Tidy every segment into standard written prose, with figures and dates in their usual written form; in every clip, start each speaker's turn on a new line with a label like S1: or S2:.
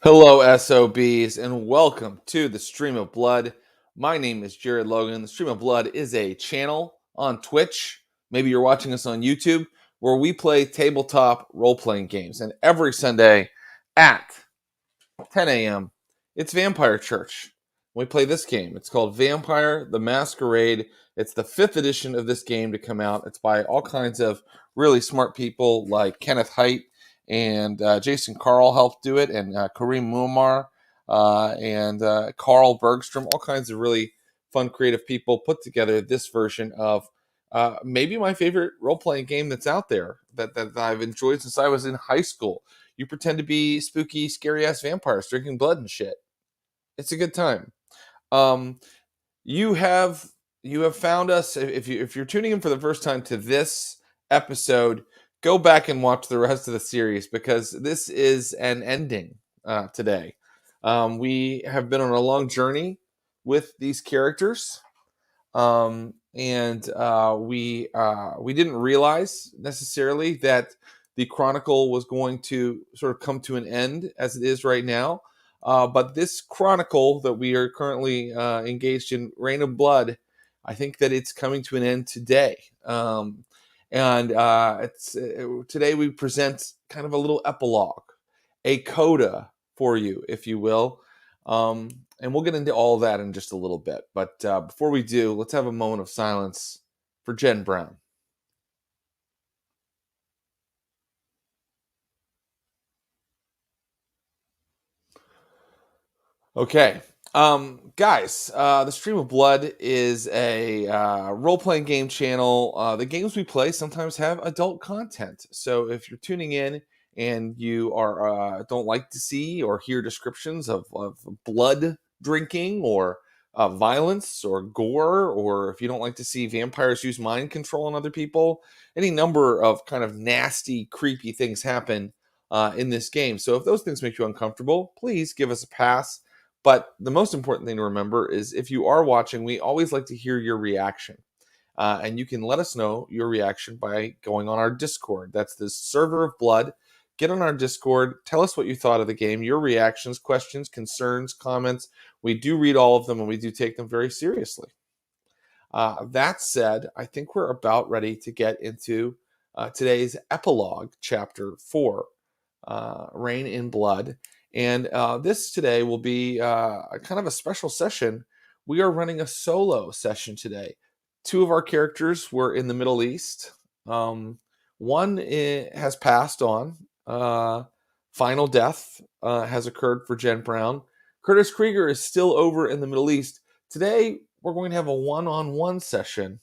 S1: Hello, SOBs, and welcome to the Stream of Blood. My name is Jared Logan. The Stream of Blood is a channel on Twitch. Maybe you're watching us on YouTube, where we play tabletop role-playing games. And every Sunday at 10 a.m., it's Vampire Church. We play this game. It's called Vampire the Masquerade. It's the 5th edition of this game to come out. It's by all kinds of really smart people like Kenneth Haidt, and Jason Carl helped do it, and Kareem Muammar, and Carl Bergstrom, all kinds of really fun, creative people put together this version of maybe my favorite role-playing game that's out there that I've enjoyed since I was in high school. You pretend to be spooky, scary-ass vampires drinking blood and shit. It's a good time. You have found us. If you're tuning in for the first time to this episode, go back and watch the rest of the series, because this is an ending today. We have been on a long journey with these characters, and we didn't realize necessarily that the Chronicle was going to sort of come to an end as it is right now. But this Chronicle that we are currently engaged in, Reign of Blood, I think that it's coming to an end today. And today we present kind of a little epilogue, a coda for you, if you will. And we'll get into all that in just a little bit. But before we do, let's have a moment of silence for Jen Brown. Okay. Guys, the Stream of Blood is a role-playing game channel. The games we play sometimes have adult content. So if you're tuning in and you are don't like to see or hear descriptions of blood drinking or violence or gore, or if you don't like to see vampires use mind control on other people, any number of kind of nasty, creepy things happen in this game. So if those things make you uncomfortable, please give us a pass. But the most important thing to remember is, if you are watching, we always like to hear your reaction. And you can let us know your reaction by going on our Discord. That's the Server of Blood. get on our Discord. Tell us what you thought of the game, your reactions, questions, concerns, comments. We do read all of them, and we do take them very seriously. That said, I think we're about ready to get into today's epilogue, Chapter 4, Rain in Blood. And this today will be kind of a special session. We are running a solo session today. Two of our characters were in the Middle East. One has passed on. Final death has occurred for Jen Brown. Curtis Krieger is still over in the Middle East. Today, we're going to have a one-on-one session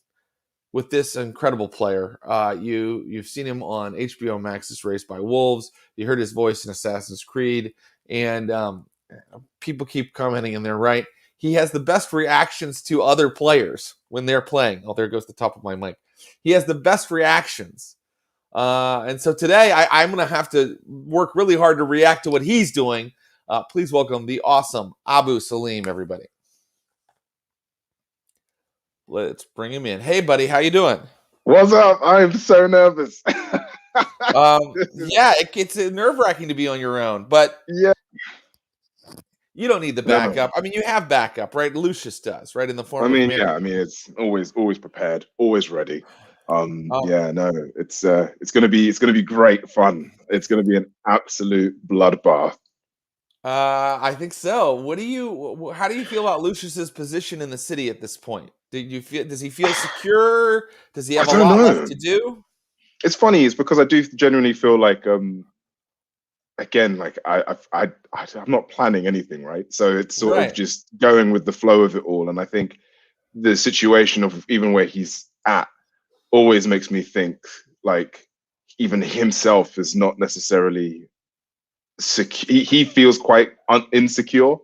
S1: with this incredible player. You've seen him on HBO Max's Raised by Wolves. You heard his voice in Assassin's Creed. And people keep commenting, and they're right. He has the best reactions to other players when they're playing. Oh, there goes the top of my mic. He has the best reactions. And so today I'm going to have to work really hard to react to what he's doing. Please welcome the awesome Salim, everybody. Let's bring him in. Hey, buddy, how you doing?
S2: What's up? I'm so nervous.
S1: Yeah, it's nerve-wracking to be on your own, but
S2: yeah,
S1: you don't need the backup. I mean, you have backup, right? Lucius does, right? In the form of
S2: yeah. I mean, it's always prepared, always ready. Yeah, no, it's gonna be great fun. It's gonna be an absolute bloodbath.
S1: I think so. How do you feel about Lucius's position in the city at this point? Does he feel secure? Does he have a lot left to do?
S2: It's funny, it's because I do genuinely feel like again, like I'm not planning anything, right? So it's sort of just going with the flow of it all. And I think the situation of even where he's at always makes me think like even himself is not necessarily secure. He feels quite insecure.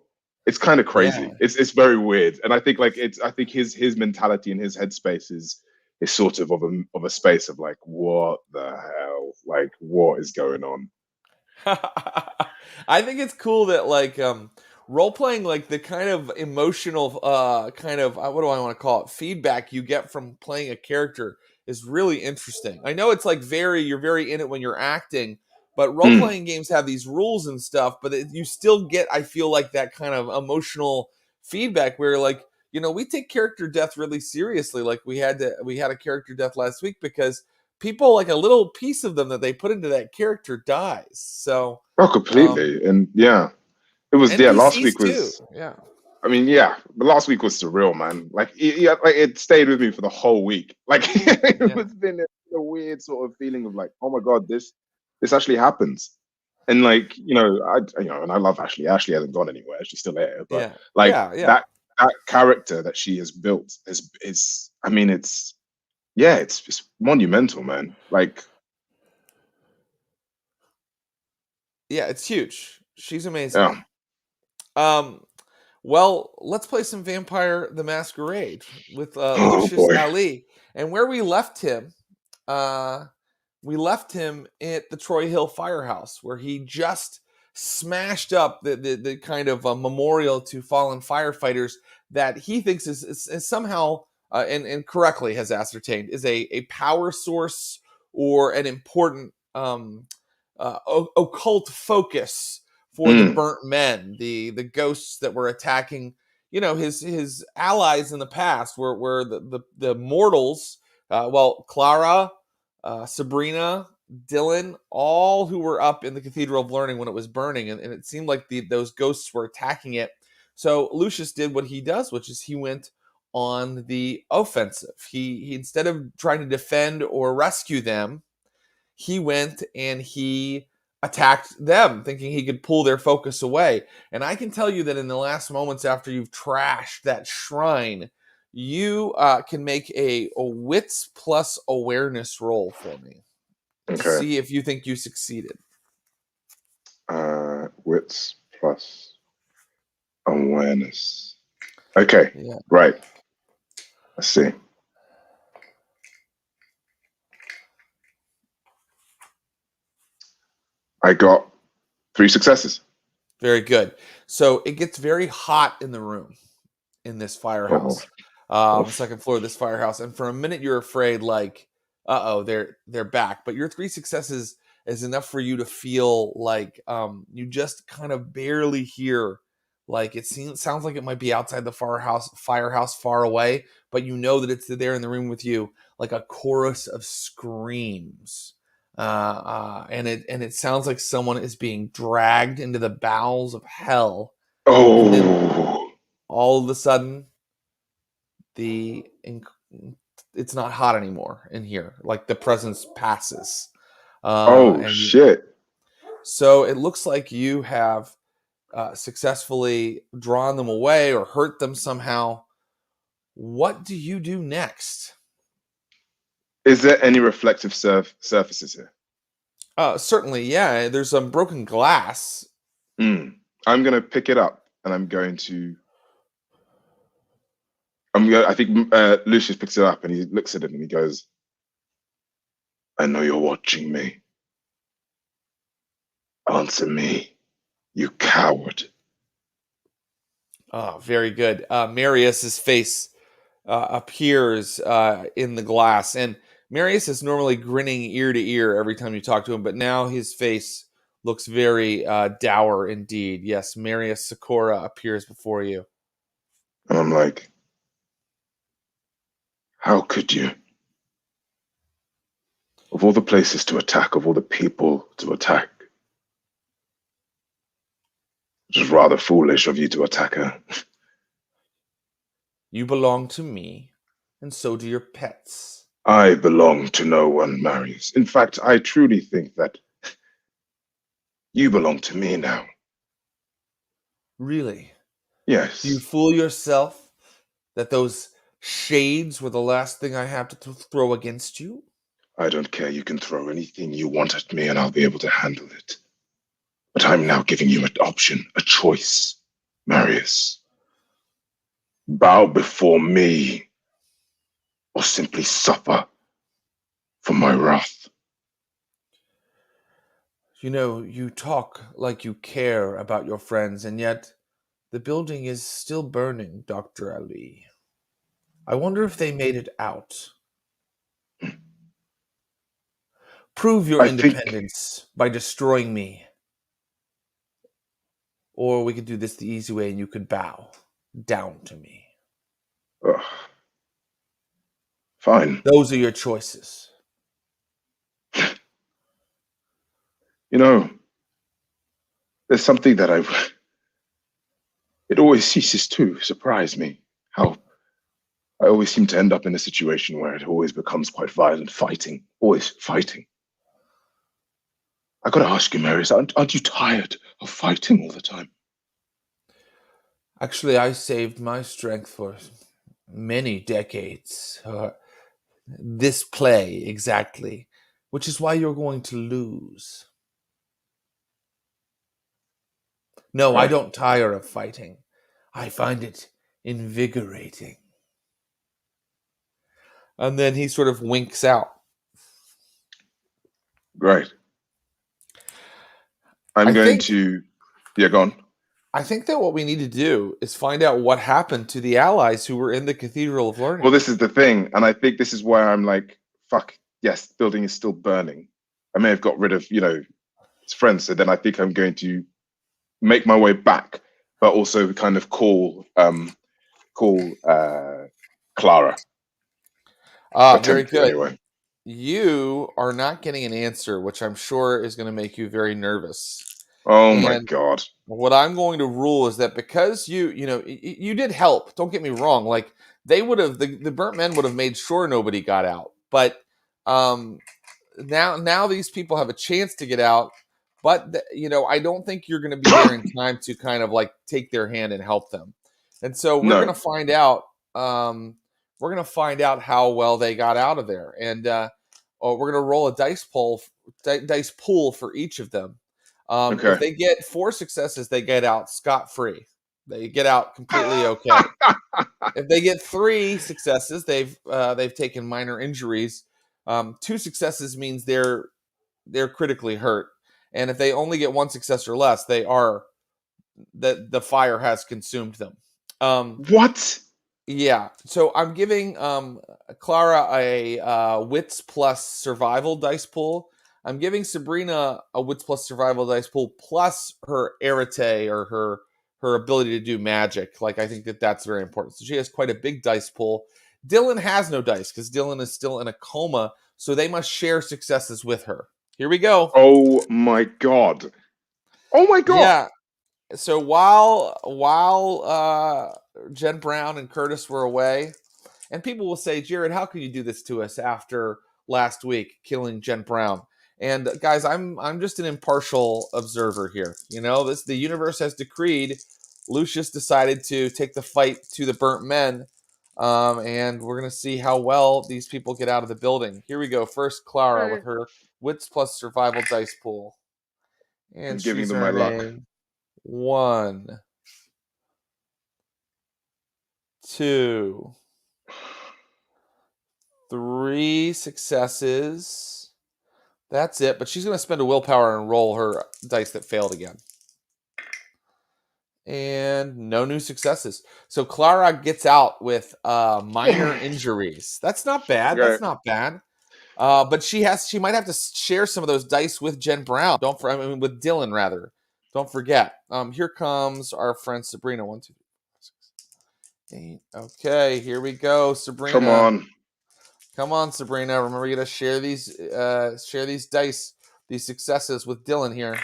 S2: It's kind of crazy. Yeah. It's very weird. And I think like I think his mentality and his headspace is sort of a space of like, what the hell? Like, what is going on?
S1: I think it's cool that like role playing, like the kind of emotional kind of what do I want to call it, feedback you get from playing a character is really interesting. I know it's like you're very in it when you're acting, but role playing games have these rules and stuff, but you still get, I feel like, that kind of emotional feedback where like, you know, we take character death really seriously. Like we had a character death last week because people, like a little piece of them that they put into that character dies. So
S2: completely. And yeah, it was
S1: NPCs
S2: last week was
S1: too. Yeah.
S2: I mean, yeah, but last week was surreal, man. Like it stayed with me for the whole week. Like it's been a weird sort of feeling of like, oh my god, this actually happens. And like, you know, and I love Ashley. Ashley hasn't gone anywhere. She's still there. But that character that she has built is I mean, it's monumental, man. Like,
S1: yeah, it's huge. She's amazing. Yeah. Well, let's play some Vampire the Masquerade with Lucius Ali. And where we left him at the Troy Hill Firehouse, where he just smashed up the kind of memorial to fallen firefighters that he thinks is somehow, and correctly has ascertained, is a power source or an important occult focus for the burnt men, the ghosts that were attacking, you know, his allies in the past, were the mortals. Clara, Sabrina, Dylan, all who were up in the Cathedral of Learning when it was burning, and it seemed like those ghosts were attacking it. So Lucius did what he does, which is he went on the offensive. He instead of trying to defend or rescue them, he went and he attacked them, thinking he could pull their focus away. And I can tell you that in the last moments after you've trashed that shrine, you can make a wits plus awareness roll for me to see if you think you succeeded.
S2: Wits plus awareness. Okay. Yeah. Right. Let's see. I got 3 successes.
S1: Very good. So it gets very hot in the room in this firehouse, on the second floor of this firehouse. And for a minute, you're afraid, like, they're back. But your 3 successes is enough for you to feel like you just kind of barely hear, like sounds like it might be outside the firehouse far away, but you know that it's there in the room with you, like a chorus of screams. And it sounds like someone is being dragged into the bowels of hell.
S2: Oh.
S1: And then all of a sudden, it's not hot anymore in here. Like the presence passes.
S2: Shit.
S1: So it looks like you have successfully drawn them away or hurt them somehow. What do you do next?
S2: Is there any reflective surfaces here?
S1: Certainly, yeah. There's some broken glass.
S2: I'm going to pick it up, and I think Lucius picks it up, and he looks at it, and he goes, I know you're watching me. Answer me, you coward.
S1: Oh, very good. Marius's face appears in the glass, and Marius is normally grinning ear to ear every time you talk to him, but now his face looks very dour indeed. Yes, Marius Sakura appears before you.
S2: And I'm like, how could you? Of all the places to attack, of all the people to attack, it is rather foolish of you to attack her.
S1: You belong to me, and so do your pets.
S2: I belong to no one, Marius. In fact, I truly think that you belong to me now.
S1: Really?
S2: Yes.
S1: Do you fool yourself that those shades were the last thing I have to throw against you?
S2: I don't care. You can throw anything you want at me, and I'll be able to handle it. But I'm now giving you an option, a choice, Marius. Bow before me, or simply suffer for my wrath.
S1: You know, you talk like you care about your friends, and yet the building is still burning, Dr. Ali. I wonder if they made it out. Prove your independence by destroying me. Or we could do this the easy way and you could bow down to me.
S2: Fine.
S1: Those are your choices.
S2: You know, there's something that it always ceases to surprise me. How I always seem to end up in a situation where it always becomes quite violent, always fighting. I gotta ask you, Marius, aren't you tired of fighting all the time?
S1: Actually, I saved my strength for many decades. This play, exactly. Which is why you're going to lose. No, right. I don't tire of fighting. I find it invigorating. And then he sort of winks out.
S2: Right. Yeah, go on.
S1: I think that what we need to do is find out what happened to the allies who were in the Cathedral of Learning.
S2: Well, this is the thing. And I think this is where I'm like, fuck, yes, the building is still burning. I may have got rid of, his friends. So then I think I'm going to make my way back, but also kind of call Clara.
S1: Very good. Anyway. You are not getting an answer, which I'm sure is going to make you very nervous.
S2: Oh my God.
S1: What I'm going to rule is that because you did help, don't get me wrong, like they would have, the burnt men would have made sure nobody got out. But now these people have a chance to get out. But, I don't think you're going to be there in time to kind of like take their hand and help them. And so we're going to find out. We're going to find out how well they got out of there. And we're going to roll a dice pool for each of them. If they get 4 successes, they get out scot-free. They get out completely okay. If they get 3 successes, they've taken minor injuries. 2 successes means they're critically hurt. And if they only get 1 success or less, the fire has consumed them.
S2: What?
S1: Yeah. So I'm giving Clara a wits plus survival dice pool. I'm giving Sabrina a wits plus survival dice pool plus her arete or her ability to do magic. Like, I think that's very important. So she has quite a big dice pool. Dylan has no dice because Dylan is still in a coma, so they must share successes with her. Here we go.
S2: Oh my god. Oh my god.
S1: Yeah. So while Jen Brown and Curtis were away, and people will say, Jared, how could you do this to us after last week killing Jen Brown? And guys, I'm just an impartial observer here. The universe has decreed. Lucius decided to take the fight to the burnt men, and we're gonna see how well these people get out of the building. Here we go. First, Clara with her wits plus survival dice pool, and
S2: I'm giving
S1: she's
S2: them my luck.
S1: earning 1, 2, 3 successes. That's it. But she's going to spend a willpower and roll her dice that failed again. And no new successes. So Clara gets out with minor injuries. That's not bad.
S2: Okay.
S1: That's not bad. But she might have to share some of those dice with Jen Brown. With Dylan rather. Don't forget. Here comes our friend Sabrina. 1, 2, 3, 4, 6, 8. Okay, here we go, Sabrina. Come on, Sabrina. Remember, you got to share these dice, these successes with Dylan here.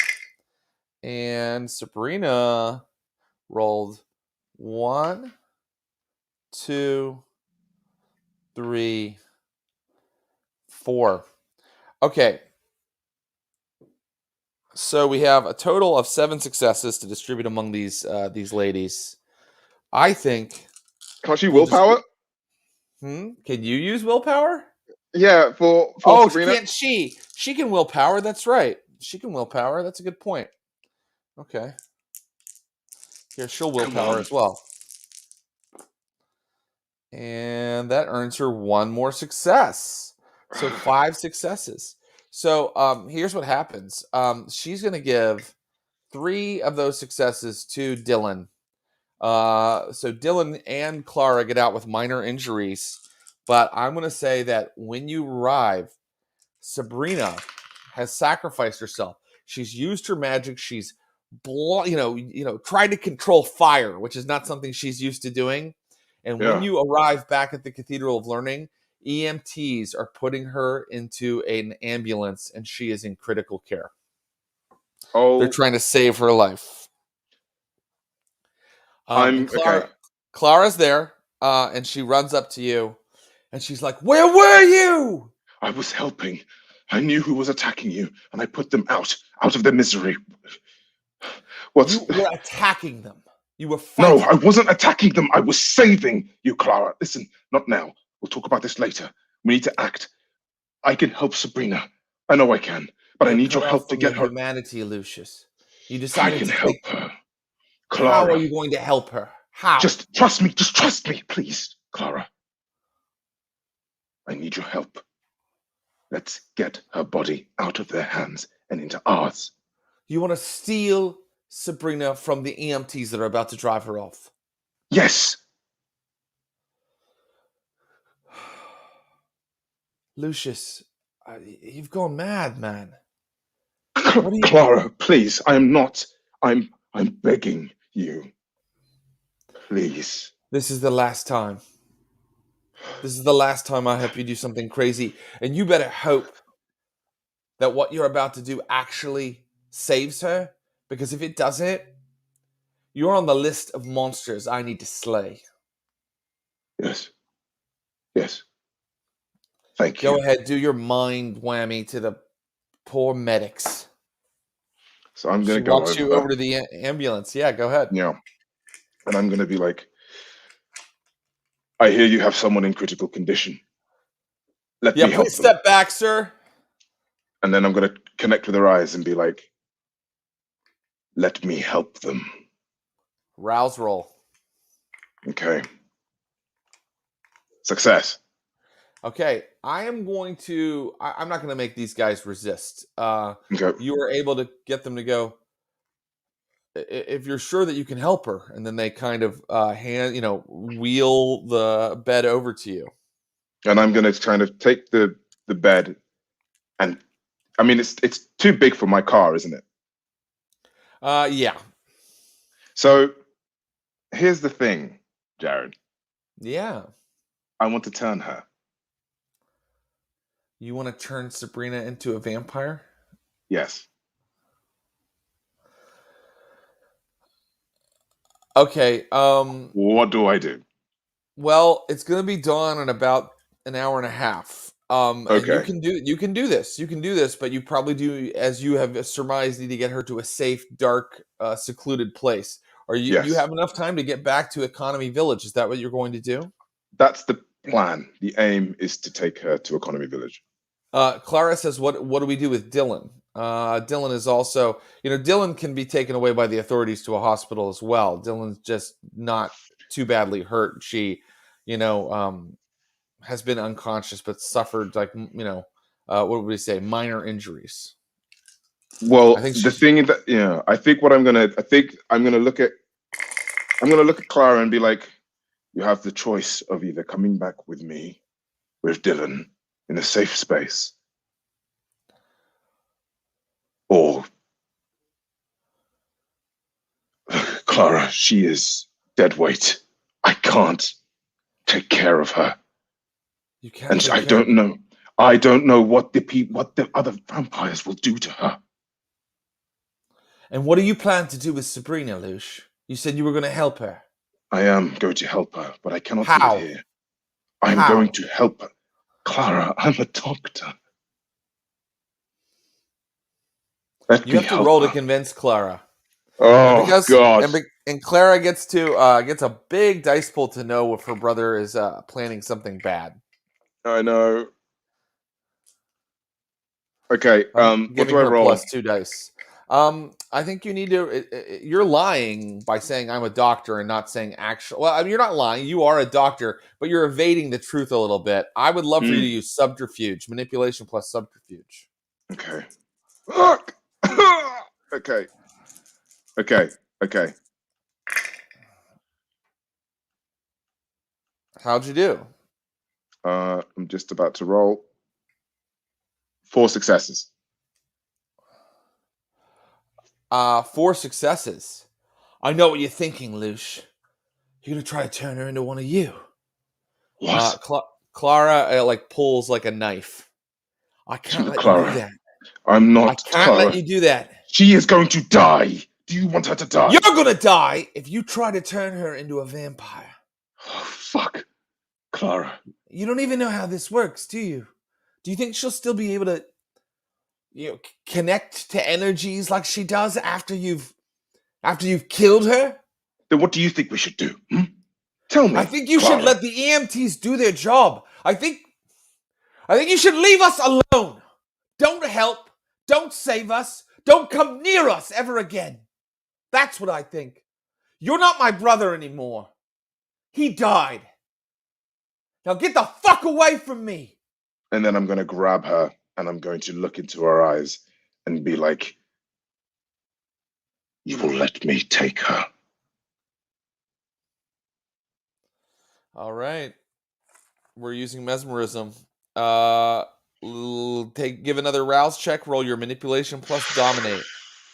S1: And Sabrina rolled 1, 2, 3, 4. Okay. So we have a total of 7 successes to distribute among these ladies. I think.
S2: Can't you willpower?
S1: Can you use willpower?
S2: Yeah, for Sabrina.
S1: Can't she? She can willpower. That's right. She can willpower. That's a good point. Okay. Here, she'll willpower as well. And that earns her 1 more success. So 5 successes. So here's what happens. She's going to give 3 of those successes to Dylan. So Dylan and Clara get out with minor injuries. But I'm going to say that when you arrive, Sabrina has sacrificed herself. She's used her magic. She's tried to control fire, which is not something she's used to doing. And when you arrive back at the Cathedral of Learning, EMTs are putting her into an ambulance, and she is in critical care.
S2: Oh,
S1: they're trying to save her life. Clara's there, and she runs up to you, and she's like, "Where were you?"
S2: I was helping. I knew who was attacking you, and I put them out of their misery.
S1: You were attacking them. You were fighting.
S2: No, I wasn't attacking them. I was saving you, Clara. Listen, not now. We'll talk about this later. We need to act. I can help Sabrina. I know I can, but I need your help to get her.
S1: Humanity, Lucius. You decided
S2: I can help her.
S1: Clara. How are you going to help her? How?
S2: Just trust me. Just trust me, please, Clara. I need your help. Let's get her body out of their hands and into ours.
S1: You want to steal Sabrina from the EMTs that are about to drive her off?
S2: Yes.
S1: Lucius, you've gone mad, man.
S2: Clara, please. I'm not. I'm begging you. Please.
S1: This is the last time. This is the last time I hope you do something crazy. And you better hope that what you're about to do actually saves her. Because if it doesn't, you're on the list of monsters I need to slay.
S2: Yes. Yes. Thank you.
S1: Go ahead, do your mind whammy to the poor medics.
S2: So I'm going to go
S1: walks you over to the ambulance. Yeah, go ahead.
S2: Yeah. And I'm going to be like, I hear you have someone in critical condition. Let me help them.
S1: Please step back, sir.
S2: And then I'm going to connect with her eyes and be like, let me help them.
S1: Rouse roll.
S2: Okay. Success.
S1: Okay, I'm not going to make these guys resist.
S2: Okay.
S1: You were able to get them to go, if you're sure that you can help her, and then they kind of wheel the bed over to you.
S2: And I'm going to kind of take the bed and I mean, it's too big for my car, isn't it?
S1: Yeah.
S2: So here's the thing, Jared.
S1: Yeah.
S2: I want to turn her.
S1: You want to turn Sabrina into a vampire?
S2: Yes.
S1: Okay.
S2: What do I do?
S1: Well, it's going to be done in about an hour and a half. And
S2: Okay.
S1: you can do this. You can do this, but you probably do, as you have surmised, need to get her to a safe, dark, secluded place. Or you
S2: Yes.
S1: have enough time to get back to Economy Village? Is that what you're going to do?
S2: That's the plan. The aim is to take her to Economy Village.
S1: Clara says, "What do we do with Dylan?" Dylan is also, Dylan can be taken away by the authorities to a hospital as well. Dylan's just not too badly hurt. She, has been unconscious but suffered what would we say, minor injuries.
S2: Well,
S1: I think
S2: the thing that I think I'm gonna look at Clara and be like, you have the choice of either coming back with me, with Dylan, in a safe space, or Clara, she is dead weight. I can't take care of her.
S1: You can't.
S2: And I don't know. I don't know what the other vampires will do to her.
S1: And what do you plan to do with Sabrina, Luce? You said you were going to help her.
S2: I am going to help her, but I cannot
S1: How?
S2: do it here. I'm going to help her. Clara, I'm a doctor.
S1: You have to roll to convince Clara.
S2: Oh, God.
S1: And Clara gets a big dice pull to know if her brother is planning something bad.
S2: I know. Okay, what do I roll?
S1: Plus 2 dice. I think you need to. You're lying by saying I'm a doctor and not saying actual. Well, I mean, you're not lying. You are a doctor, but you're evading the truth a little bit. I would love for you to use subterfuge, manipulation plus subterfuge.
S2: Okay. Okay.
S1: How'd you do?
S2: I'm just about to roll. 4 successes.
S1: 4 successes. I know what you're thinking, Luce. You're gonna try to turn her into one of you.
S2: What?
S1: Clara pulls like a knife. I can't let you do that.
S2: I'm not.
S1: I can't let you do that.
S2: She is going to die. Do you want her to die?
S1: You're gonna die if you try to turn her into a vampire.
S2: Oh, fuck. Clara.
S1: You don't even know how this works, do you? Do you think she'll still be able to connect to energies like she does after you've killed her?
S2: Then what do you think we should do? Tell me.
S1: I think you should let the EMTs do their job. I think you should leave us alone. Don't help. Don't save us. Don't come near us ever again. That's what I think. You're not my brother anymore. He died. Now get the fuck away from me.
S2: And then I'm going to grab her and I'm going to look into her eyes and be like, you will let me take her.
S1: All right. We're using mesmerism. Give another rouse check. Roll your manipulation plus dominate.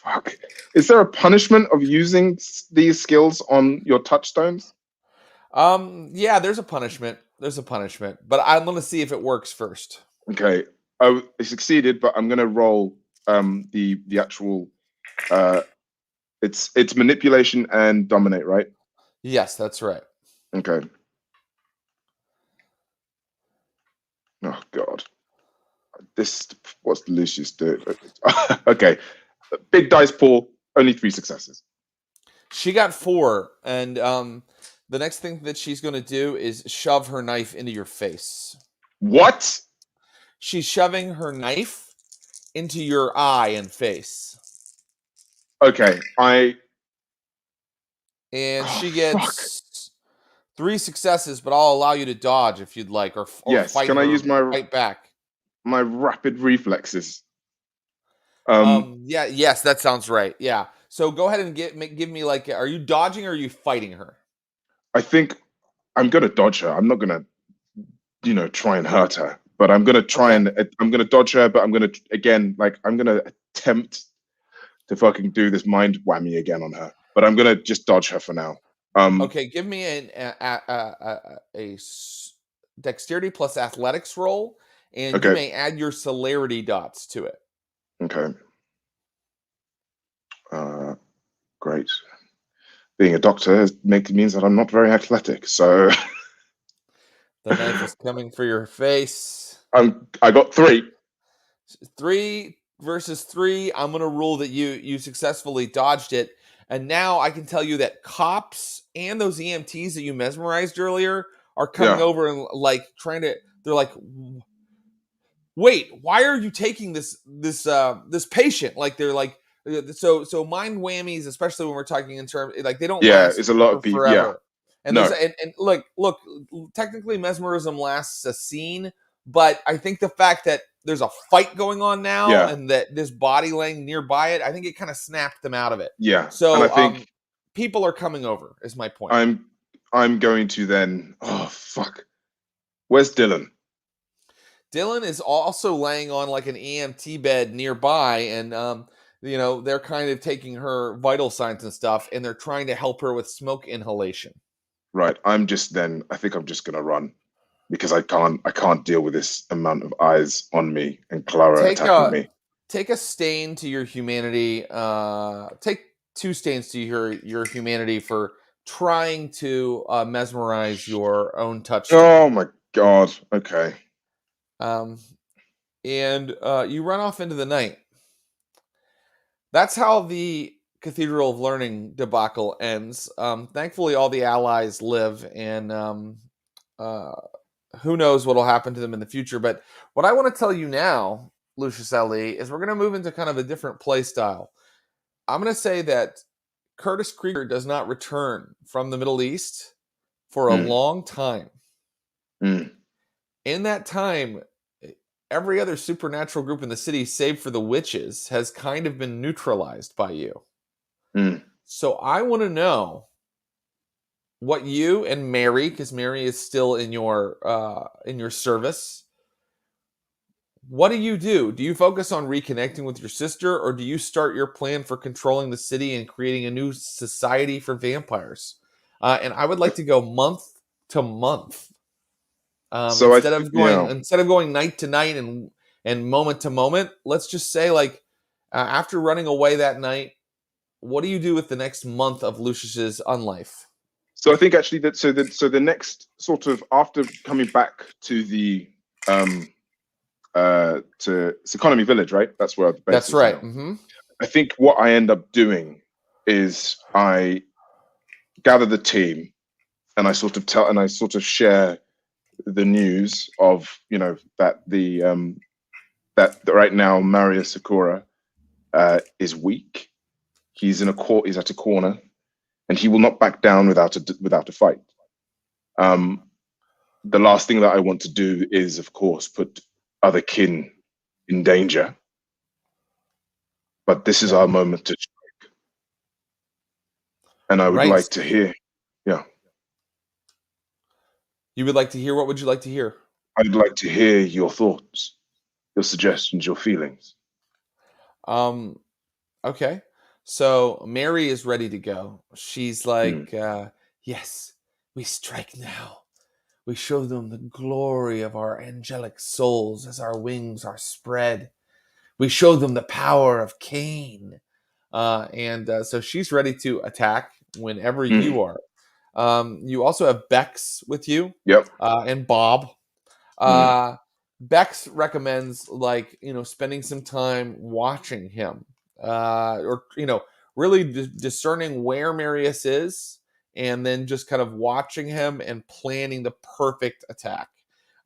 S2: Fuck. Is there a punishment of using these skills on your touchstones?
S1: Yeah, there's a punishment. But I'm going to see if it works first.
S2: Okay. Oh, I succeeded, but I'm going to roll the actual it's manipulation and dominate, right?
S1: Yes, that's right.
S2: Okay. Oh God. What's Lucius doing? Okay. Big dice pool, only 3 successes.
S1: She got 4, and the next thing that she's going to do is shove her knife into your face.
S2: What?
S1: She's shoving her knife into your eye and face.
S2: Okay,
S1: she gets 3 successes, but I'll allow you to dodge if you'd like, or
S2: yes.
S1: Fight
S2: Can I use
S1: fight back?
S2: My rapid reflexes.
S1: Yes, that sounds right. Yeah. So go ahead and give me are you dodging or are you fighting her?
S2: I think I'm gonna dodge her. I'm not gonna, try and hurt her. but I'm gonna try
S1: Okay.
S2: and I'm gonna dodge her, but I'm gonna again, like, I'm gonna attempt to fucking do this mind whammy again on her, but I'm gonna just dodge her for now.
S1: Okay, give me dexterity plus athletics roll, and you
S2: Okay,
S1: may add your celerity dots to it.
S2: okay, great. Being a doctor means that I'm not very athletic, so
S1: The knife is coming for your face.
S2: I got 3.
S1: 3 versus 3. I'm gonna rule that you successfully dodged it, and now I can tell you that cops and those EMTs that you mesmerized earlier are coming
S2: Yeah,
S1: over and like trying to. They're like, wait, why are you taking this patient? Like they're like, so mind whammies, especially when we're talking in terms like they don't
S2: yeah,
S1: last
S2: it's a lot
S1: for
S2: of people. Yeah,
S1: forever. And there's
S2: no,
S1: and look, technically mesmerism lasts a scene, but I think the fact that there's a fight going on now
S2: yeah,
S1: and that this body laying nearby it, I think it kind of snapped them out of it.
S2: yeah, and I
S1: So
S2: think
S1: people are coming over, is my point.
S2: I'm going to then. Oh fuck, where's Dylan?
S1: Dylan is also laying on like an EMT bed nearby, and they're kind of taking her vital signs and stuff, and they're trying to help her with smoke inhalation.
S2: Right, I'm just then. I think I'm just gonna run because I can't deal with this amount of eyes on me and Clara
S1: Take
S2: attacking
S1: a
S2: me.
S1: take a stain to your humanity. Take 2 stains to your humanity for trying to mesmerize your own touchstone.
S2: Oh my god. Okay.
S1: Um, and you run off into the night. That's how the Cathedral of Learning debacle ends. Thankfully, all the allies live, and uh, who knows what will happen to them in the future. But what I want to tell you now, Lucius Ali, is we're going to move into kind of a different play style. I'm going to say that Curtis Krieger does not return from the Middle East for a
S2: Mm,
S1: long time.
S2: mm,
S1: In that time, every other supernatural group in the city, save for the witches, has kind of been neutralized by you.
S2: mm.
S1: So I want to know what you and Mary, because Mary is still in your service. What do you do? Do you focus on reconnecting with your sister, or do you start your plan for controlling the city and creating a new society for vampires? And I would like to go month to month
S2: So yeah.
S1: instead of going night to night and moment to moment. Let's just say like after running away that night, what do you do with the next month of Lucius's unlife?
S2: So I think actually that so the next sort of after coming back to the to it's Economy Village, right? That's where the base
S1: That's
S2: is
S1: right.
S2: now. I think what I end up doing is I gather the team and I sort of share the news of, that that right now Maria Sakura is weak. He's he's at a corner, and he will not back down without a fight. The last thing that I want to do is, of course, put other kin in danger. But this is our
S1: Okay.
S2: moment to strike, and I would
S1: Right.
S2: like to hear. Yeah,
S1: You would like to hear, what would you like to hear?
S2: I'd like to hear your thoughts, your suggestions, your feelings.
S1: Um, okay. So Mary is ready to go. She's
S2: Mm,
S1: like, yes, we strike now. We show them the glory of our angelic souls as our wings are spread. We show them the power of Cain. And so she's ready to attack whenever
S2: mm,
S1: you are. You also have Bex with you
S2: yep.
S1: and Bob.
S2: Mm.
S1: Uh, Bex recommends spending some time watching him, or really discerning where Marius is, and then just kind of watching him and planning the perfect attack.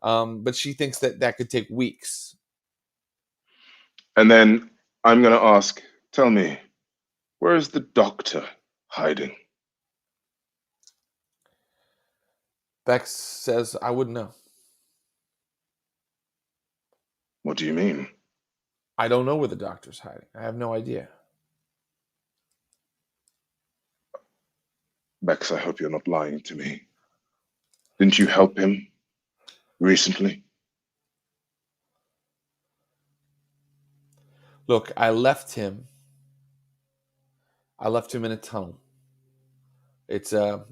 S1: But she thinks that that could take weeks.
S2: And then I'm going to ask, tell me, where is the doctor hiding?
S1: Bex says, "I wouldn't know.
S2: What do you mean?
S1: I don't know where the doctor's hiding. I have no idea."
S2: Bex, I hope you're not lying to me. Didn't you help him recently?
S1: Look, I left him in a tunnel. It's a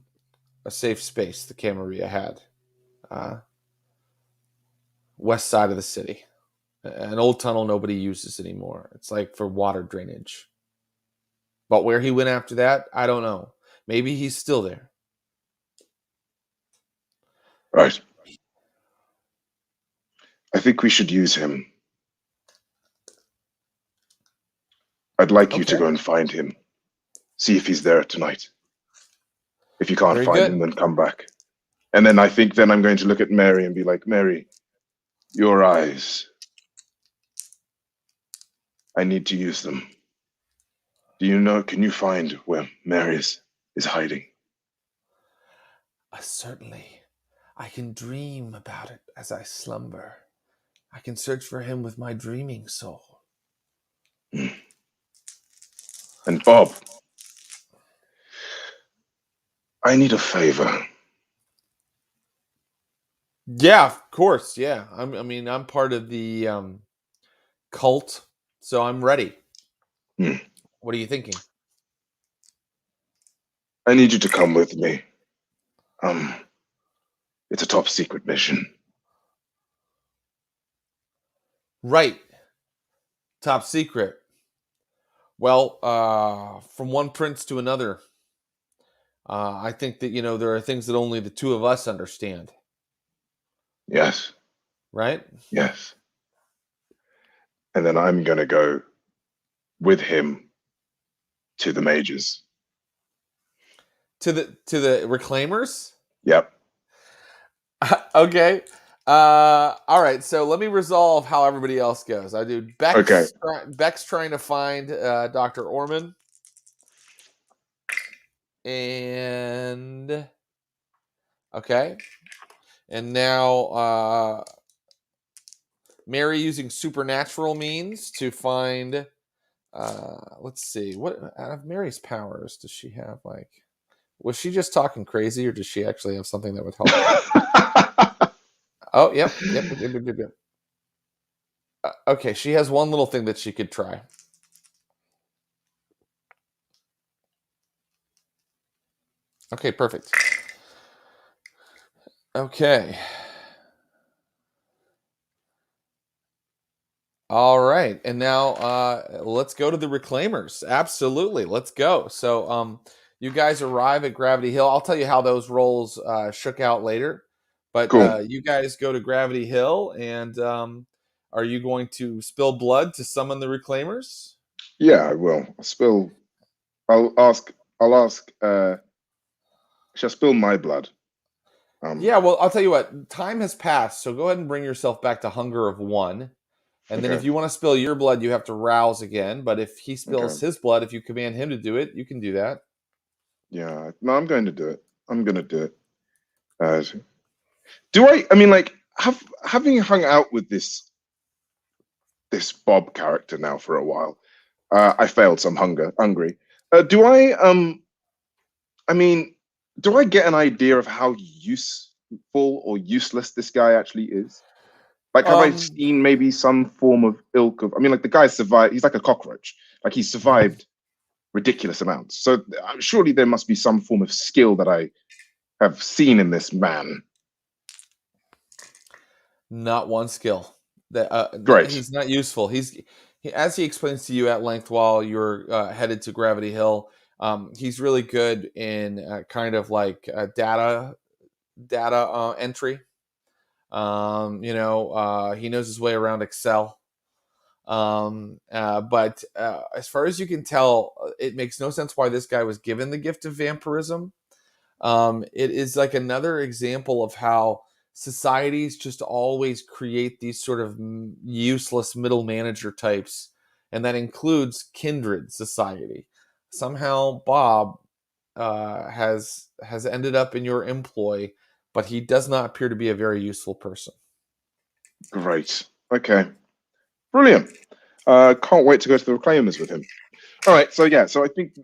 S1: safe space the Camarilla had. West side of the city. An old tunnel nobody uses anymore. It's like for water drainage. But where he went after that, I don't know. Maybe he's still there.
S2: Right. I think we should use him. I'd like you to go and find him. See if he's there tonight. If you can't find him, then come back. And then I think then I'm going to look at Mary and be like, Mary, your eyes. I need to use them. Do you know, can you find where Mary is hiding?
S1: Certainly. I can dream about it as I slumber. I can search for him with my dreaming soul.
S2: And Bob, I need a favor.
S1: Yeah, of course. Yeah. I'm part of the cult, so I'm ready. What are you thinking?
S2: I need you to come with me. It's a top secret mission.
S1: Right. Top secret. Well, from one prince to another, I think that, there are things that only the two of us understand.
S2: Yes.
S1: Right?
S2: Yes. And then I'm going to go with him to the majors.
S1: To the reclaimers?
S2: Yep.
S1: Okay. All right. So let me resolve how everybody else goes. I do. Beck's trying to find Dr. Orman. And okay. And now Mary using supernatural means to find let's see. What out of Mary's powers does she have? Like, was she just talking crazy, or does she actually have something that would help? Oh, yep. Okay, she has one little thing that she could try. Okay, perfect. Okay. All right, and now let's go to the reclaimers. Absolutely, let's go. So, you guys arrive at Gravity Hill. I'll tell you how those rolls shook out later. But
S2: cool.
S1: You guys go to Gravity Hill, and are you going to spill blood to summon the reclaimers?
S2: Yeah, I will. I'll ask. Shall I spill my blood?
S1: Yeah, well, I'll tell you what. Time has passed, so go ahead and bring yourself back to hunger of 1. And then if you want to spill your blood, you have to rouse again. But if he spills his blood, if you command him to do it, you can do that.
S2: Yeah. No, I'm going to do it. I'm going to do it. I mean, like, having hung out with this Bob character now for a while, I failed, so I'm hungry. Do I get an idea of how useful or useless this guy actually is? Like, have I seen maybe some form of ilk of? I mean, like, the guy survived. He's like a cockroach. Like, he survived ridiculous amounts. So surely there must be some form of skill that I have seen in this man.
S1: Not one skill.
S2: Great.
S1: He's not useful. As he explains to you at length while you're headed to Gravity Hill. He's really good in kind of like data entry. He knows his way around Excel. But as far as you can tell, it makes no sense why this guy was given the gift of vampirism. It is like another example of how societies just always create these sort of useless middle manager types, and that includes kindred society. Somehow Bob has ended up in your employ, but he does not appear to be a very useful person.
S2: Great. Okay. Brilliant. Can't wait to go to the Reclaimers with him. All right. So I think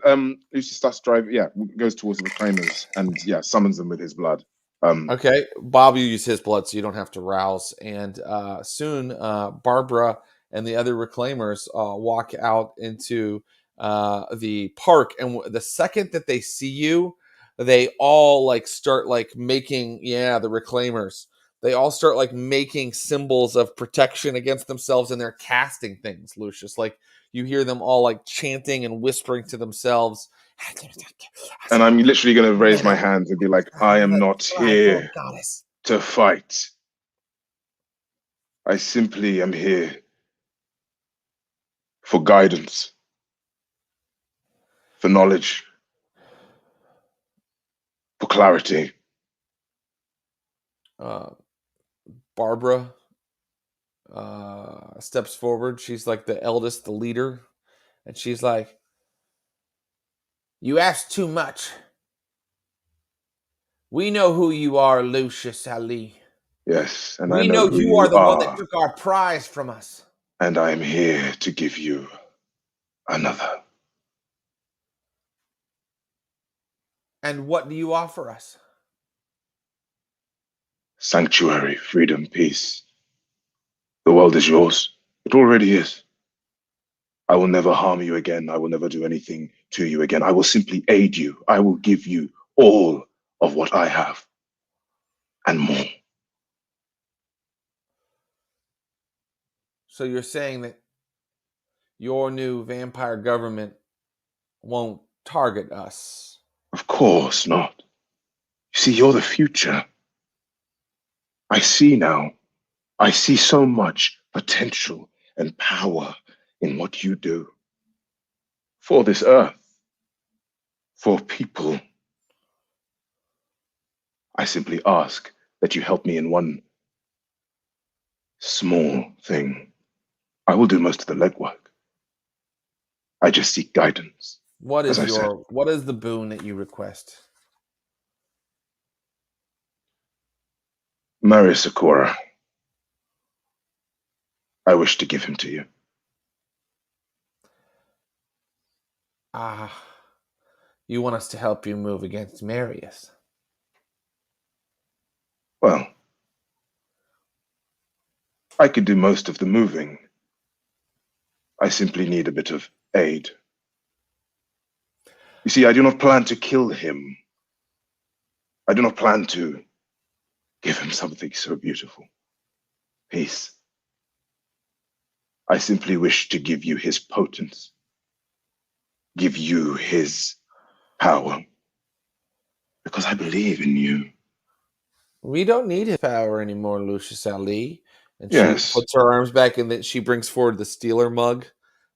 S2: Lucius starts driving. Yeah, goes towards the Reclaimers and summons them with his blood.
S1: Okay, Bob, you use his blood, so you don't have to rouse. And soon, Barbara and the other reclaimers walk out into the park. And the second that they see you, they all like start like making, the reclaimers. They all start like making symbols of protection against themselves, and they're casting things, Lucius. Like you hear them all like chanting and whispering to themselves.
S2: And I'm literally going to raise my hands and be like, I am not here to fight. I simply am here for guidance, for knowledge, for clarity.
S1: Barbara steps forward. She's like the eldest, the leader. And she's like, you ask too much. We know who you are, Lucius Ali.
S2: Yes, and
S1: we
S2: I know who
S1: you are the
S2: are.
S1: one that took our prize from us.
S2: And I am here to give you another.
S1: And what do you offer us?
S2: Sanctuary, freedom, peace. The world is yours. It already is. I will never harm you again. I will never do anything to you again. I will simply aid you. I will give you all of what I have and more.
S1: So you're saying that your new vampire government won't target us?
S2: Of course not. You see, you're the future. I see now. I see so much potential and power in what you do for this earth, for people. I simply ask that you help me in one small thing. I will do most of the legwork. I just seek guidance.
S1: What is the boon that you request?
S2: Marry Sakura. I wish to give him to you.
S1: You want us to help you move against Marius?
S2: Well, I could do most of the moving. I simply need a bit of aid. You see, I do not plan to kill him. I do not plan to give him something so beautiful. Peace. I simply wish to give you his potence, give you his power, because I believe in you.
S1: We don't need his power anymore, Lucius Ali. And
S2: yes.
S1: She puts her arms back, and then she brings forward the Steeler mug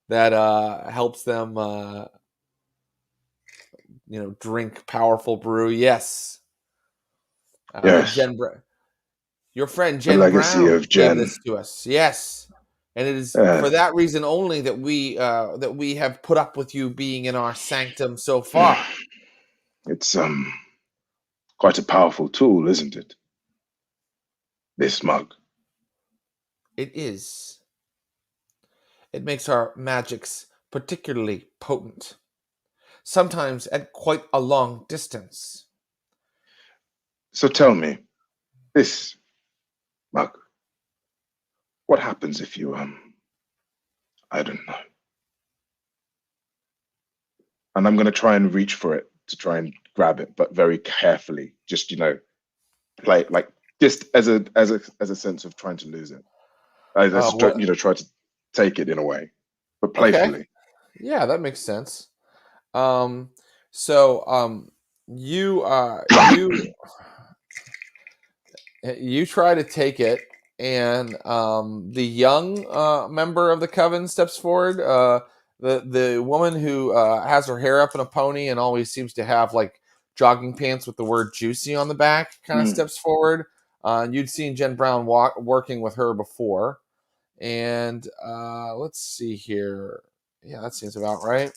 S1: that helps them, drink powerful brew. Yes.
S2: Yes.
S1: Your friend Jen Brown gave this to us. Yes. And it is for that reason only that we have put up with you being in our sanctum so far.
S2: It's quite a powerful tool, isn't it? This mug.
S1: It is. It makes our magics particularly potent, sometimes at quite a long distance.
S2: So tell me, this mug, what happens if you, I don't know. And I'm going to try and reach for it to try and grab it, but very carefully, just, play like just as a sense of trying to lose it. Try to take it in a way, but playfully.
S1: Okay. Yeah, that makes sense. You try to take it, and the young member of the coven steps forward. The woman who has her hair up in a pony and always seems to have like jogging pants with the word "juicy" on the back kind of steps forward. You'd seen Jen Brown working with her before. And let's see here. Yeah, that seems about right.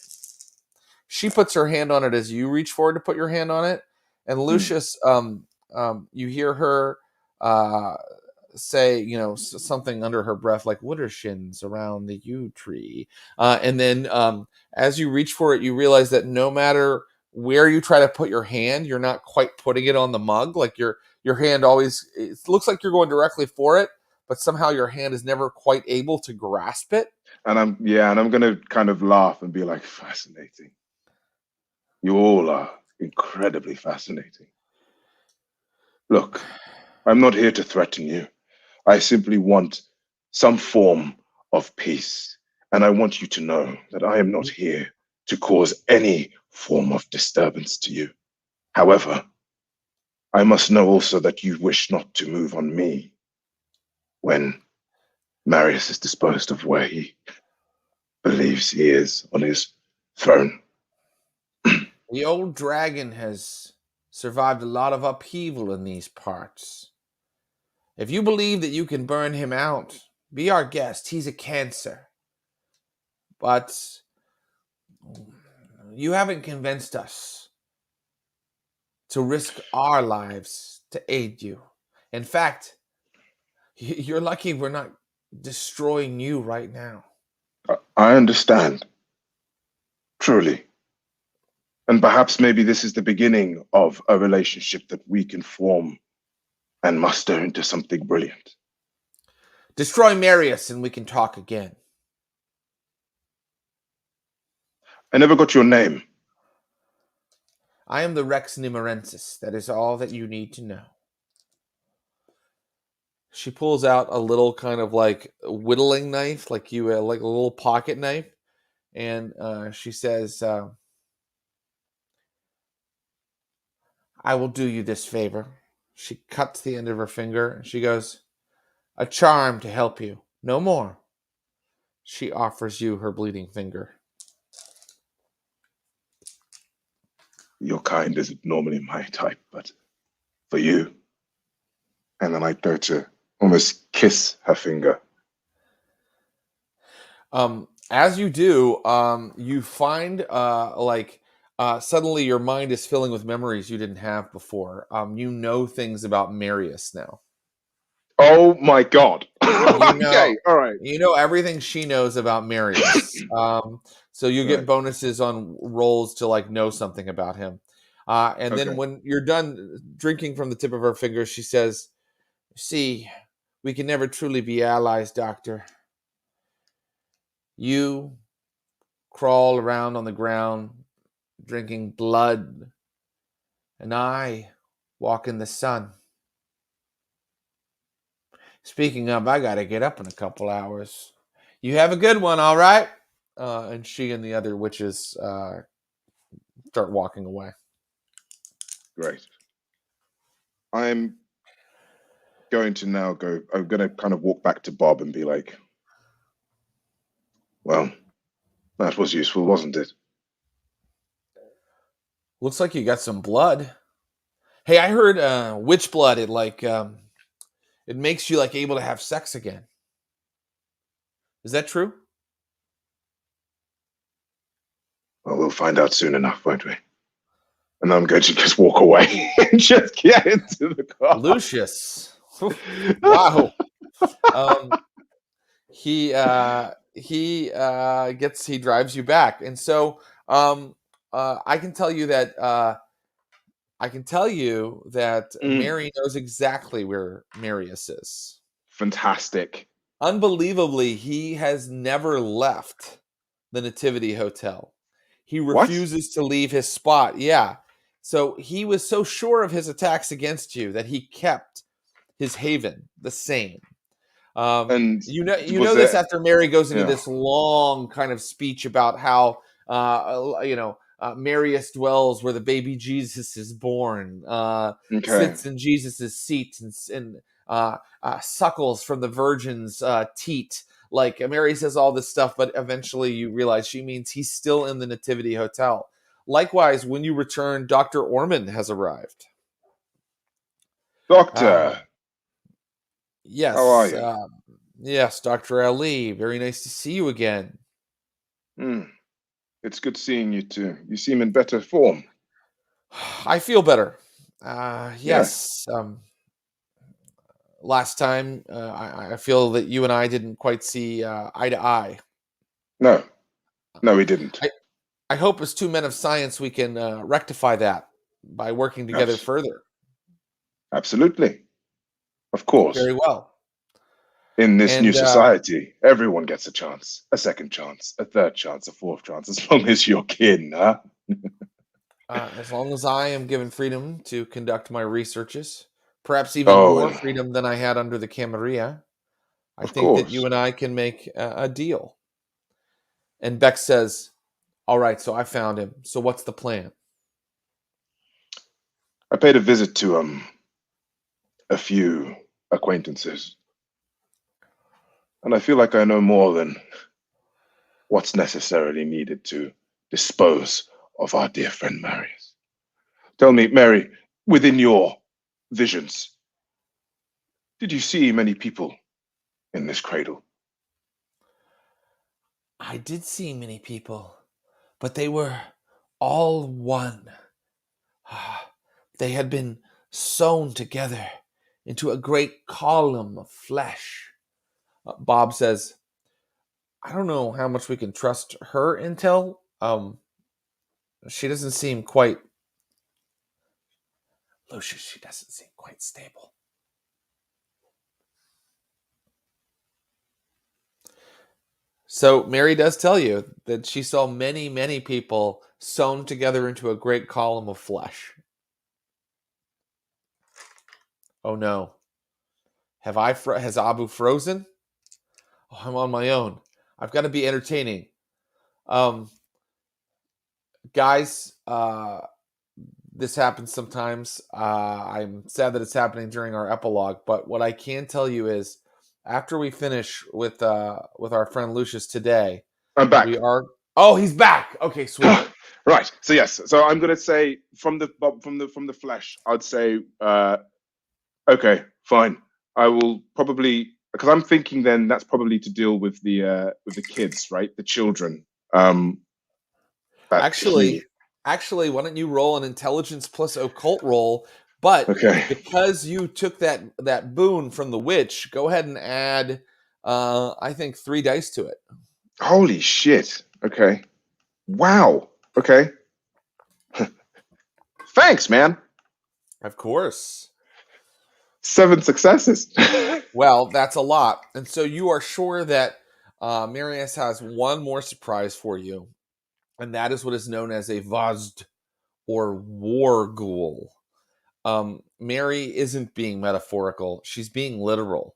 S1: She puts her hand on it as you reach forward to put your hand on it. And Lucius, you hear her say, something under her breath, like "Woodershins around the yew tree." And then as you reach for it, you realize that no matter where you try to put your hand, you're not quite putting it on the mug. Like your hand always, it looks like you're going directly for it, but somehow your hand is never quite able to grasp it.
S2: And I'm going to kind of laugh and be like, fascinating. You all are incredibly fascinating. Look, I'm not here to threaten you. I simply want some form of peace. And I want you to know that I am not here to cause any form of disturbance to you. However, I must know also that you wish not to move on me when Marius is disposed of where he believes he is on his throne.
S1: The old dragon has survived a lot of upheaval in these parts. If you believe that you can burn him out, be our guest. He's a cancer. But you haven't convinced us to risk our lives to aid you. In fact, you're lucky we're not destroying you right now.
S2: I understand. Truly. And perhaps maybe this is the beginning of a relationship that we can form and muster into something brilliant.
S1: Destroy Marius and we can talk again.
S2: I never got your name.
S1: I am the Rex Nimerensis. That is all that you need to know. She pulls out a little kind of like whittling knife, like a little pocket knife, and she says, I will do you this favor. She cuts the end of her finger and she goes, a charm to help you. No more. She offers you her bleeding finger.
S2: Your kind isn't normally my type, but for you. And then I go to almost kiss her finger.
S1: As you do, you find suddenly your mind is filling with memories you didn't have before. You know things about Marius now.
S2: Oh my God.
S1: Okay, all right. You know everything she knows about Marius. So you get bonuses on rolls to like know something about him. And then when you're done drinking from the tip of her finger, she says, see, we can never truly be allies, Doctor. You crawl around on the ground drinking blood, and I walk in the sun. Speaking of, I got to get up in a couple hours. You have a good one, all right? And she and the other witches start walking away.
S2: Great. I'm going to kind of walk back to Bob and be like, well, that was useful, wasn't it?
S1: Looks like you got some blood. Hey, I heard witch blood, it makes you like able to have sex again. Is that true?
S2: Well, we'll find out soon enough, won't we? And I'm going to just walk away and just get into the car.
S1: Lucius. Wow. He drives you back. And so I can tell you that Mary knows exactly where Marius is.
S2: Fantastic.
S1: Unbelievably, he has never left the Nativity Hotel. He refuses to leave his spot. Yeah. So he was so sure of his attacks against you that he kept his haven the same. And you know this after Mary goes into this long kind of speech about how Marius dwells where the baby Jesus is born, sits in Jesus's seat and suckles from the virgin's teat. Like Mary says all this stuff, but eventually you realize she means he's still in the Nativity Hotel. Likewise, when you return, Dr. Ormond has arrived.
S2: Doctor.
S1: Yes.
S2: How are you?
S1: Yes, Dr. Ali. Very nice to see you again.
S2: It's good seeing you too. You seem in better form.
S1: I feel better. Yes. Last time, I feel that you and I didn't quite see eye to eye.
S2: No, we didn't.
S1: I hope as two men of science we can rectify that by working together further.
S2: Absolutely. Of course.
S1: Very well.
S2: In this new
S1: And
S2: society, everyone gets a chance, a second chance, a third chance, a fourth chance, as long as you're kin, huh?
S1: as long as I am given freedom to conduct my researches, perhaps even
S2: Oh,
S1: more
S2: and
S1: freedom than I had under the Camarilla, I
S2: of
S1: think that you
S2: course.
S1: and I can make a deal. And Beck says, all right, so I found him. So what's the plan?
S2: I paid a visit to a few acquaintances, and I feel like I know more than what's necessarily needed to dispose of our dear friend Marius. Tell me, Mary, within your visions, did you see many people in this cradle?
S1: I did see many people, but they were all one. They had been sewn together into a great column of flesh. Bob says, I don't know how much we can trust her intel. She doesn't seem quite Lucius, she doesn't seem quite stable. So Mary does tell you that she saw many, many people sewn together into a great column of flesh. Oh no. Has Abu frozen? Oh, I'm on my own. I've got to be entertaining. Um, guys, this happens sometimes. I'm sad that it's happening during our epilogue, but what I can tell you is after we finish with our friend Lucius today,
S2: I'm back.
S1: we are Oh, he's back. Okay, sweet.
S2: Right. So yes. So I'm gonna say from the flesh, I'd say okay, fine. I will probably because I'm thinking then that's probably to deal with the kids, right? The children. That he
S1: Actually, why don't you roll an intelligence plus occult roll? But
S2: okay.
S1: because you took that boon from the witch, go ahead and add I think 3 dice to it.
S2: Holy shit. Okay. Wow. Okay. Thanks, man.
S1: Of course.
S2: 7 successes.
S1: Well, that's a lot. And so you are sure that Marius has one more surprise for you, and that is what is known as a Vazd or war ghoul. Mary isn't being metaphorical, she's being literal.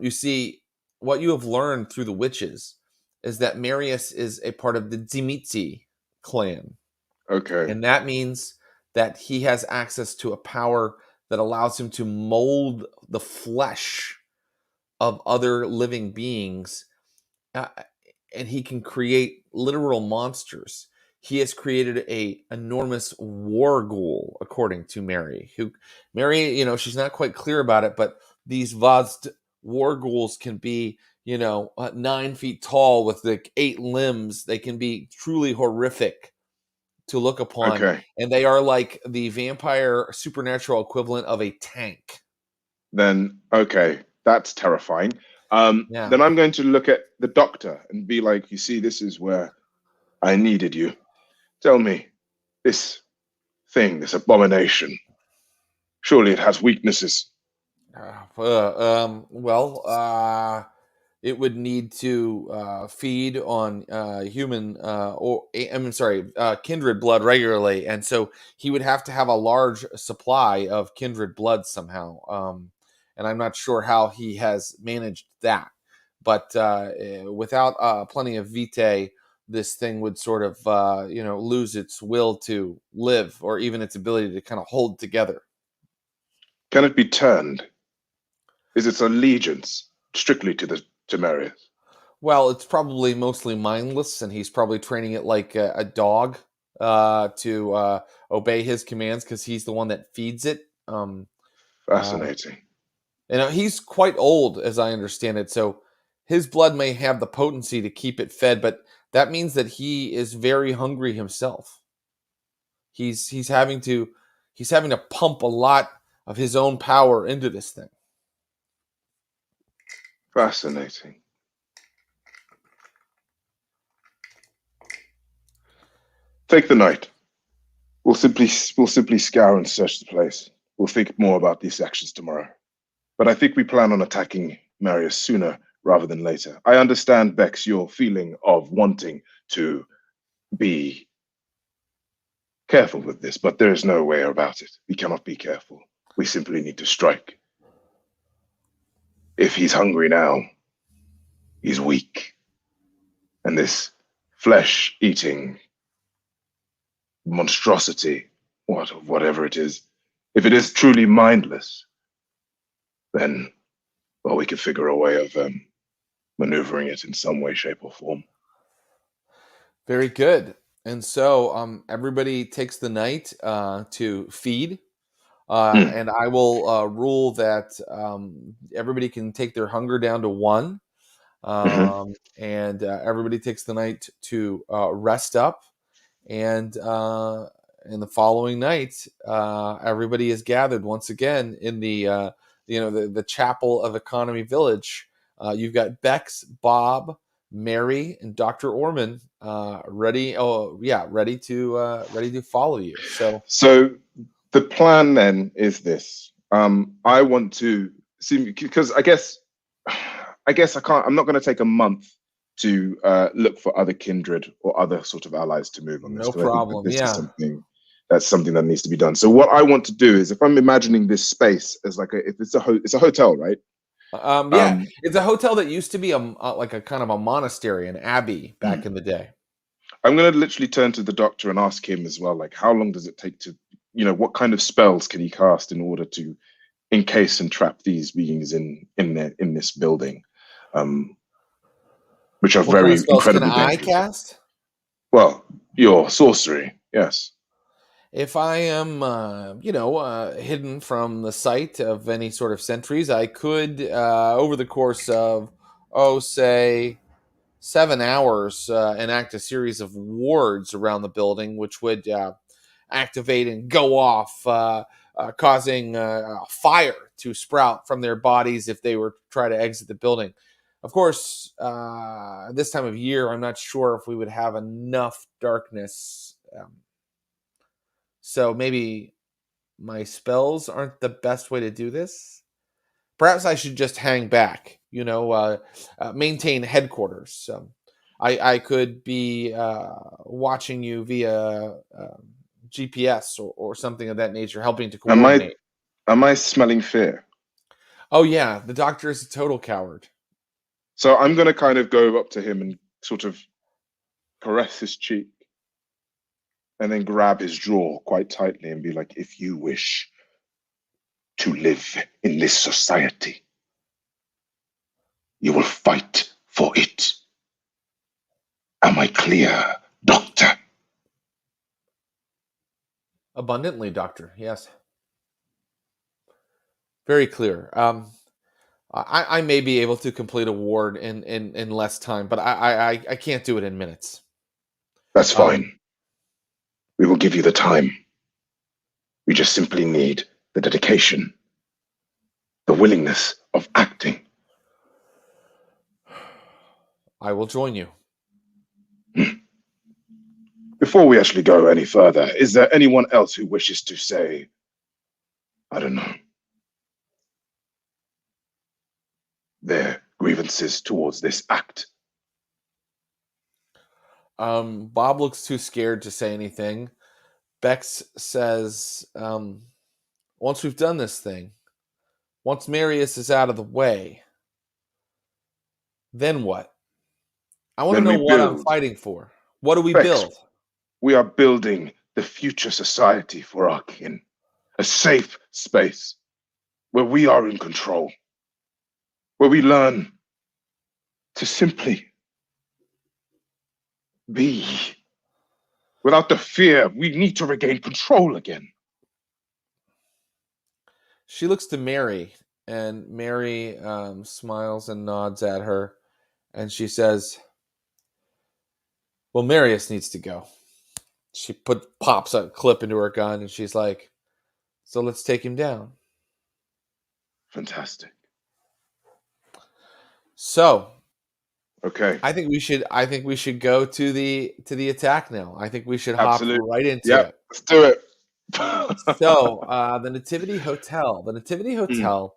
S1: You see, what you have learned through the witches is that Marius is a part of the Dzimitzi clan.
S2: Okay.
S1: And that means that he has access to a power that allows him to mold the flesh of other living beings, uh, and he can create literal monsters. He has created a enormous war ghoul, according to Mary. Mary, she's not quite clear about it, but these Vazd war ghouls can be, 9 feet tall with like 8 limbs. They can be truly horrific to look upon,
S2: Okay.
S1: and they are like the vampire supernatural equivalent of a tank.
S2: Then okay, that's terrifying.
S1: Yeah.
S2: Then I'm going to look at the doctor and be like, you see, this is where I needed you. Tell me, this thing, this abomination, surely it has weaknesses.
S1: Well, it would need to feed on human kindred blood regularly, and so he would have to have a large supply of kindred blood somehow. And I'm not sure how he has managed that, but without plenty of vitae, this thing would sort of lose its will to live, or even its ability to kind of hold together.
S2: Can it be turned? Is its allegiance strictly to the Temerius?
S1: Well, it's probably mostly mindless, and he's probably training it like a dog to obey his commands because he's the one that feeds it. Uh,
S2: Fascinating.
S1: he's quite old, as I understand it, so his blood may have the potency to keep it fed, but that means that he is very hungry himself. He's having to pump a lot of his own power into this thing.
S2: Fascinating. Take the night. We'll simply scour and search the place. We'll think more about these actions tomorrow. But I think we plan on attacking Marius sooner rather than later. I understand, Bex, your feeling of wanting to be careful with this, but there is no way about it. We cannot be careful. We simply need to strike. If he's hungry now, he's weak. And this flesh-eating monstrosity, whatever it is, if it is truly mindless, then, well, we could figure a way of maneuvering it in some way, shape, or form.
S1: Very good. And so everybody takes the night to feed. And I will rule that everybody can take their hunger down to 1. And everybody takes the night to rest up. And in the following night, everybody is gathered once again in the chapel of Economy Village. You've got Bex, Bob, Mary, and Dr. Orman ready to follow you.
S2: So the plan then is this. I want to see, because I guess I can't. I'm not going to take a month to look for other kindred or other sort of allies to move on this.
S1: No problem.
S2: This is something that needs to be done. So what I want to do is, if I'm imagining this space as like it's a hotel, right?
S1: It's a hotel that used to be like a kind of a monastery, an abbey back in the day.
S2: I'm going to literally turn to the doctor and ask him as well, like, how long does it take to, what kind of spells can he cast in order to encase and trap these beings in this building, which are very incredibly dangerous.
S1: Can I cast?
S2: Well, your sorcery, yes.
S1: If I am, hidden from the sight of any sort of sentries, I could, over the course of, say, 7 hours, enact a series of wards around the building, which would activate and go off, causing fire to sprout from their bodies if they were to try to exit the building. Of course, this time of year, I'm not sure if we would have enough darkness. So maybe my spells aren't the best way to do this. Perhaps I should just hang back, maintain headquarters. I could be watching you via GPS or something of that nature, helping to coordinate.
S2: Am I smelling fear?
S1: Oh, yeah. The doctor is a total coward.
S2: So I'm going to kind of go up to him and sort of caress his cheek, and then grab his jaw quite tightly and be like, if you wish to live in this society, you will fight for it. Am I clear, Doctor?
S1: Abundantly, Doctor, yes. Very clear. I may be able to complete a ward in less time, but I can't do it in minutes.
S2: That's fine. We will give you the time. We just simply need the dedication, the willingness of acting.
S1: I will join you.
S2: Before we actually go any further, is there anyone else who wishes to say, I don't know, their grievances towards this act?
S1: Bob looks too scared to say anything. Bex says, once we've done this thing, once Marius is out of the way, then what? I want to know what I'm fighting for. What do we build?
S2: We are building the future society for our kin. A safe space where we are in control, where we learn to simply be. Without the fear, we need to regain control again.
S1: She looks to Mary, and Mary smiles and nods at her, and she says, well, Marius needs to go. She pops a clip into her gun, and she's like, so let's take him down.
S2: Fantastic.
S1: So,
S2: okay.
S1: I think we should go to the attack now. I think we should hop right into it.
S2: Let's do it.
S1: So, the Nativity Hotel. The Nativity Hotel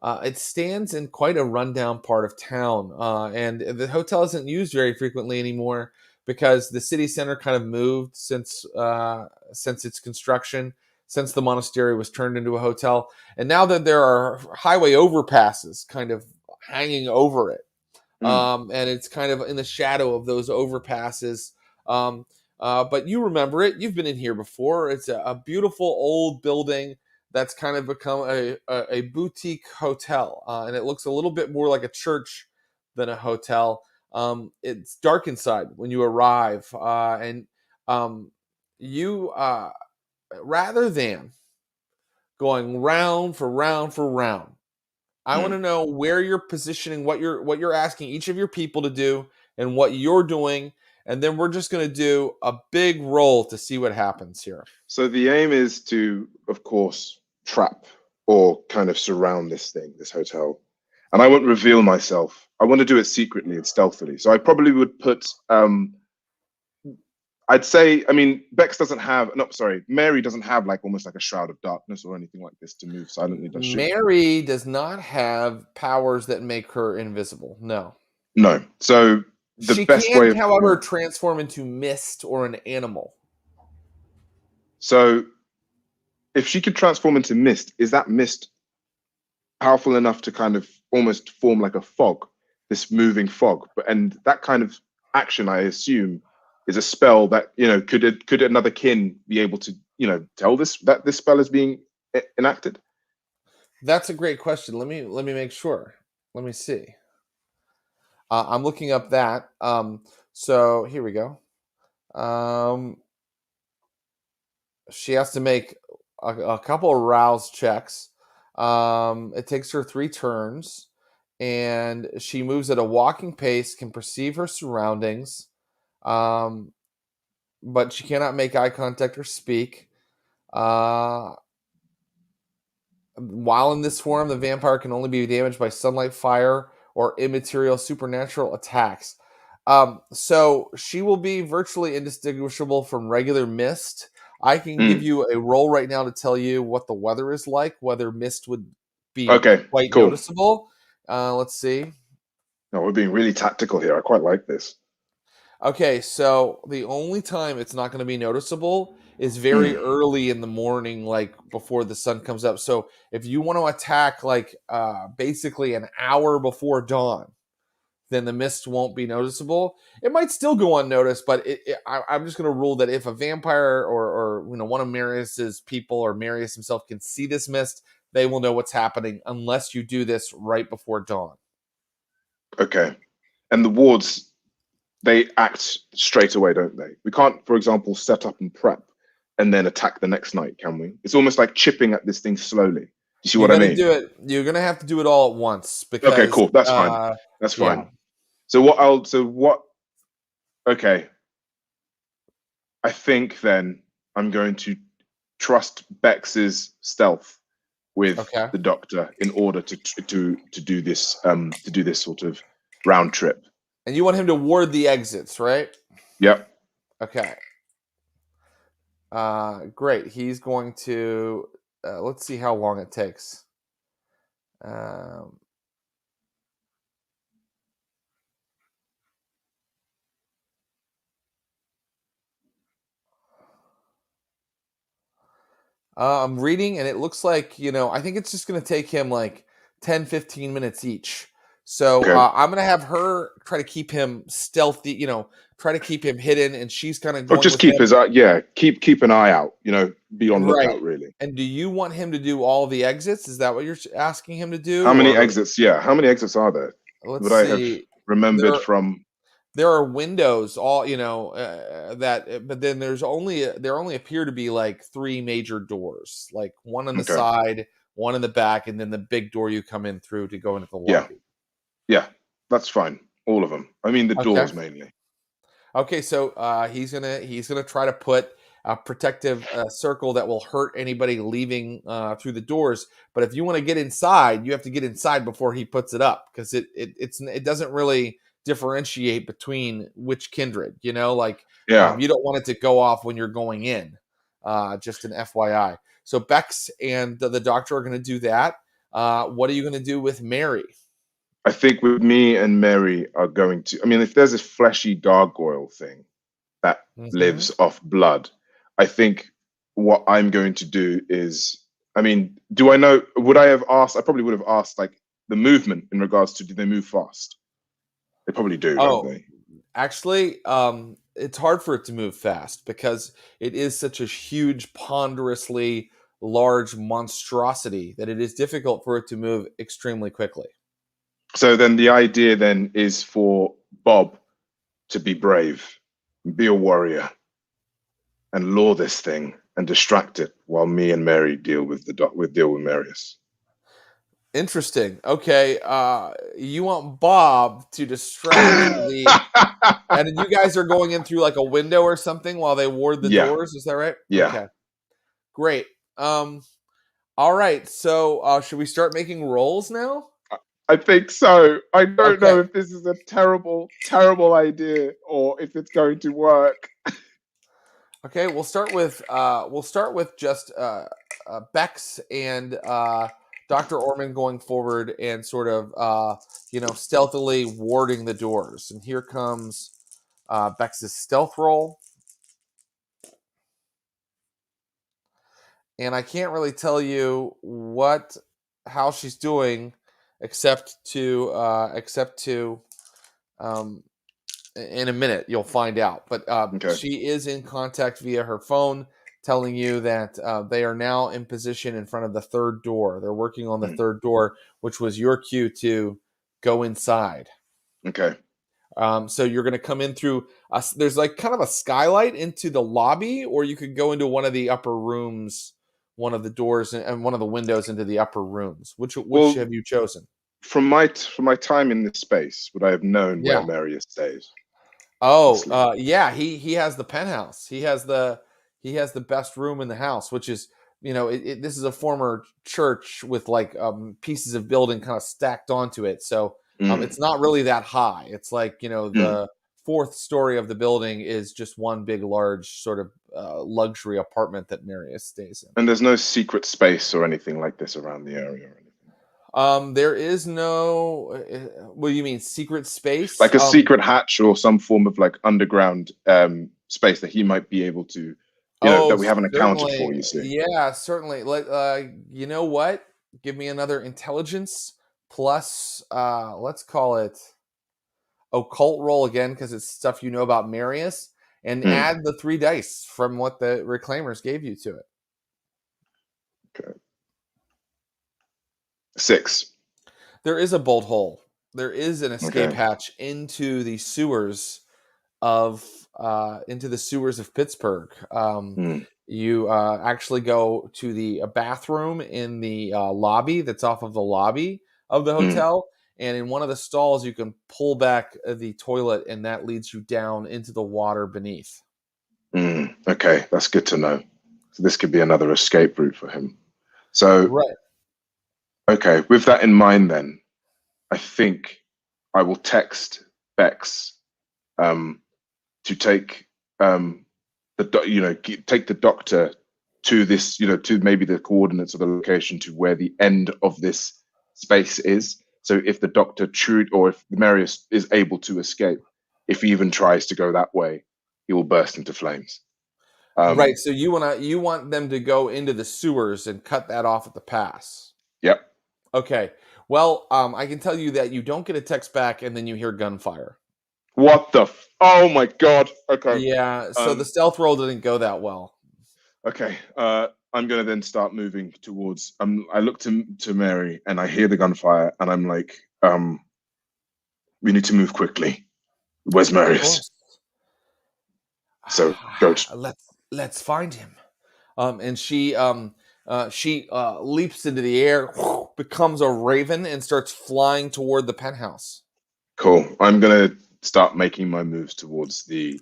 S1: It stands in quite a rundown part of town, and the hotel isn't used very frequently anymore because the city center kind of moved since its construction, since the monastery was turned into a hotel, and now that there are highway overpasses kind of hanging over it, and it's kind of in the shadow of those overpasses. Um, but you remember it. You've been in here before. It's a beautiful old building that's kind of become a boutique hotel, and it looks a little bit more like a church than a hotel. It's dark inside when you arrive, and you rather than going round for round for round, I want to know where you're positioning, what you're asking each of your people to do, and what you're doing, and then we're just going to do a big roll to see what happens here.
S2: So the aim is to, of course, trap or kind of surround this hotel. And I won't reveal myself. I want to do it secretly and stealthily. So I probably would put, I'd say, I mean, Bex doesn't have, no, sorry, Mary doesn't have like almost like a shroud of darkness or anything like this to move silently, does she?
S1: Mary does not have powers that make her invisible. No.
S2: No. So the best way,
S1: however, transform into mist or an animal.
S2: So if she could transform into mist, is that mist powerful enough to kind of almost form like a fog, this moving fog? And that kind of action, I assume, is a spell that, you know, could another kin be able to, you know, tell that this spell is being enacted?
S1: That's a great question. Let me make sure. Let me see. I'm looking up that. So here we go. She has to make a couple of rouse checks. It takes her 3 turns, and she moves at a walking pace, can perceive her surroundings, but she cannot make eye contact or speak. While in this form, the vampire can only be damaged by sunlight, fire, or immaterial supernatural attacks. So she will be virtually indistinguishable from regular mist. I can give you a roll right now to tell you what the weather is like, whether mist would be quite noticeable. Let's see.
S2: No, we're being really tactical here. I quite like this.
S1: Okay, so the only time it's not going to be noticeable is very early in the morning, like before the sun comes up. So if you want to attack like basically an hour before dawn, then the mist won't be noticeable. It might still go unnoticed, but I'm just going to rule that if a vampire or you know, one of Marius's people or Marius himself can see this mist, they will know what's happening unless you do this right before dawn.
S2: Okay. And the wards, they act straight away, don't they? We can't, for example, set up and prep and then attack the next night, can we? It's almost like chipping at this thing slowly. You see what I mean?
S1: You're going to have to do it all at once. Because,
S2: okay, cool. That's fine. That's fine. Yeah. Okay. I think then I'm going to trust Bex's stealth with the doctor in order to do this sort of round trip.
S1: And you want him to ward the exits, right?
S2: Yep.
S1: Okay. Great. He's going to let's see how long it takes. I'm reading, and it looks like, you know, I think it's just going to take him like 10, 15 minutes each. So I'm going to have her try to keep him stealthy, you know, try to keep him hidden, and she's kind of going.
S2: Or just keep his eye, keep an eye out, you know, be on lookout, really.
S1: And do you want him to do all the exits? Is that what you're asking him to do?
S2: How many exits? Yeah, how many exits are there?
S1: Let's see. I have
S2: remembered from.
S1: There are windows, all, you know, but then there only appear to be like 3 major doors, like one on the side, one in the back, and then the big door you come in through to go into the lobby.
S2: Yeah, that's fine. All of them. I mean, the doors mainly.
S1: Okay, so he's gonna try to put a protective circle that will hurt anybody leaving through the doors. But if you want to get inside, you have to get inside before he puts it up, because it doesn't really differentiate between which kindred, you know, like you don't want it to go off when you're going in. Just an FYI. So Bex and the doctor are going to do that. What are you going to do with Mary?
S2: I think with me and Mary are going to. I mean, if there's a fleshy gargoyle thing that
S1: Mm-hmm.
S2: lives off blood, I think what I'm going to do is. I mean, do I know? Would I have asked? I probably would have asked like the movement in regards to do they move fast? They probably do, don't
S1: Oh,
S2: they?
S1: actually, it's hard for it to move fast because it is such a huge, ponderously large monstrosity that it is difficult for it to move extremely quickly.
S2: So then the idea then is for Bob to be brave, be a warrior, and lure this thing and distract it while me and Mary deal with deal with Marius.
S1: Interesting. Okay, you want Bob to distract the, and then you guys are going in through like a window or something while they ward the
S2: Yeah,
S1: doors. Is that right?
S2: yeah.
S1: Okay, great. All right. So, should we start making rolls now?
S2: I think so. I don't
S1: Okay.
S2: know if this is a terrible, terrible idea or if it's going to work.
S1: Okay. We'll start with just Bex and Dr. Orman going forward and sort of stealthily warding the doors. And here comes Bex's stealth roll. And I can't really tell you how she's doing, except to um, in a minute you'll find out. But
S2: Okay.
S1: she is in contact via her phone, telling you that they are now in position in front of the third door. They're working on the third door, which was your cue to go inside.
S2: Okay.
S1: So you're going to come in through. There's like kind of a skylight into the lobby, or you could go into one of the upper rooms, one of the doors, and one of the windows into the upper rooms. Which
S2: Well,
S1: have you chosen?
S2: from my time in this space, would I have known where
S1: Yeah.
S2: Marius stays?
S1: Oh, yeah. He has the penthouse. He has the best room in the house, which is this is a former church with like pieces of building kind of stacked onto it. So it's not really that high. It's like the fourth story of the building is just one big large sort of luxury apartment that Marius stays in.
S2: And there's no secret space or anything like this around the area or anything.
S1: There is no. What do you mean, secret space?
S2: Like a secret hatch or some form of like underground space that he might be able to, that we haven't accounted for. You see?
S1: Yeah, certainly. You know what? Give me another intelligence plus. Let's call it occult roll again because it's stuff you know about Marius, and add the 3 dice from what the reclaimers gave you to it.
S2: Okay. 6.
S1: There is a bolt hole. There is an escape hatch into the sewers of Pittsburgh. You actually go to the bathroom in the lobby that's off of the lobby of the hotel, and in one of the stalls you can pull back the toilet, and that leads you down into the water beneath.
S2: Okay, that's good to know. So this could be another escape route for him. So
S1: right.
S2: Okay, with that in mind, then I think I will text Bex to take take the doctor to this, to maybe the coordinates of the location to where the end of this space is. So if the doctor or if Marius is able to escape, if he even tries to go that way, he will burst into flames.
S1: Right. So you want them to go into the sewers and cut that off at the pass.
S2: Yep.
S1: Okay. Well, I can tell you that you don't get a text back, and then you hear gunfire.
S2: What the? Oh my god. Okay.
S1: Yeah. So the stealth roll didn't go that well.
S2: Okay. I'm gonna then start moving towards. I look to Mary, and I hear the gunfire, and I'm like, we need to move quickly. Where's Marius? So go.
S1: Let's find him. And she leaps into the air, becomes a raven, and starts flying toward the penthouse.
S2: Cool. I'm gonna start making my moves towards the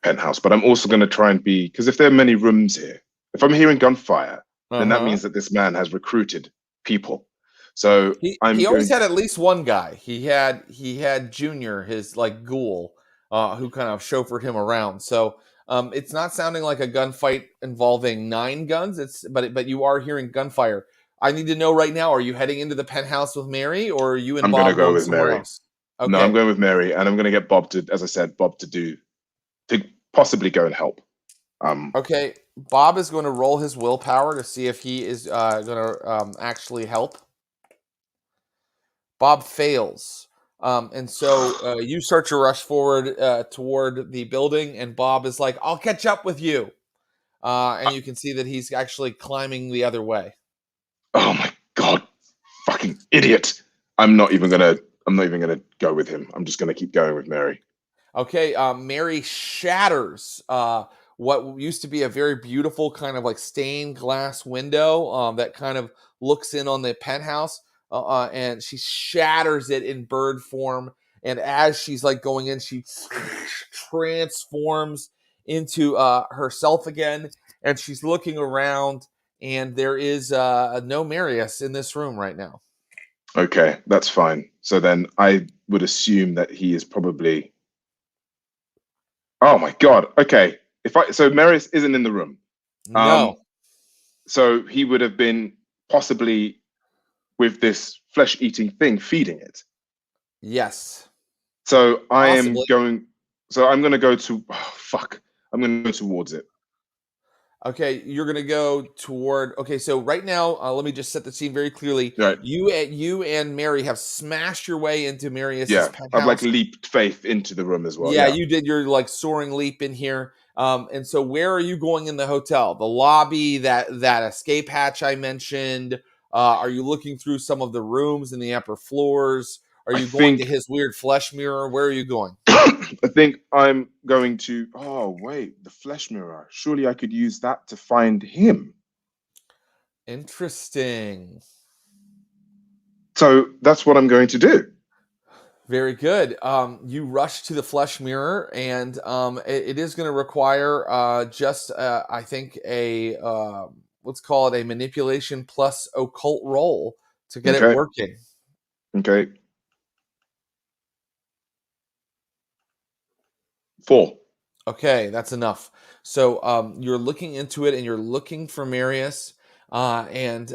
S2: penthouse, but I'm also gonna try and because if there are many rooms here, if I'm hearing gunfire, then that means that this man has recruited people. So
S1: he always had at least one guy. He had Junior, his like ghoul, who kind of chauffeured him around. So it's not sounding like a gunfight involving 9 guns. But you are hearing gunfire. I need to know right now, are you heading into the penthouse with Mary, or are you and
S2: I'm gonna
S1: Bob
S2: go
S1: going
S2: with
S1: somewhere
S2: Mary.
S1: else?
S2: No, I'm
S1: Okay.
S2: going with Mary, and I'm gonna get Bob to, as I said, Bob to possibly go and help.
S1: Okay. Bob is going to roll his willpower to see if he is going to actually help. Bob fails. And so you start to rush forward toward the building, and Bob is like, I'll catch up with you. And you can see that he's actually climbing the other way.
S2: Oh my God, fucking idiot! I'm not even gonna go with him. I'm just gonna keep going with Mary.
S1: Okay, Mary shatters what used to be a very beautiful kind of like stained glass window that kind of looks in on the penthouse, and she shatters it in bird form. And as she's like going in, she transforms into herself again, and she's looking around, and there is no Marius in this room right now.
S2: Okay, that's fine. So then I would assume that he is probably. Oh my God. Okay. If I so Marius isn't in the room. Um,
S1: No.
S2: so he would have been possibly with this flesh-eating thing feeding it.
S1: Yes.
S2: So I am
S1: Possibly.
S2: going. So I'm going to go to. Oh, fuck. I'm going to go towards it.
S1: Okay, you're gonna go toward. Okay, so right now, let me just set the scene very clearly.
S2: Right.
S1: You and Mary have smashed your way into Marius's
S2: Yeah. I've like
S1: penthouse.
S2: leaped faith into the room as well.
S1: Yeah,
S2: Yeah.
S1: you did your like soaring leap in here. And so where are you going in the hotel? The lobby, that escape hatch I mentioned. Are you looking through some of the rooms in the upper floors? Are
S2: I
S1: you going to
S2: think.
S1: his weird flesh mirror? Where are you going?
S2: I think I'm going to. Oh wait, the flesh mirror. Surely I could use that to find him.
S1: Interesting.
S2: So that's what I'm going to do.
S1: Very good. You rush to the flesh mirror, and it is going to require just, I think, let's call it a manipulation plus occult roll to get it
S2: Okay.
S1: working.
S2: Okay. 4.
S1: Okay, that's enough. So you're looking into it, and you're looking for Marius, and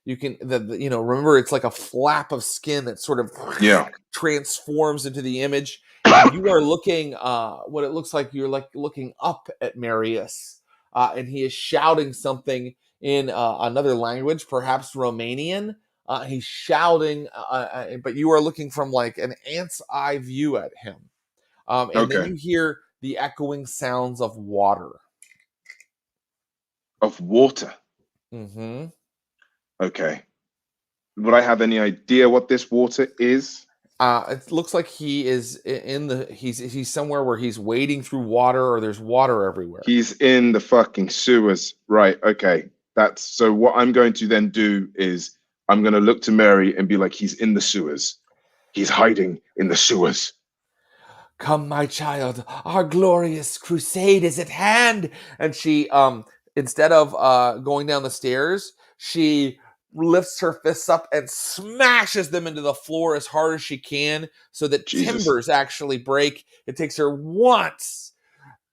S1: you can, remember it's like a flap of skin that sort of
S2: Yeah.
S1: transforms into the image, and you are looking. What it looks like, you're like looking up at Marius, and he is shouting something in another language, perhaps Romanian. He's shouting, but you are looking from like an ant's eye view at him. And then
S2: Okay.
S1: you hear the echoing sounds of water.
S2: Of water.
S1: Mm-hmm.
S2: Okay. Would I have any idea what this water is?
S1: It looks like he is he's somewhere where he's wading through water, or there's water everywhere.
S2: He's in the fucking sewers. Right. Okay. That's so what I'm going to then do is I'm going to look to Mary and be like, he's in the sewers. He's hiding in the sewers.
S1: Come, my child, our glorious crusade is at hand. And she, instead of going down the stairs, she lifts her fists up and smashes them into the floor as hard as she can so that
S2: Jesus.
S1: timbers actually break. It takes her once,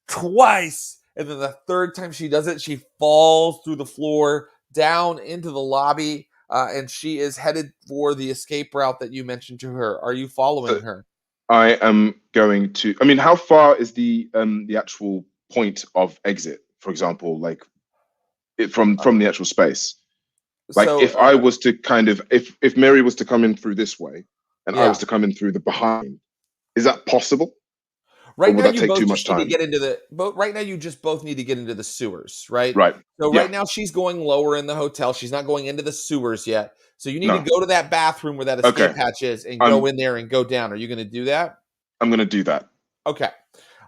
S1: twice, and then the third time she does it, she falls through the floor down into the lobby, and she is headed for the escape route that you mentioned to her. Are you following
S2: So
S1: her?
S2: I am going to. I mean, how far is the actual point of exit? For example, like it from the actual space. Like
S1: So,
S2: if I was to kind of if Mary was to come in through this way and I was
S1: yeah.
S2: to come in through the behind, is that possible? Or
S1: Right
S2: would
S1: now,
S2: that
S1: you
S2: take too
S1: both
S2: much
S1: just need to
S2: time?
S1: get into the. But right now, you just both need to get into the sewers, right?
S2: Right.
S1: So
S2: Yeah.
S1: right now, she's going lower in the hotel. She's not going into the sewers yet. So you need to
S2: No.
S1: go to that bathroom where that escape
S2: Okay.
S1: hatch is and go
S2: I'm
S1: in there and go down. Are you going to do that?
S2: I'm gonna do that.
S1: Okay.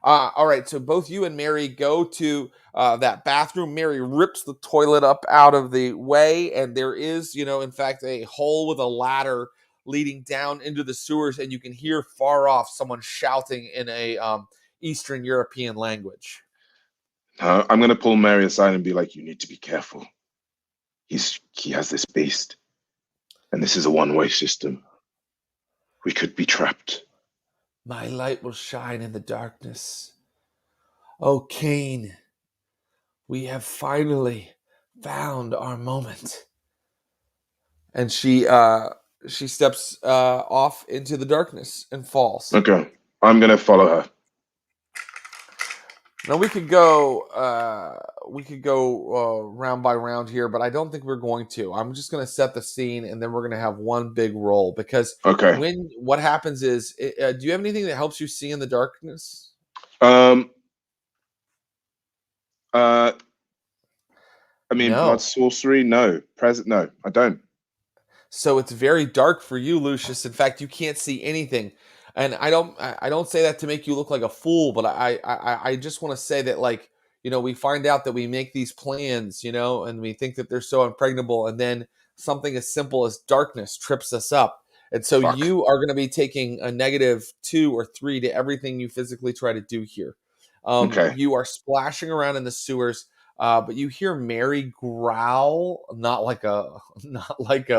S1: All right. So both you and Mary go to that bathroom. Mary rips the toilet up out of the way, and there is, in fact, a hole with a ladder leading down into the sewers, and you can hear far off someone shouting in a Eastern European language.
S2: I'm gonna pull Mary aside and be like, you need to be careful. He has this beast, and this is a one-way system. We could be trapped.
S1: My light will shine in the darkness. Oh, Cain, we have finally found our moment. and she steps off into the darkness and falls.
S2: Okay, I'm gonna follow her.
S1: Now we could go round by round here, but I don't think we're going to. I'm just going to set the scene, and then we're going to have one big roll because
S2: Okay.
S1: what happens is, do you have anything that helps you see in the darkness?
S2: I mean,
S1: No.
S2: blood sorcery. No, no, I don't.
S1: So it's very dark for you, Lucius. In fact, you can't see anything. And I don't say that to make you look like a fool, but I just want to say that, like, we find out that we make these plans, and we think that they're so impregnable, and then something as simple as darkness trips us up. And so
S2: Fuck.
S1: you are going to be taking a -2 or 3 to everything you physically try to do here.
S2: Okay.
S1: You are splashing around in the sewers. But you hear Mary growl, not like a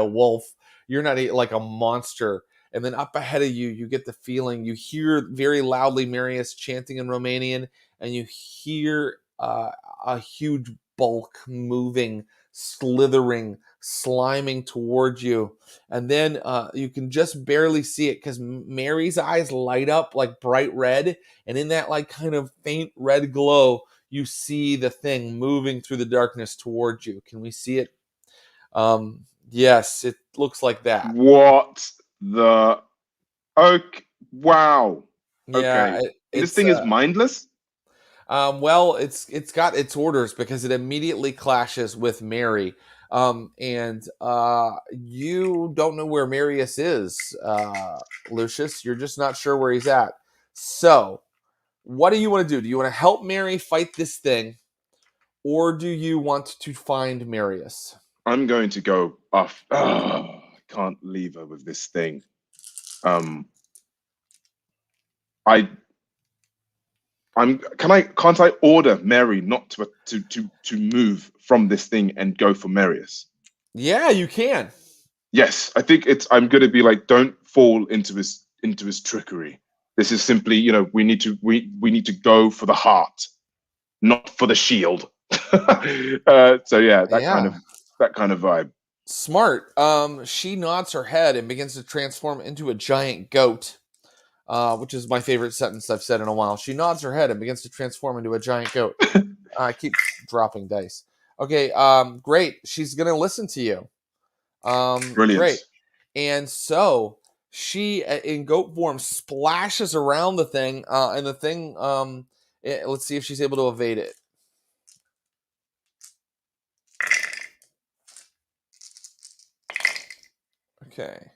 S1: wolf. You're not like a monster. And then up ahead of you, you get the feeling. You hear very loudly Marius chanting in Romanian, and you hear a huge bulk moving, slithering, sliming towards you. And then you can just barely see it because Mary's eyes light up like bright red, and in that like kind of faint red glow, you see the thing moving through the darkness towards you. Can we see it? Yes, it looks like that.
S2: What the? Okay. Wow.
S1: Yeah,
S2: Okay. And this
S1: it's
S2: thing is mindless?
S1: well, it's got its orders because it immediately clashes with Mary. And you don't know where Marius is, Lucius. You're just not sure where he's at. So, what do you want to do? Do you want to help Mary fight this thing, or do you want to find Marius?
S2: I'm going to go off. I can't leave her with this thing. Can't I order Mary not to move from this thing and go for Marius?
S1: Yeah, you can.
S2: Yes, I think I'm gonna be like, don't fall into his trickery. This is simply, we need to go for the heart, not for the shield. So yeah, that kind of vibe.
S1: Smart. She nods her head and begins to transform into a giant goat, which is my favorite sentence I've said in a while. She nods her head and begins to transform into a giant goat. I keep dropping dice. Okay, great. She's gonna listen to you.
S2: Brilliant.
S1: Great. And so she, in goat form, splashes around the thing, and the thing. Let's see if she's able to evade it. Okay.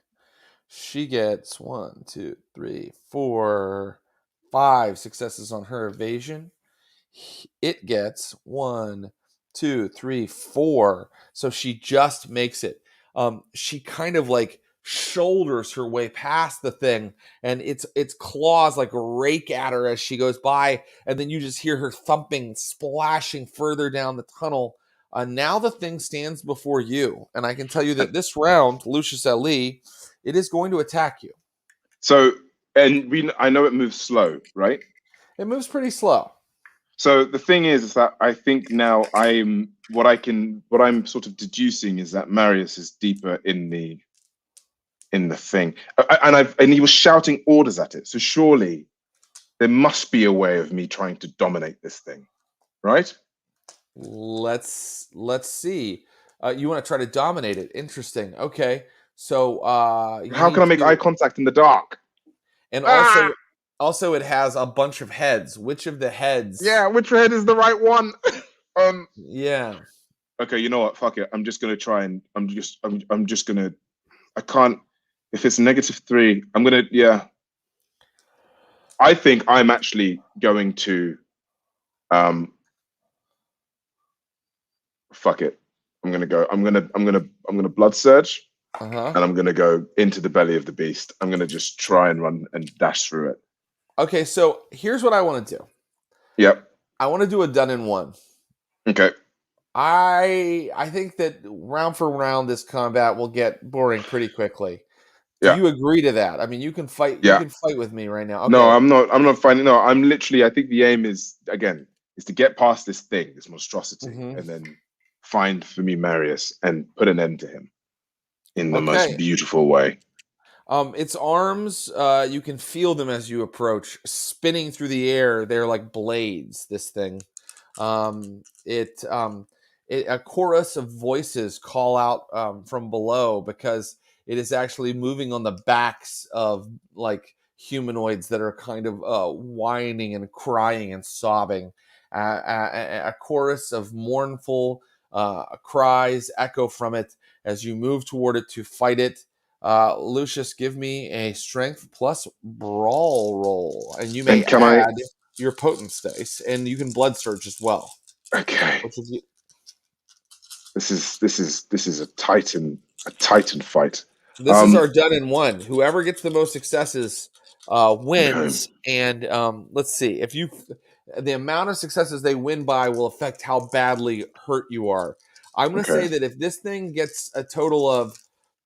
S1: She gets 1, 2, 3, 4, 5 successes on her evasion. It gets 1, 2, 3, 4. So she just makes it. She kind of like shoulders her way past the thing, and its claws like rake at her as she goes by, and then you just hear her thumping, splashing further down the tunnel. Now the thing stands before you, and I can tell you that this round, Lucius Ali, it is going to attack you.
S2: So, and I know it moves slow, right?
S1: It moves pretty slow.
S2: So the thing is that I think now what I'm sort of deducing is that Marius is deeper in the thing, and he was shouting orders at it. So surely there must be a way of me trying to dominate this thing, right?
S1: Let's see. You want to try to dominate it? Interesting. Okay, so
S2: how can I make eye contact in the dark?
S1: And also, it has a bunch of heads. Which of the heads?
S2: Yeah, which head is the right one?
S1: Yeah.
S2: Okay, you know what? Fuck it. I'm just gonna try and I'm just gonna. I can't. If it's -3, I'm gonna. Yeah. I think I'm actually going to. Fuck it. I'm gonna blood surge. And I'm gonna go into the belly of the beast. I'm gonna just try and run and dash through it.
S1: Okay, so here's what I want to do.
S2: Yep.
S1: I want to do a done in one.
S2: Okay.
S1: I think that round for round, this combat will get boring pretty quickly. Do you agree to that? I mean, you can fight.
S2: Yeah.
S1: You can fight with me right now. Okay.
S2: No, I'm not fighting. No, I'm literally. I think the aim is to get past this thing, this monstrosity, and then find for me Marius and put an end to him in the most beautiful way.
S1: Its arms, you can feel them as you approach, spinning through the air. They're like blades. This thing, a chorus of voices call out from below because it is actually moving on the backs of like humanoids that are kind of whining and crying and sobbing. A chorus of mournful cries echo from it as you move toward it to fight it. Lucius, give me a strength plus brawl roll, and you may add your potence dice, and you can blood surge as well.
S2: Okay. This is a titan fight.
S1: This is our done in one. Whoever gets the most successes wins. And let's see, if the amount of successes they win by will affect how badly hurt you are. I'm going to say that if this thing gets a total of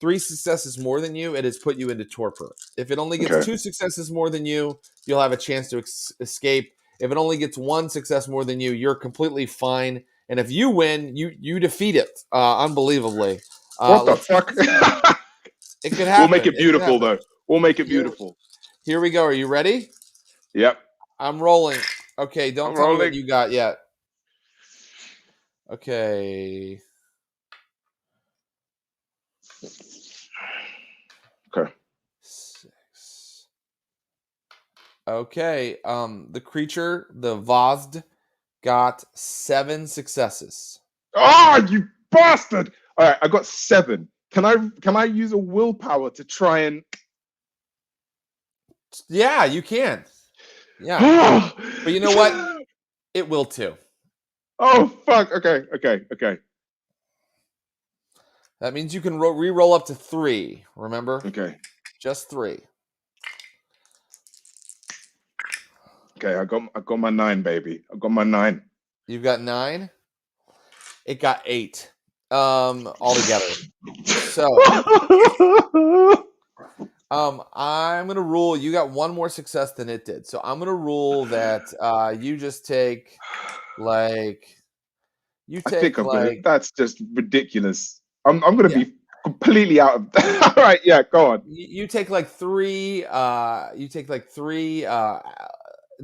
S1: 3 successes more than you, it has put you into torpor. If it only gets 2 successes more than you, you'll have a chance to escape. If it only gets 1 success more than you, you're completely fine. And if you win, you defeat it unbelievably.
S2: What the fuck?
S1: It could happen.
S2: We'll make it beautiful, though. We'll make it beautiful.
S1: Here we go. Are you ready?
S2: Yep.
S1: I'm rolling. Okay, don't tell me what you got yet. Okay.
S2: Okay.
S1: 6. Okay. The creature, the Vazd, got 7 successes.
S2: Oh, you bastard! All right, I got 7. Can I use a willpower to try and?
S1: Yeah, you can. Yeah. But you know what? It will too.
S2: Oh fuck! Okay.
S1: That means you can re-roll up to 3. Remember?
S2: Okay.
S1: Just 3.
S2: Okay, I got my 9, baby. I got my 9.
S1: You've got 9. It got 8. Altogether. So, I'm gonna rule you got 1 more success than it did. So I'm gonna rule that you just take
S2: that's just ridiculous. I'm gonna be completely out of. All right, yeah, go on.
S1: You take 3. You take 3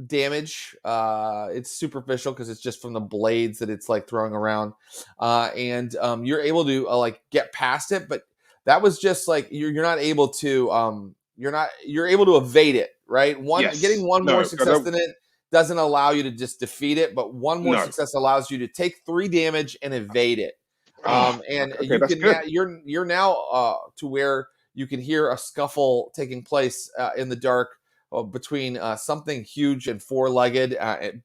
S1: damage. It's superficial because it's just from the blades that it's like throwing around, and you're able to get past it, but that was just like you're not able to you're able to evade it, right? Getting one more success than it doesn't allow you to just defeat it, but 1 more success allows you to take 3 damage and evade it. And you're now to where you can hear a scuffle taking place in the dark between something huge and 4-legged,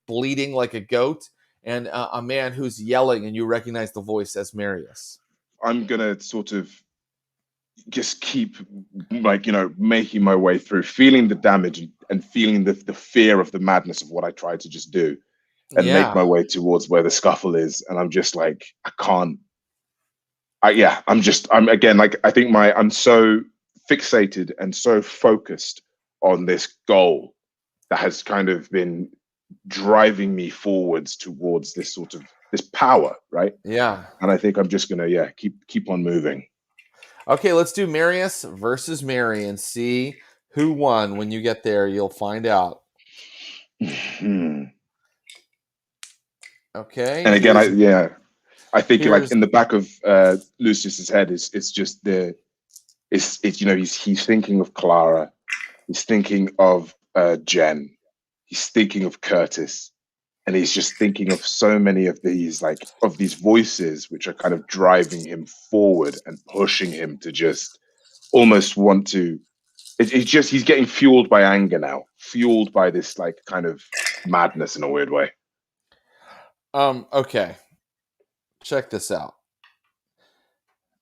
S1: bleeding like a goat, and a man who's yelling, and you recognize the voice as Marius.
S2: I'm gonna sort of just keep making my way through, feeling the damage and feeling the fear of the madness of what I tried to just do, and make my way towards where the scuffle is. And I'm just like, I can't. I think I'm so fixated and so focused on this goal that has kind of been driving me forwards towards this sort of this power, right?
S1: Yeah.
S2: And I think I'm just gonna keep on moving.
S1: Okay, let's do Marius versus Mary and see who won. When you get there, you'll find out.
S2: Okay.
S1: And
S2: again, I think like in the back of Lucius's head is just he's thinking of Clara, he's thinking of Jen, he's thinking of Curtis, and he's just thinking of so many of these voices which are kind of driving him forward and pushing him to just almost want to. He's getting fueled by anger now, fueled by this like kind of madness in a weird way.
S1: Okay. Check this out.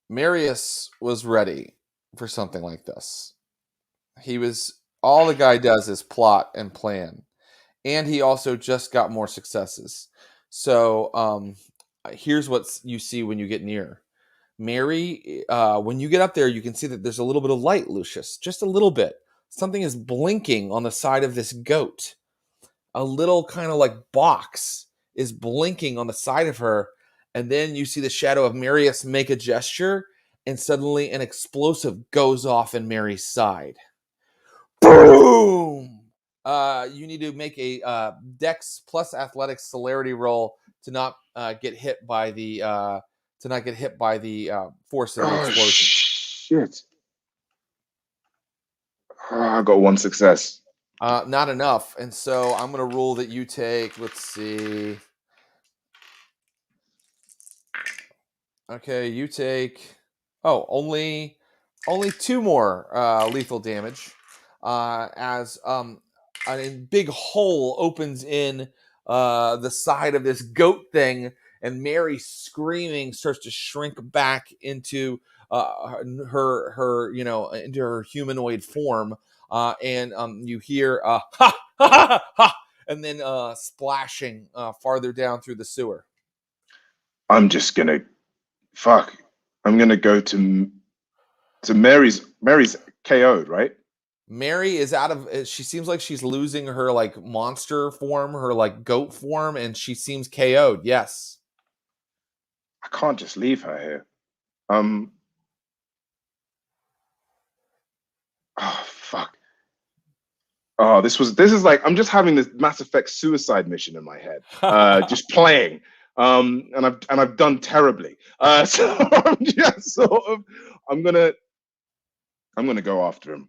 S1: Marius was ready for something like this. All the guy does is plot and plan. And he also just got more successes. So here's what you see when you get near. Mary, when you get up there, you can see that there's a little bit of light, Lucius. Just a little bit. Something is blinking on the side of this goat. A little kind of like box is blinking on the side of her. And then you see the shadow of Marius make a gesture. and suddenly an explosive goes off in Mary's side. Boom! You need to make a Dex plus Athletics celerity roll to not get hit by the force of the explosion.
S2: Shit! I got one success.
S1: Not enough, and so I'm going to rule that you take. Let's see. Okay, you take. Oh, only 2 more lethal damage. As a big hole opens in the side of this goat thing, and Mary, screaming, starts to shrink back into her into her humanoid form, and you hear ha ha ha ha, and then splashing farther down through the sewer.
S2: I'm just gonna fuck. I'm gonna go to Mary's KO'd, right?
S1: Mary is out of. She seems like she's losing her like monster form, her like goat form, and she seems KO'd. Yes.
S2: I can't just leave her here. Oh fuck. Oh, this is like I'm just having this Mass Effect suicide mission in my head, just playing, and I've done terribly. So I'm just sort of I'm gonna go after him.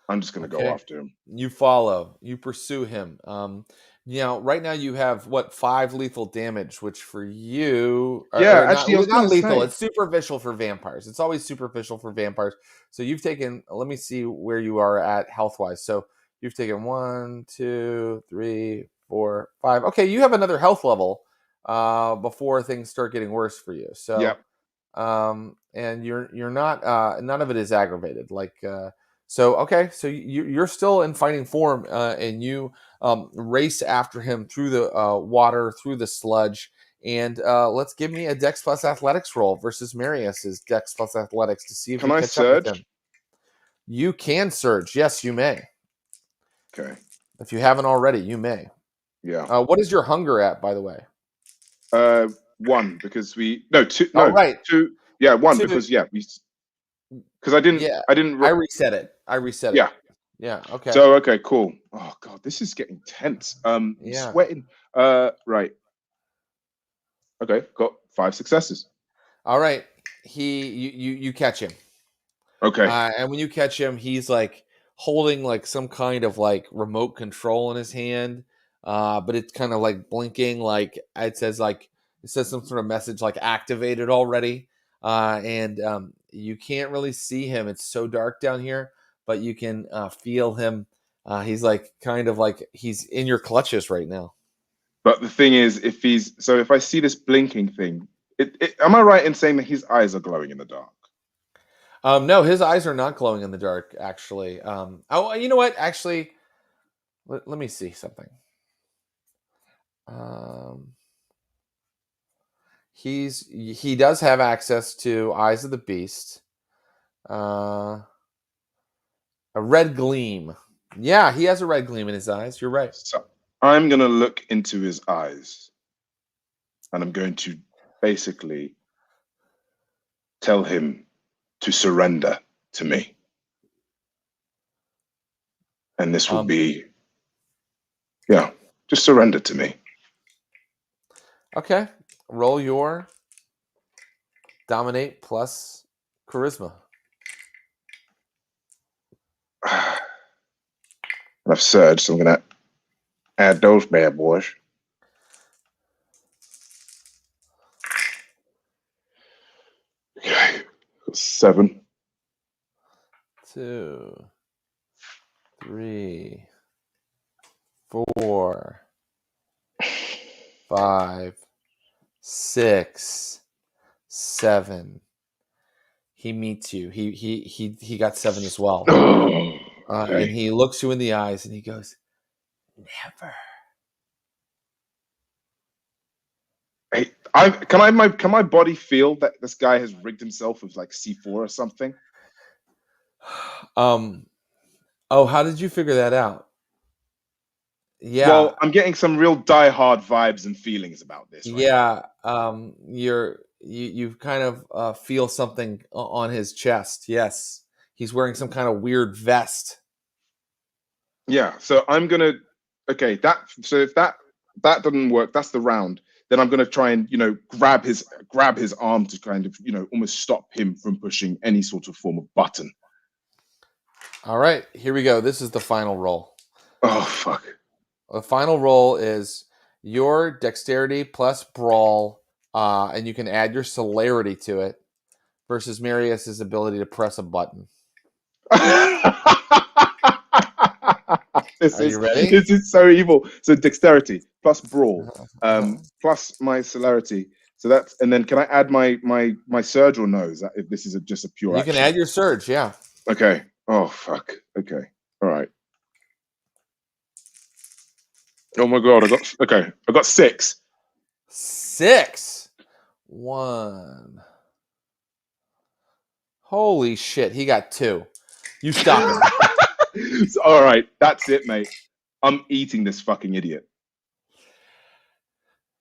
S2: I'm just gonna go after him.
S1: You follow. You pursue him. Right now you have what 5 lethal damage, which for you,
S2: Yeah,
S1: or
S2: actually, I was
S1: not
S2: gonna
S1: lethal.
S2: say.
S1: It's superficial for vampires. It's always superficial for vampires. So you've taken. Let me see where you are at health wise. So you've taken 1, 2, 3, 4, 5. Okay, you have another health level before things start getting worse for you. So.
S2: Yep.
S1: And you're not none of it is aggravated so you're still in fighting form, and you race after him through the water, through the sludge, and let's give me a Dex plus Athletics roll versus Marius's Dex plus Athletics to see if
S2: Can
S1: you
S2: I
S1: catch up with
S2: surge?
S1: him. You can surge. Yes, you may.
S2: Okay.
S1: If you haven't already, you may.
S2: Yeah.
S1: What is your hunger at, by the way?
S2: 1 because we no 2
S1: Oh,
S2: no
S1: right.
S2: 2 yeah 1
S1: 2.
S2: because I didn't
S1: I reset it.
S2: Yeah.
S1: Yeah. Okay.
S2: So okay, cool. Oh god, this is getting tense. I'm sweating. Right. Okay, got 5 successes.
S1: All right. You catch him.
S2: Okay.
S1: And when you catch him, he's like holding like some kind of like remote control in his hand. But it's kind of like blinking, like it says some sort of message like activated already. And you can't really see him. It's so dark down here, but you can feel him. He's like kind of like he's in your clutches right now.
S2: But the thing is, if I see this blinking thing, am I right in saying that his eyes are glowing in the dark?
S1: No, his eyes are not glowing in the dark, actually. You know what? Actually, let me see something. He does have access to Eyes of the Beast. A red gleam. Yeah, he has a red gleam in his eyes. You're right.
S2: So I'm gonna look into his eyes, and I'm going to basically tell him to surrender to me. And this will be, just surrender to me.
S1: Okay. Roll your dominate plus charisma.
S2: I've surged, so I'm gonna add those bad boys. Okay. 7.
S1: 2, 3, 4, 5, 6, 7. He meets you. He got 7 as well.
S2: Okay.
S1: And he looks you in the eyes and he goes, "Never."
S2: Hey, can my body feel that this guy has rigged himself with like C4 or something?
S1: Oh, how did you figure that out? Yeah.
S2: Well, I'm getting some real die-hard vibes and feelings about this right now.
S1: Yeah. you kind of feel something on his chest. Yes, he's wearing some kind of weird vest.
S2: Yeah, so I'm gonna. Okay, so if that doesn't work, that's the round. Then I'm gonna try and grab his arm to kind of almost stop him from pushing any sort of form of button.
S1: All right, here we go. This is the final roll.
S2: Oh fuck!
S1: The final roll is your dexterity plus brawl, and you can add your celerity to it, versus Marius's ability to press a button.
S2: This
S1: Are you ready?
S2: This is so evil. So dexterity plus brawl, plus my celerity. So that's, and then can I add my surge or no? Is that if this is just a pure?
S1: You can add your surge, yeah.
S2: Okay. Oh fuck. Okay. All right. Oh my god! I got 6.
S1: 6. 1. Holy shit! He got 2. You stop him.
S2: All right, that's it, mate. I'm eating this fucking idiot.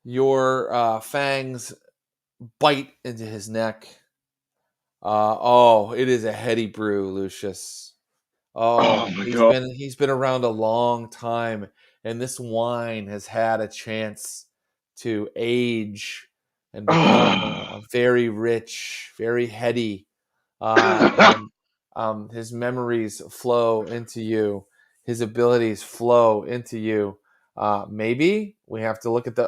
S1: Your fangs bite into his neck. It is a heady brew, Lucius.
S2: Oh my god.
S1: He's been around a long time, and this wine has had a chance to age and become very rich, very heady. His memories flow into you. His abilities flow into you. Maybe we have to look at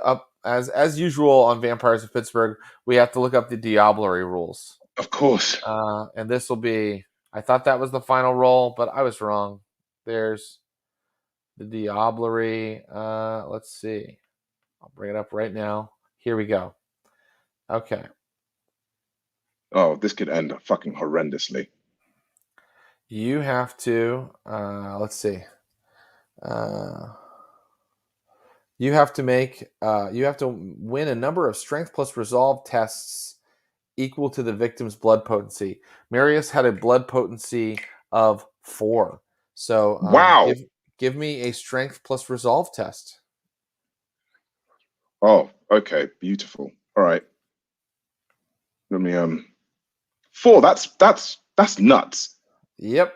S1: as usual on Vampires of Pittsburgh. We have to look up the Diablerie rules.
S2: Of course.
S1: And this will be. I thought that was the final roll, but I was wrong. There's the Diablerie. Let's see. I'll bring it up right now. Here we go. Okay.
S2: Oh, this could end fucking horrendously.
S1: You have to. Let's see. You have to make. You have to win a number of strength plus resolve tests equal to the victim's blood potency. Marius had a blood potency of 4. So
S2: wow.
S1: Give me a strength plus resolve test.
S2: Oh, okay, beautiful. All right. Let me 4. That's nuts.
S1: Yep.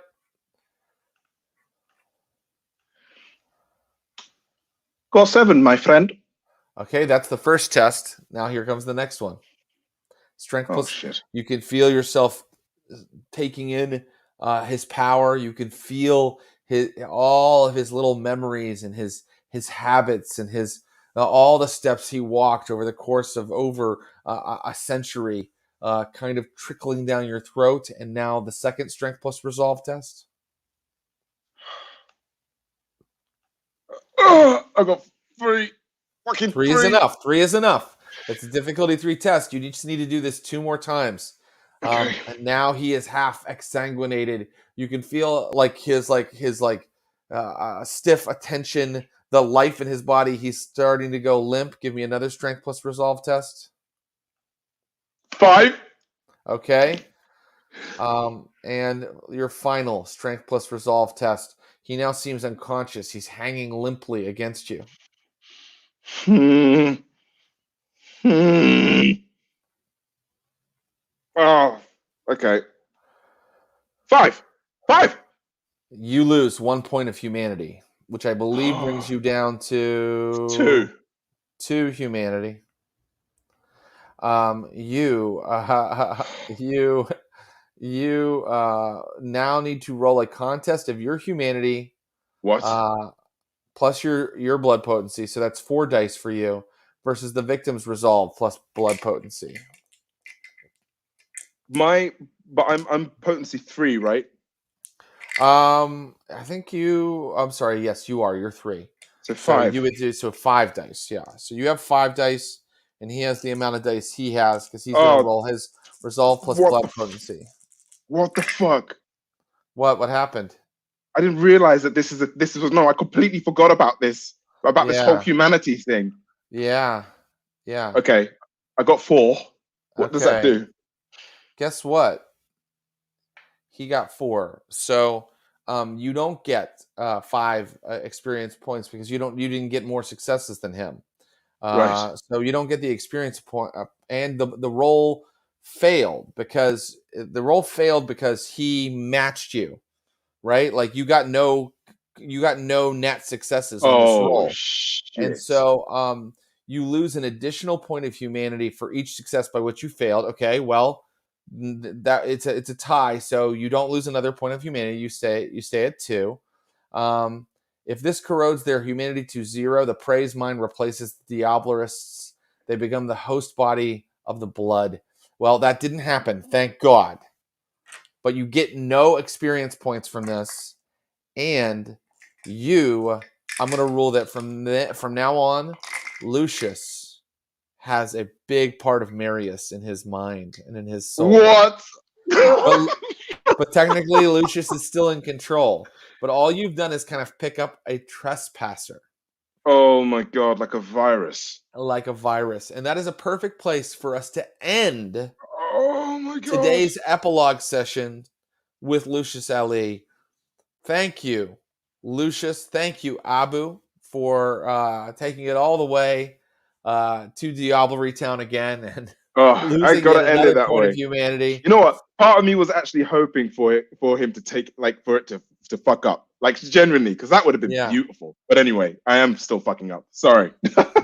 S2: Got 7, my friend.
S1: Okay, that's the first test. Now here comes the next one. Strength plus.
S2: Shit.
S1: You can feel yourself taking in his power. You can feel all of his little memories and his habits and his all the steps he walked over the course of over a century, kind of trickling down your throat. And now the second strength plus resolve test.
S2: I got 3. Fucking
S1: 3 is enough. 3 is enough. It's a difficulty 3 test. You just need to do this 2 more times.
S2: Okay.
S1: And now he is half exsanguinated. You can feel his stiff attention, the life in his body. He's starting to go limp. Give me another strength plus resolve test.
S2: 5.
S1: Okay. And your final strength plus resolve test. He now seems unconscious. He's hanging limply against you.
S2: Oh, okay. 5.
S1: You lose 1 point of humanity, which I believe brings you down to 2 humanity. You now need to roll a contest of your humanity.
S2: What?
S1: Plus your blood potency, so that's 4 dice for you, versus the victim's resolve plus blood potency.
S2: But I'm potency 3, right?
S1: I think I'm sorry. Yes, you are. You're 3.
S2: So 5.
S1: So you would do 5 dice. Yeah. So you have 5 dice, and he has the amount of dice he has because he's going to roll his resolve plus blood potency.
S2: What the fuck?
S1: What happened?
S2: I didn't realize that this was I completely forgot about this this whole humanity thing.
S1: Yeah.
S2: Okay, I got 4. What does that do?
S1: Guess what? He got 4. So you don't get 5 experience points because you didn't get more successes than him.
S2: Right.
S1: So you don't get the experience point, and the roll failed because he matched you, right? Like you got no net successes on this
S2: Oh
S1: roll, and
S2: shit.
S1: so you lose an additional point of humanity for each success by which you failed. Okay, well that it's a tie, so you don't lose another point of humanity. You stay at 2. If this corrodes their humanity to 0, the prey's mind replaces the Diabolarists. They become the host body of the blood. Well, that didn't happen, thank God. But you get no experience points from this, and I'm going to rule that from now on, Lucius has a big part of Marius in his mind and in his soul.
S2: What?
S1: But technically, Lucius is still in control. But all you've done is kind of pick up a trespasser.
S2: Oh my God, like a virus.
S1: Like a virus. And that is a perfect place for us to end
S2: Oh my God.
S1: today's epilogue session with Lucius Ali. Thank you, Lucius. Thank you, Abu, for taking it all the way to Diablerie Town again and
S2: I
S1: losing
S2: gotta
S1: yet
S2: end it
S1: another
S2: that
S1: point
S2: way.
S1: of humanity.
S2: You know what? Part of me was actually hoping for him to take, like, for it to fuck up, like, genuinely, because that would have been beautiful. But anyway, I am still fucking up. Sorry.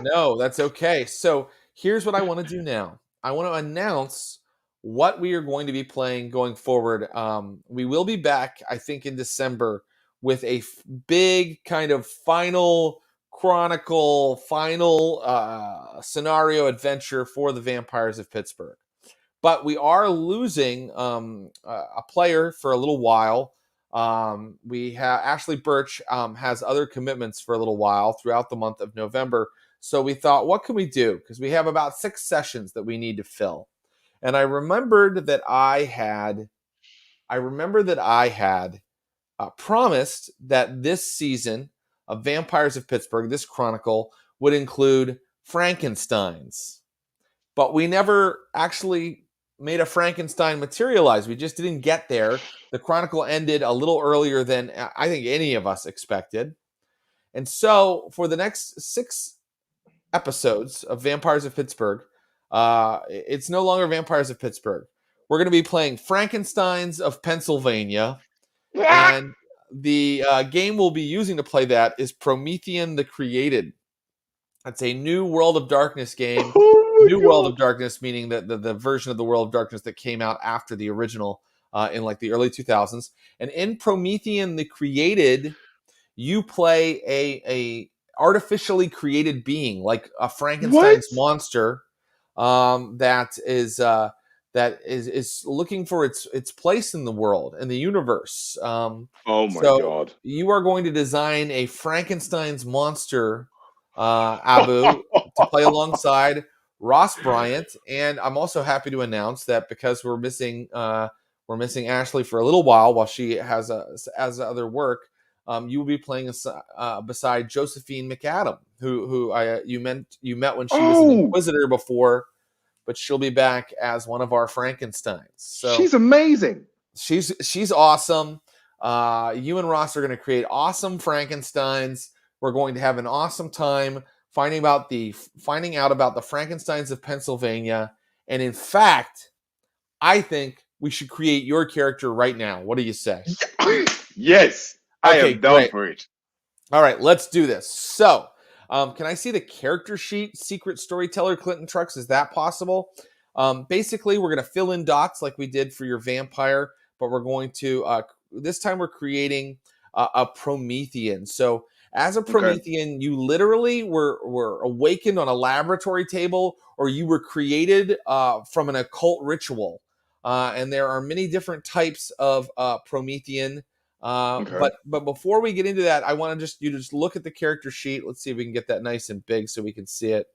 S1: No, that's okay. So here's what I want to do now. I want to announce what we are going to be playing going forward. We will be back, I think, in December with a big kind of final chronicle, final scenario adventure for the Vampires of Pittsburgh. But we are losing a player for a little while. We have Ashley Burch has other commitments for a little while throughout the month of November. So we thought, what can we do? Because we have about 6 sessions that we need to fill. And I remembered that I had promised that this season of Vampires of Pittsburgh, this chronicle, would include Frankensteins. But we never actually made a Frankenstein materialize. We just didn't get there. The chronicle ended a little earlier than I think any of us expected. And so for the next 6 episodes of Vampires of Pittsburgh, it's no longer Vampires of Pittsburgh. We're going to be playing Frankensteins of Pennsylvania. And the game we'll be using to play that is Promethean the Created. It's a new World of Darkness game. World of Darkness, meaning that the version of the World of Darkness that came out after the original in like the early 2000s. And in Promethean the Created, you play a artificially created being, like a Frankenstein's monster that is looking for its place in the world, in the universe.
S2: Oh my God!
S1: You are going to design a Frankenstein's monster, Abu, to play alongside Ross Bryant. And I'm also happy to announce that because we're missing Ashley for a little while she has other work. You will be playing beside Josephine McAdam, who you met when she was an Inquisitor before, but she'll be back as one of our Frankensteins. So
S2: she's amazing.
S1: She's awesome. You and Ross are going to create awesome Frankensteins. We're going to have an awesome time finding out about the Frankensteins of Pennsylvania. And in fact, I think we should create your character right now. What do you say?
S2: Yes, I am down for it.
S1: All right, let's do this. So, can I see the character sheet? Secret Storyteller Clinton Trucks, is that possible? Basically, we're going to fill in dots like we did for your vampire, but we're going to, this time we're creating a Promethean. So, as a Promethean, you literally were awakened on a laboratory table, or you were created from an occult ritual. And there are many different types of Promethean. But before we get into that, I want to just look at the character sheet. Let's see if we can get that nice and big so we can see it.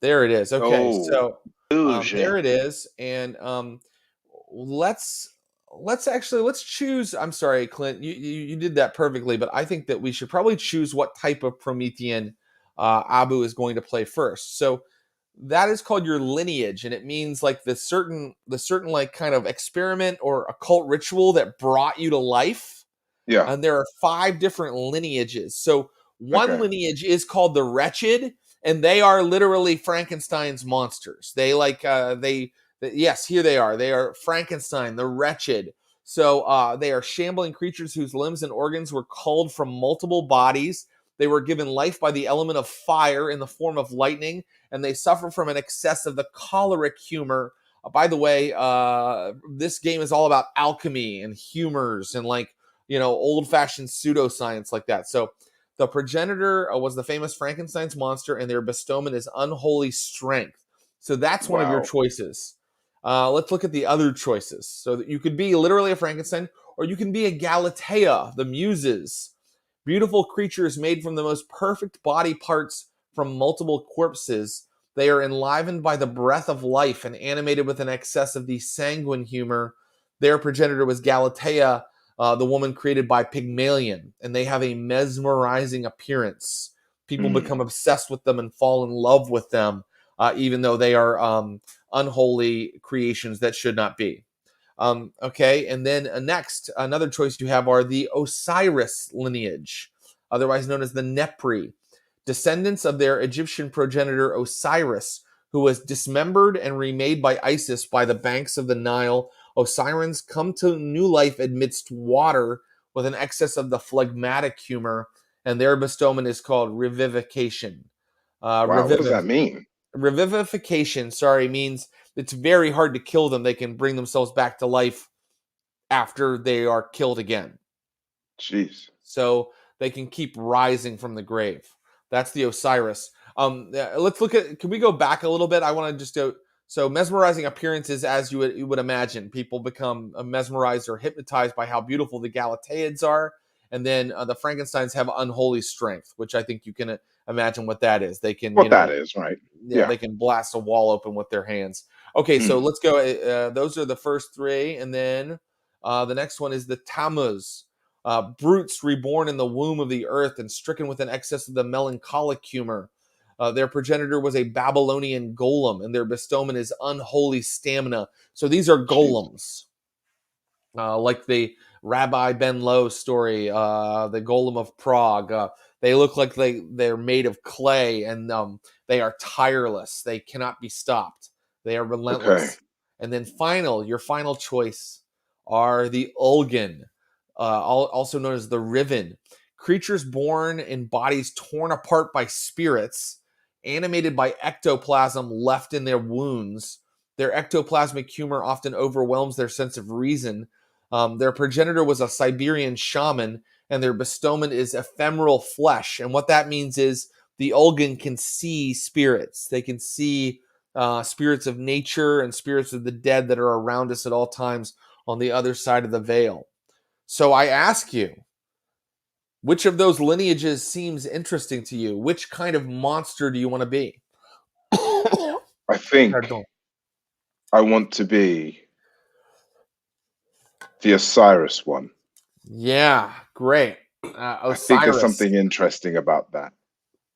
S1: There it is. Okay, so there it is. And let's choose. I'm sorry, Clint, you did that perfectly, but I think that we should probably choose what type of Promethean Abu is going to play first. So that is called your lineage, and it means like the certain like kind of experiment or occult ritual that brought you to life.
S2: Yeah.
S1: And there are 5 different lineages. So one lineage is called the Wretched, And they are literally Frankenstein's monsters. They yes, here they are. They are Frankenstein, the wretched. So they are shambling creatures whose limbs and organs were culled from multiple bodies. They were given life by the element of fire in the form of lightning, and they suffer from an excess of the choleric humor. By the way, this game is all about alchemy and humors and old-fashioned pseudoscience like that. So the progenitor was the famous Frankenstein's monster, and their bestowment is unholy strength. So that's one of your choices. Let's look at the other choices. So that you could be literally a Frankenstein, or you can be a Galatea, the Muses. Beautiful creatures made from the most perfect body parts from multiple corpses. They are enlivened by the breath of life and animated with an excess of the sanguine humor. Their progenitor was Galatea, the woman created by Pygmalion, and they have a mesmerizing appearance. People become obsessed with them and fall in love with them, even though they are unholy creations that should not be. Okay, and then next, another choice you have are the Osiris lineage, otherwise known as the Nepri, descendants of their Egyptian progenitor Osiris, who was dismembered and remade by Isis by the banks of the Nile. Osirians come to new life amidst water with an excess of the phlegmatic humor, and their bestowment is called revivification.
S2: Wow, what does that mean?
S1: Revivification, means it's very hard to kill them. They can bring themselves back to life after they are killed again.
S2: Jeez.
S1: So they can keep rising from the grave. That's the Osiris. Let's look at, can we go back a little bit? I want to just go. So mesmerizing appearances, as you would imagine, people become mesmerized or hypnotized by how beautiful the Galateans are. And then the Frankensteins have unholy strength, which I think you can imagine what that is. They can,
S2: that is, right?
S1: Yeah, they can blast a wall open with their hands. Okay, so let's go. Those are the first three. And then the next one is the Tammuz. Brutes reborn in the womb of the earth and stricken with an excess of the melancholic humor. Their progenitor was a Babylonian golem, and their bestowment is unholy stamina. So these are golems, like the Rabbi Ben Lo story, the golem of Prague. They look like they're made of clay, and they are tireless. They cannot be stopped. They are relentless.
S2: Okay.
S1: And then your final choice are the Ulgan, also known as the Riven. Creatures born in bodies torn apart by spirits, animated by ectoplasm left in their wounds. Their ectoplasmic humor often overwhelms their sense of reason. Their progenitor was a Siberian shaman, and their bestowment is ephemeral flesh. And what that means is the Ulgan can see spirits. They can see spirits of nature and spirits of the dead that are around us at all times on the other side of the veil. So I ask you, which of those lineages seems interesting to you? Which kind of monster do you want to be?
S2: I think I want to be the Osiris one.
S1: Yeah, great. Osiris.
S2: I think there's something interesting about that.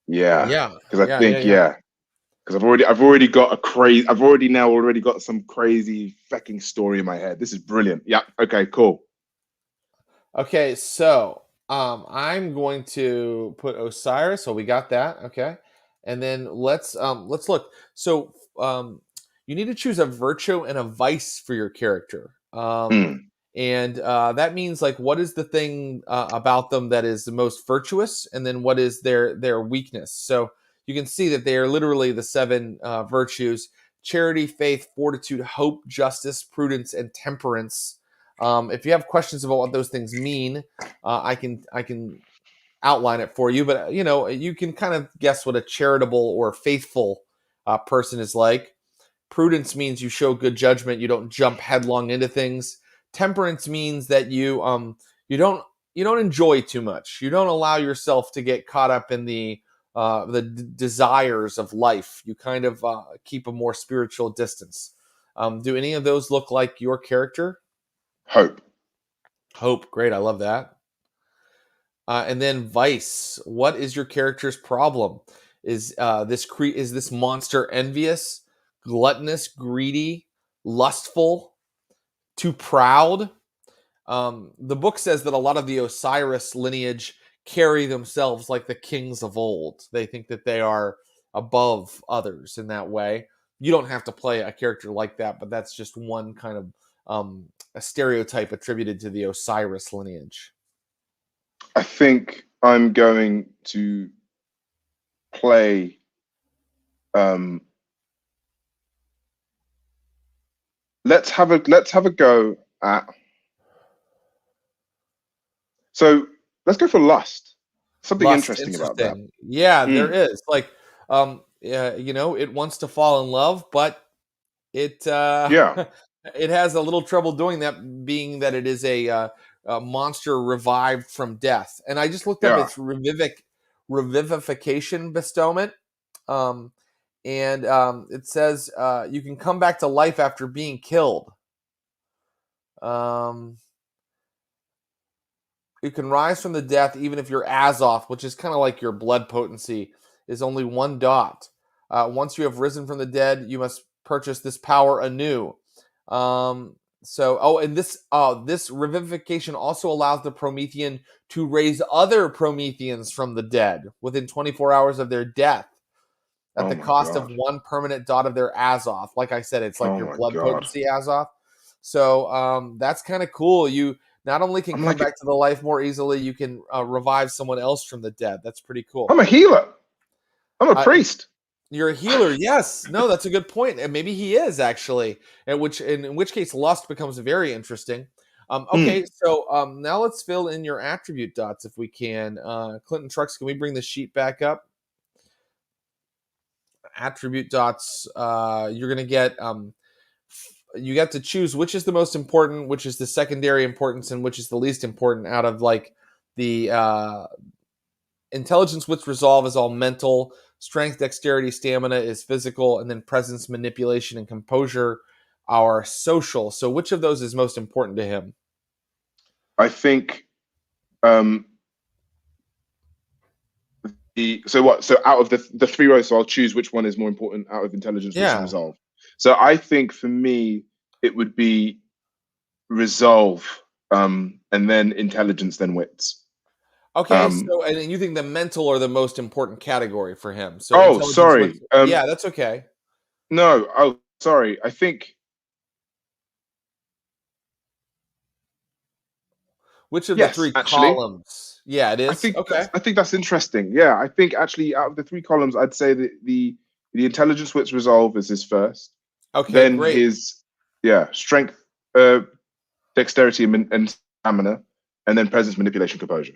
S2: Yeah. Because I think, because I've already got some crazy fucking story in my head. This is brilliant. Yeah. Okay, cool.
S1: Okay, so I'm going to put Osiris. So we got that. Okay. And then let's look. So you need to choose a virtue and a vice for your character. And that means, like, what is the thing about them that is the most virtuous, and then what is their weakness. So you can see that they are literally the 7 virtues: charity, faith, fortitude, hope, justice, prudence, and temperance. If you have questions about what those things mean, I can outline it for you, but you can kind of guess what a charitable or faithful person is like. Prudence means you show good judgment. You don't jump headlong into things. Temperance means that you don't enjoy too much. You don't allow yourself to get caught up in the desires of life. You kind of keep a more spiritual distance. Do any of those look like your character?
S2: Hope.
S1: Great. I love that. And then vice. What is your character's problem? Is this monster envious, gluttonous, greedy, lustful, too proud? The book says that a lot of the Osiris lineage carry themselves like the kings of old. They think that they are above others in that way. You don't have to play a character like that, but that's just one kind of a stereotype attributed to the Osiris lineage.
S2: I think I'm going to play let's have a go at, so let's go for lust. Something interesting about that.
S1: Yeah, there is. Like it wants to fall in love, but it it has a little trouble doing that, being that it is a monster revived from death. And I just looked up its revivification bestowment, and it says you can come back to life after being killed. You can rise from the death even if your Azoth, which is kind of like your blood potency, is only 1 dot. Once you have risen from the dead, you must purchase this power anew. And this revivification also allows the Promethean to raise other Prometheans from the dead within 24 hours of their death at the cost of 1 permanent dot of their Azoth. Like I said, it's like your blood potency Azoth. So that's kind of cool. You not only can come back to the life more easily, you can revive someone else from the dead. That's pretty cool.
S2: I'm a healer. I'm a priest.
S1: You're a healer, yes. No, that's a good point. And maybe he is actually, in which case lust becomes very interesting. Okay, so now let's fill in your attribute dots if we can. Clinton Trucks, can we bring the sheet back up? Attribute dots. You're going to get. You get to choose which is the most important, which is the secondary importance, and which is the least important out of like the intelligence, wits, resolve is all mental. Strength, dexterity, stamina is physical, and then presence, manipulation, and composure are social. So which of those is most important to him?
S2: I think so out of the 3 rows, so I'll choose which one is more important out of intelligence, wits, and resolve. So I think for me it would be resolve, and then intelligence, then wits.
S1: Okay, so and you think the mental are the most important category for him? So
S2: sorry.
S1: Yeah, that's okay.
S2: No, sorry. I think
S1: which of the 3 columns? Yeah, it is.
S2: I think that's interesting. Yeah, I think actually out of the 3 columns, I'd say that the intelligence, wits, resolve is his first.
S1: Okay,
S2: then
S1: great.
S2: His strength, dexterity, and stamina, and then presence, manipulation, composure.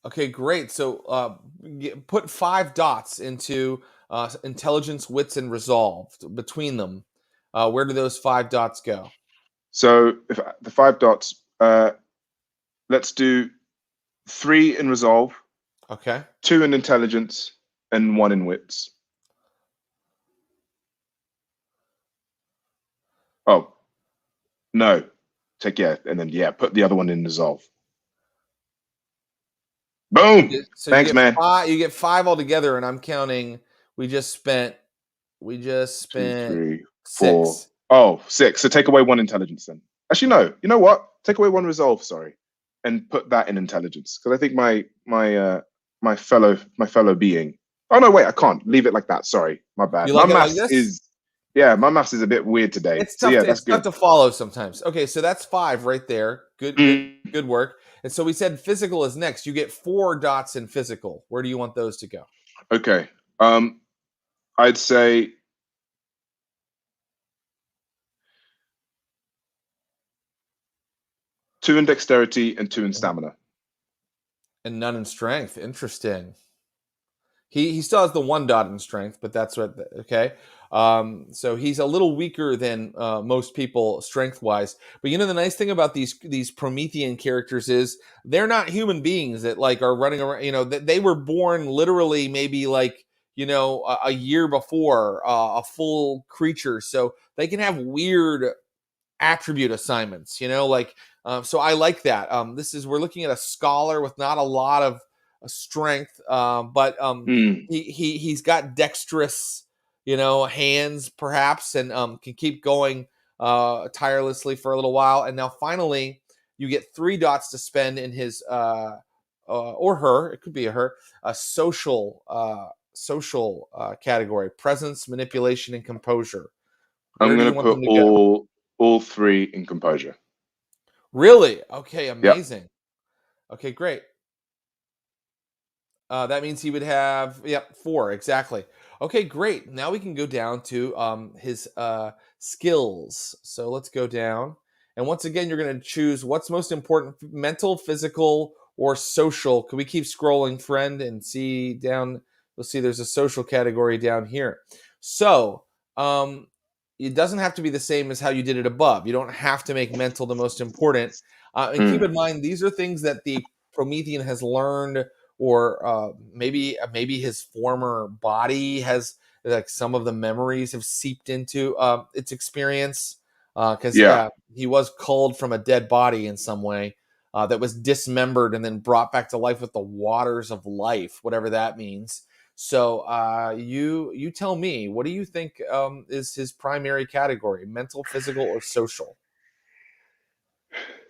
S1: Okay, great. So put 5 dots into intelligence, wits, and resolve between them. Where do those 5 dots go?
S2: So if the 5 dots, let's do 3 in resolve.
S1: Okay.
S2: 2 in intelligence, and 1 in wits. Oh, no. And then put the other one in resolve. Boom.
S1: So
S2: thanks, man.
S1: You get 5 altogether, and I'm counting. We just spent 2, 3, 4. 6.
S2: Oh, 6. So take away 1 intelligence then. Actually, no. You know what? Take away 1 resolve. Sorry, and put that in intelligence, because I think my fellow being. Oh no, wait, I can't leave it like that. Sorry, my bad.
S1: You like
S2: my
S1: maths
S2: like is. Yeah, my maths is a bit weird today.
S1: It's tough, it's tough to follow sometimes. Okay, so that's 5 right there. Good work. And so we said physical is next. You get 4 dots in physical. Where do you want those to go?
S2: Okay. I'd say two in dexterity and 2 in stamina.
S1: And none in strength. Interesting. He still has the 1 dot in strength, but that's what. Okay. So he's a little weaker than most people strength-wise. But the nice thing about these Promethean characters is they're not human beings that like are running around. They were born literally maybe like a year before a full creature, so they can have weird attribute assignments. So I like that. We're looking at a scholar with not a lot of strength, but he's got dexterous hands perhaps, and can keep going tirelessly for a little while. And now finally you get 3 dots to spend in his or her, it could be a her, a social social category: presence, manipulation, and composure.
S2: I'm
S1: Where do
S2: going
S1: you
S2: to
S1: want
S2: put
S1: them to go?
S2: all three in composure.
S1: Really? Okay,
S2: Yeah.
S1: amazing. Okay, great. That means he would have, yep, 4 exactly. Okay, great. Now we can go down to his skills. So let's go down, and once again, you're going to choose what's most important: mental, physical, or social. Can we keep scrolling, friend, and see down? We'll see there's a social category down here. So um, it doesn't have to be the same as how you did it above. You don't have to make mental the most important. And keep
S2: Mm.
S1: in mind, these are things that the Promethean has learned, or maybe his former body has, like, some of the memories have seeped into its experience, because
S2: Yeah.
S1: he was culled from a dead body in some way, that was dismembered and then brought back to life with the waters of life, whatever that means. So you tell me, what do you think is his primary category: mental, physical, or social?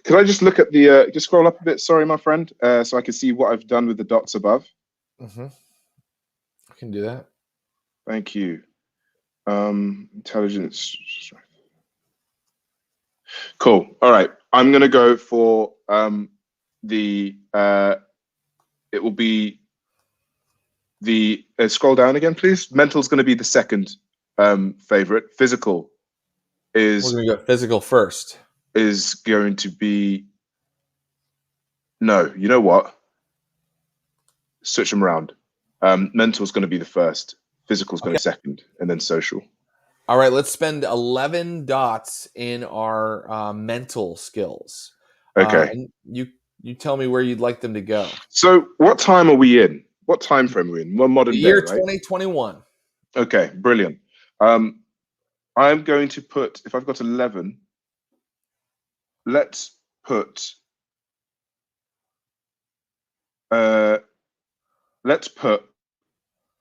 S2: Could I just look at the just scroll up a bit? Sorry, my friend, so I can see what I've done with the dots above.
S1: Mm-hmm. I can do that.
S2: Thank you. Intelligence. Cool. All right. I'm gonna go for the it will be the scroll down again, please. Mental's going to be the second favorite. Physical
S1: We're
S2: is
S1: gonna go physical first.
S2: going to be no. You know what? Switch them around. Mental's going to be the first. Physical's going
S1: Okay.
S2: second, and then social.
S1: All right, let's spend 11 dots in our mental skills.
S2: Okay.
S1: And you tell me where you'd like them to go.
S2: So, what time are we in? What time frame are we in? We're
S1: The
S2: modern day,
S1: year
S2: right?
S1: 2021.
S2: Okay, brilliant. I'm going to put, if I've got 11, let's put uh, let's put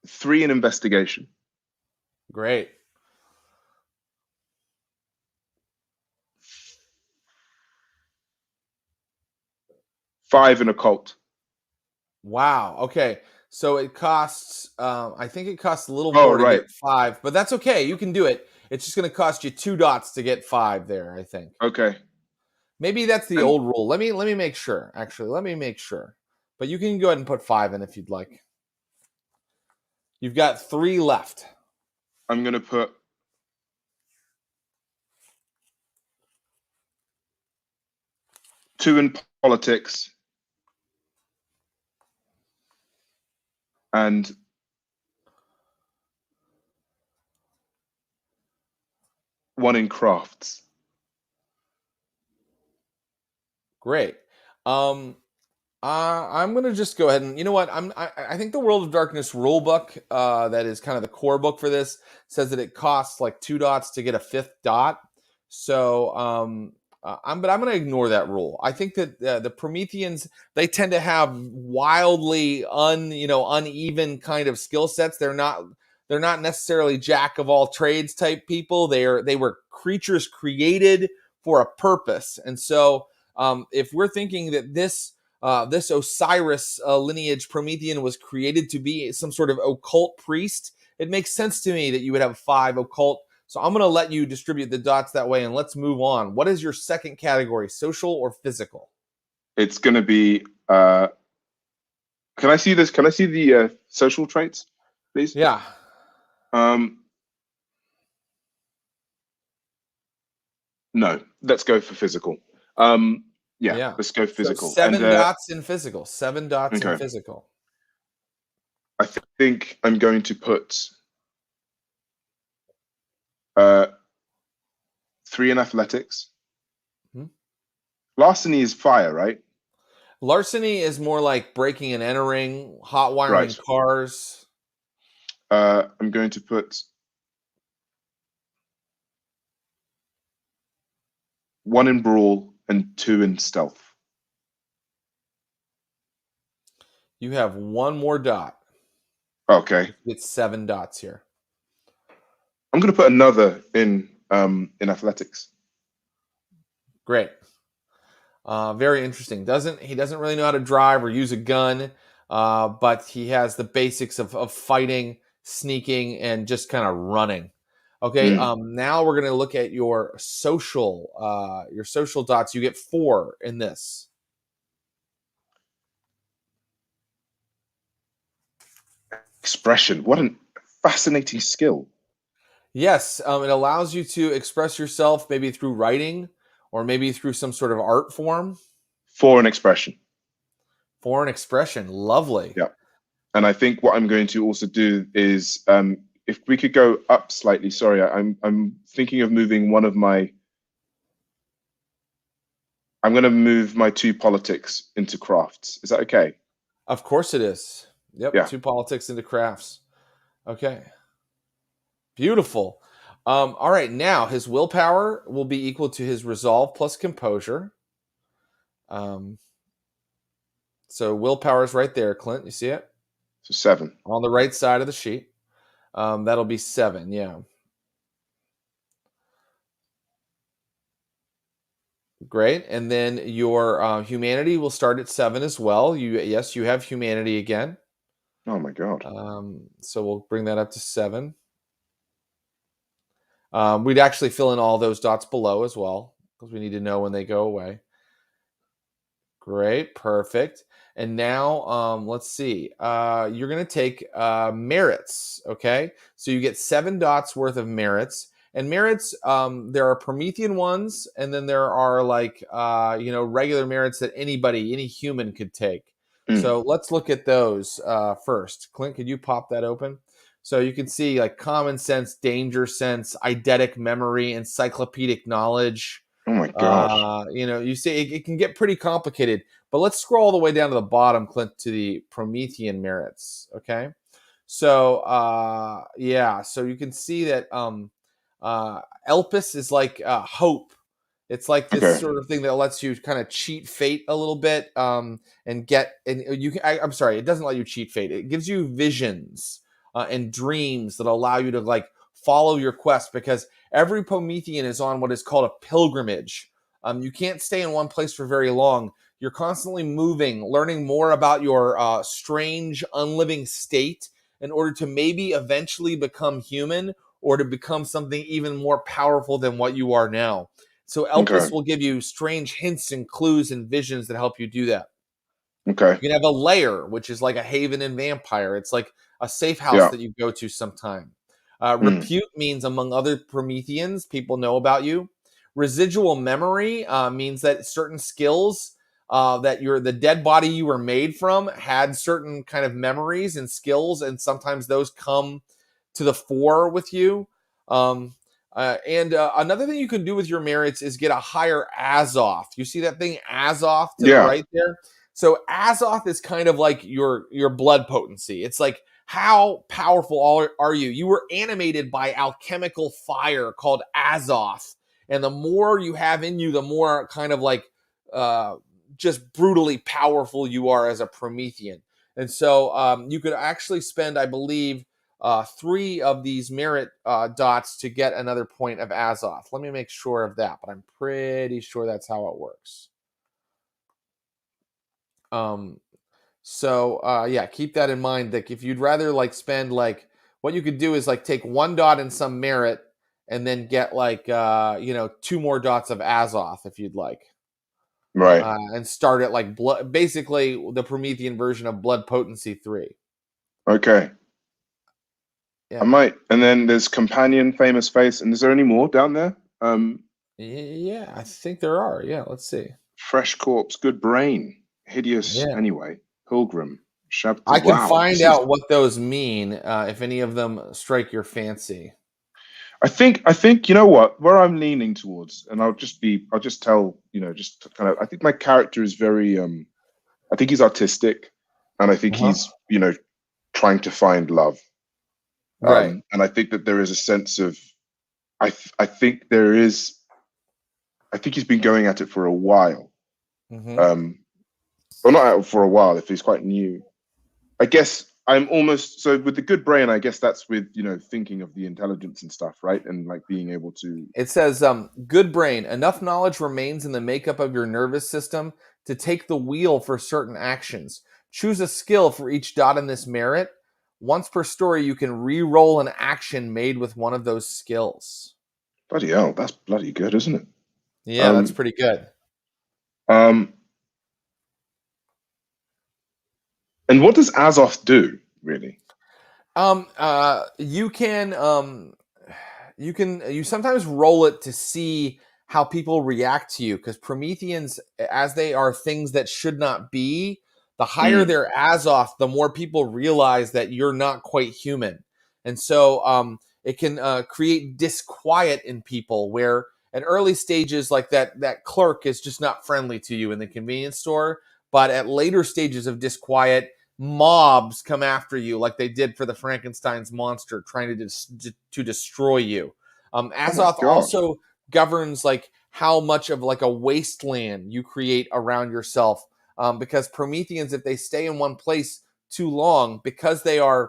S2: 3 in investigation.
S1: Great.
S2: 5 in occult.
S1: Wow. Okay. So it costs, I think it costs a little
S2: Oh,
S1: more to
S2: right.
S1: get 5, but that's okay. You can do it. It's just going to cost you 2 dots to get 5 there, I think.
S2: Okay.
S1: Maybe that's the
S2: And
S1: old rule. Let me make sure. Actually, let me make sure. But you can go ahead and put 5 in if you'd like. You've got 3 left.
S2: I'm going to put 2 in politics and 1 in crafts.
S1: Great. Um, I'm gonna just go ahead and, you know what, I think the World of Darkness rulebook, that is kind of the core book for this, says that it costs like 2 dots to get a 5th dot. So I'm gonna ignore that rule. I think that the Prometheans, they tend to have wildly uneven kind of skill sets. They're not necessarily jack of all trades type people. They were creatures created for a purpose, and so if we're thinking that this Osiris lineage Promethean was created to be some sort of occult priest, it makes sense to me that you would have 5 occult. So I'm going to let you distribute the dots that way, and let's move on. What is your second category, social or physical?
S2: It's going to be can I see this? Can I see the social traits, please?
S1: Yeah.
S2: No, let's go for physical. Yeah,
S1: Yeah.
S2: let's go
S1: So
S2: physical. And
S1: 7 dots in physical. 7 dots in
S2: okay,
S1: physical.
S2: I think I'm going to put uh 3 in athletics.
S1: Hmm?
S2: Larceny is fire, right?
S1: Larceny is more like breaking and entering, hot wiring
S2: Right.
S1: cars.
S2: I'm going to put 1 in brawl and 2 in stealth.
S1: You have 1 more dot.
S2: Okay.
S1: It's 7 dots here.
S2: I'm going to put another in athletics.
S1: Great. Very interesting. He doesn't really know how to drive or use a gun. but he has the basics of fighting, sneaking, and just kind of running. Okay, now we're going to look at your social dots. You get 4 in this.
S2: Expression. What a fascinating skill.
S1: Yes, it allows you to express yourself maybe through writing or maybe through some sort of art form.
S2: Foreign expression.
S1: Foreign expression. Lovely.
S2: Yeah. And I think what I'm going to also do is, if we could go up slightly. Sorry, I'm thinking of moving one of my. I'm going to move my 2 politics into crafts. Is that okay?
S1: Of course it is. Yep,
S2: Yeah.
S1: 2 politics into crafts. Okay. Beautiful. All right, now his willpower will be equal to his resolve plus composure. So willpower is right there, Clint. You see it?
S2: So 7.
S1: On the right side of the sheet. That'll be 7, yeah. Great. And then your humanity will start at 7 as well. Yes, you have humanity again.
S2: Oh my God.
S1: So we'll bring that up to 7. We'd actually fill in all those dots below as well, because we need to know when they go away. Great. Perfect. And now, let's see. You're going to take merits, okay? So you get 7 dots worth of merits. And merits, there are Promethean ones, and then there are like, regular merits that any human could take. So let's look at those first. Clint, could you pop that open? So you can see like common sense, danger sense, eidetic memory, encyclopedic knowledge.
S2: Oh my gosh.
S1: You see it can get pretty complicated, but let's scroll all the way down to the bottom, Clint, to the Promethean merits. Okay. So, so you can see that Elpis is like hope. It's like this sort of thing that lets you kind of cheat fate a little bit, I'm sorry, it doesn't let you cheat fate. It gives you visions and dreams that allow you to like follow your quest, because every Promethean is on what is called a pilgrimage. You can't stay in one place for very long. You're constantly moving, learning more about your strange, unliving state in order to maybe eventually become human or to become something even more powerful than what you are now. So Elpis will give you strange hints and clues and visions that help you do that.
S2: Okay.
S1: You can have a lair, which is like a haven in Vampire. It's like a safe house that you go to sometime. Repute means, among other Prometheans, people know about you. Residual memory means that certain skills that the dead body you were made from had certain kind of memories and skills, and sometimes those come to the fore with you. Another thing you can do with your merits is get a higher Azoth. You see that thing Azoth to the right there? So Azoth is kind of like your blood potency. It's like, how powerful are you? You were animated by alchemical fire called Azoth. And the more you have in you, the more kind of like just brutally powerful you are as a Promethean. And so you could actually spend, I believe, 3 of these merit dots to get another point of Azoth. Let me make sure of that, but I'm pretty sure that's how it works. Keep that in mind, that if you'd rather like spend like, what you could do is like take 1 dot in some merit and then get like 2 more dots of Azoth if you'd like.
S2: Right.
S1: And start at like blood, basically the Promethean version of blood potency 3.
S2: Okay.
S1: Yeah.
S2: I might. And then there's companion, famous face, and is there any more down there?
S1: Yeah, I think there are. Yeah, let's see.
S2: Fresh corpse, good brain, hideous. Anyway, pilgrim,
S1: I can find out what those mean if any of them strike your fancy.
S2: I think you know what, where I'm leaning towards, and I'll just tell, just kind of, I think my character is very I think he's artistic, and I think he's trying to find love.
S1: Right.
S2: And I think that there is a sense of, I think he's been going at it for a while. Well, not for a while, if he's quite new. I guess I'm almost, so with the good brain, I guess that's with, thinking of the intelligence and stuff, right? And like being able to.
S1: It says, good brain, enough knowledge remains in the makeup of your nervous system to take the wheel for certain actions. Choose a skill for each dot in this merit. Once per story, you can re-roll an action made with one of those skills.
S2: Bloody hell, that's bloody good, isn't it?
S1: Yeah, that's pretty good.
S2: And what does Azoth do, really?
S1: You sometimes roll it to see how people react to you, because Prometheans, as they are things that should not be, the higher their Azoth, the more people realize that you're not quite human. And so it can create disquiet in people, where at early stages, like that clerk is just not friendly to you in the convenience store. But at later stages of disquiet, mobs come after you, like they did for the Frankensteins monster, trying to destroy you. Azoth also governs like how much of like a wasteland you create around yourself, because Prometheans, if they stay in one place too long, because they're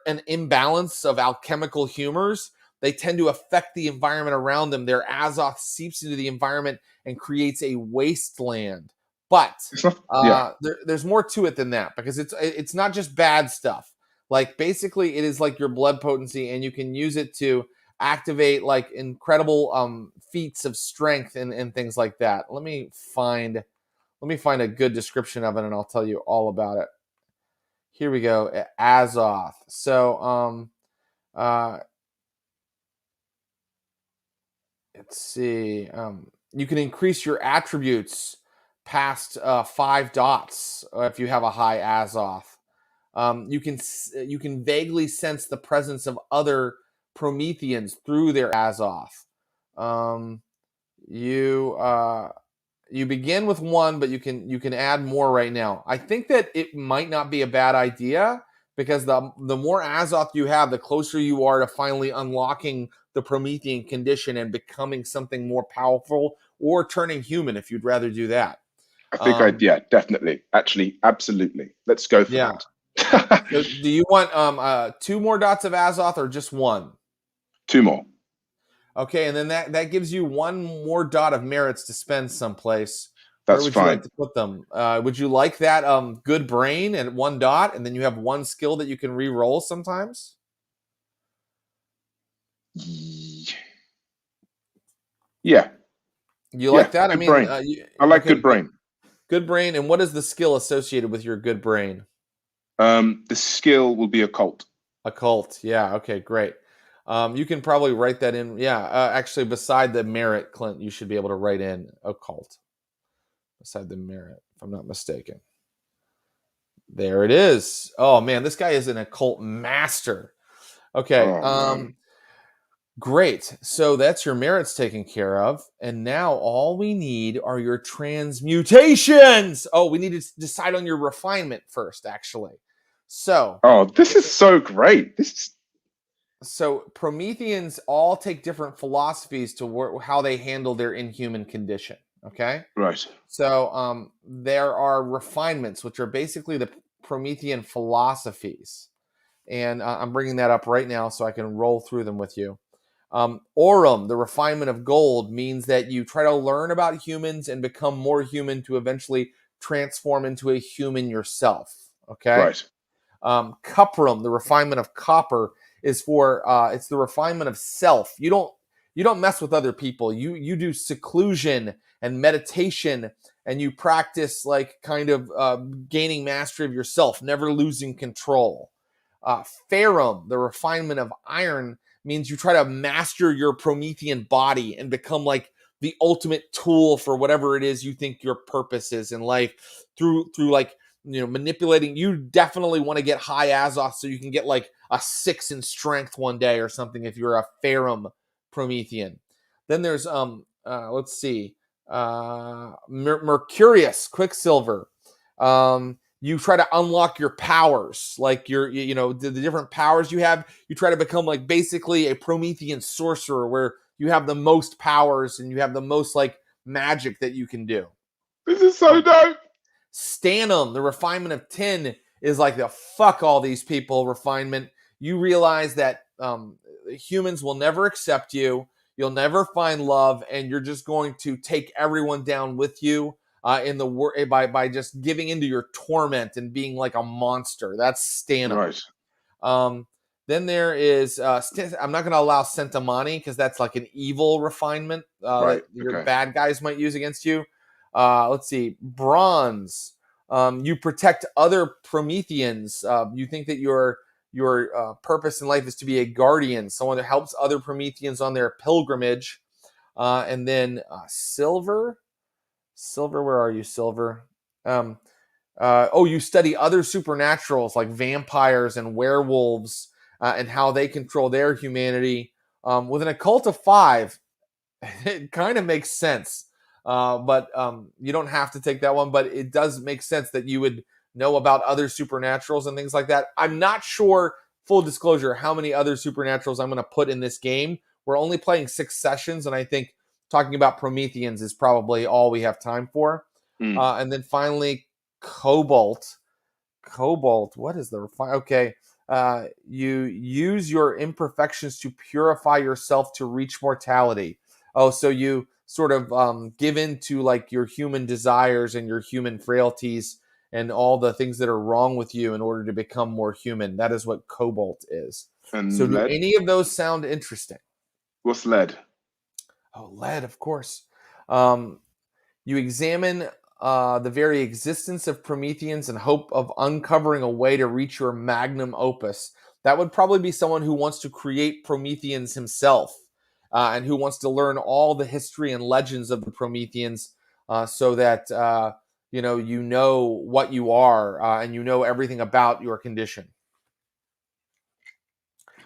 S1: an imbalance of alchemical humors, they tend to affect the environment around them. Their Azoth seeps into the environment and creates a wasteland. But there's more to it than that, because it's not just bad stuff. Like basically, it is like your blood potency, and you can use it to activate like incredible feats of strength and things like that. Let me find a good description of it, and I'll tell you all about it. Here we go. Azoth. So let's see. You can increase your attributes past 5 dots if you have a high Azoth. You can vaguely sense the presence of other Prometheans through their Azoth. You begin with 1, but you can add more right now. I think that it might not be a bad idea, because the more Azoth you have, the closer you are to finally unlocking the Promethean condition and becoming something more powerful, or turning human if you'd rather do that.
S2: I think definitely. Actually, absolutely. Let's go for that.
S1: So do you want 2 more dots of Azoth, or just 1?
S2: 2 more.
S1: Okay, and then that gives you 1 more dot of merits to spend someplace.
S2: That's
S1: Where would
S2: fine.
S1: you like to put them? Would you like that good brain at 1 dot, and then you have 1 skill that you can re-roll sometimes?
S2: Yeah.
S1: You like that?
S2: Good brain. I like good brain.
S1: Good brain. And what is the skill associated with your good brain?
S2: The skill will be occult.
S1: Occult. Yeah. Okay, great. You can probably write that in. Yeah. Actually, beside the merit, Clint, you should be able to write in occult. Beside the merit, if I'm not mistaken. There it is. Oh, man, this guy is an occult master. Okay. Great. So that's your merits taken care of. And now all we need are your transmutations. Oh, we need to decide on your refinement first, actually. So.
S2: Oh, this is so great.
S1: So Prometheans all take different philosophies to how they handle their inhuman condition. Okay.
S2: Right.
S1: So there are refinements, which are basically the Promethean philosophies. And I'm bringing that up right now so I can roll through them with you. Aurum, the refinement of gold, means that you try to learn about humans and become more human to eventually transform into a human yourself. Okay.
S2: Right.
S1: Cuprum, the refinement of copper, is for it's the refinement of self. You don't mess with other people. You do seclusion and meditation, and you practice like kind of gaining mastery of yourself, never losing control. Ferrum, the refinement of iron, means you try to master your Promethean body and become like the ultimate tool for whatever it is you think your purpose is in life, through like, manipulating. You definitely want to get high Azoth so you can get like a 6 in strength one day or something if you're a Ferrum Promethean. Then there's let's see, Mercurius, Quicksilver. You try to unlock your powers, like the different powers you have. You try to become like basically a Promethean sorcerer, where you have the most powers and you have the most like magic that you can do.
S2: This is so dope.
S1: Stanum, the refinement of tin, is like the fuck all these people refinement. You realize that humans will never accept you. You'll never find love, and you're just going to take everyone down with you. by just giving into your torment and being like a monster. That's Stanum.
S2: Right.
S1: Then there is I'm not going to allow Sentimani because that's like an evil refinement
S2: Right.
S1: that your
S2: Okay.
S1: bad guys might use against you. Let's see, Bronze. You protect other Prometheans. You think that your purpose in life is to be a guardian, someone that helps other Prometheans on their pilgrimage. And then Silver. Silver, where are you, Silver? You study other supernaturals like vampires and werewolves and how they control their humanity. With an occult of 5, it kind of makes sense. But you don't have to take that one, but it does make sense that you would know about other supernaturals and things like that. I'm not sure, full disclosure, how many other supernaturals I'm going to put in this game. We're only playing 6 sessions, and I think talking about Prometheans is probably all we have time for. And then finally, Cobalt. Cobalt, what is the okay? You use your imperfections to purify yourself to reach mortality. Oh, so you sort of give in to like your human desires and your human frailties and all the things that are wrong with you in order to become more human. That is what Cobalt is.
S2: And
S1: So do
S2: lead?
S1: any of those sound interesting?
S2: What's lead?
S1: Oh, lead, of course. You examine the very existence of Prometheans in hope of uncovering a way to reach your magnum opus. That would probably be someone who wants to create Prometheans himself and who wants to learn all the history and legends of the Prometheans so that you know what you are and you know everything about your condition.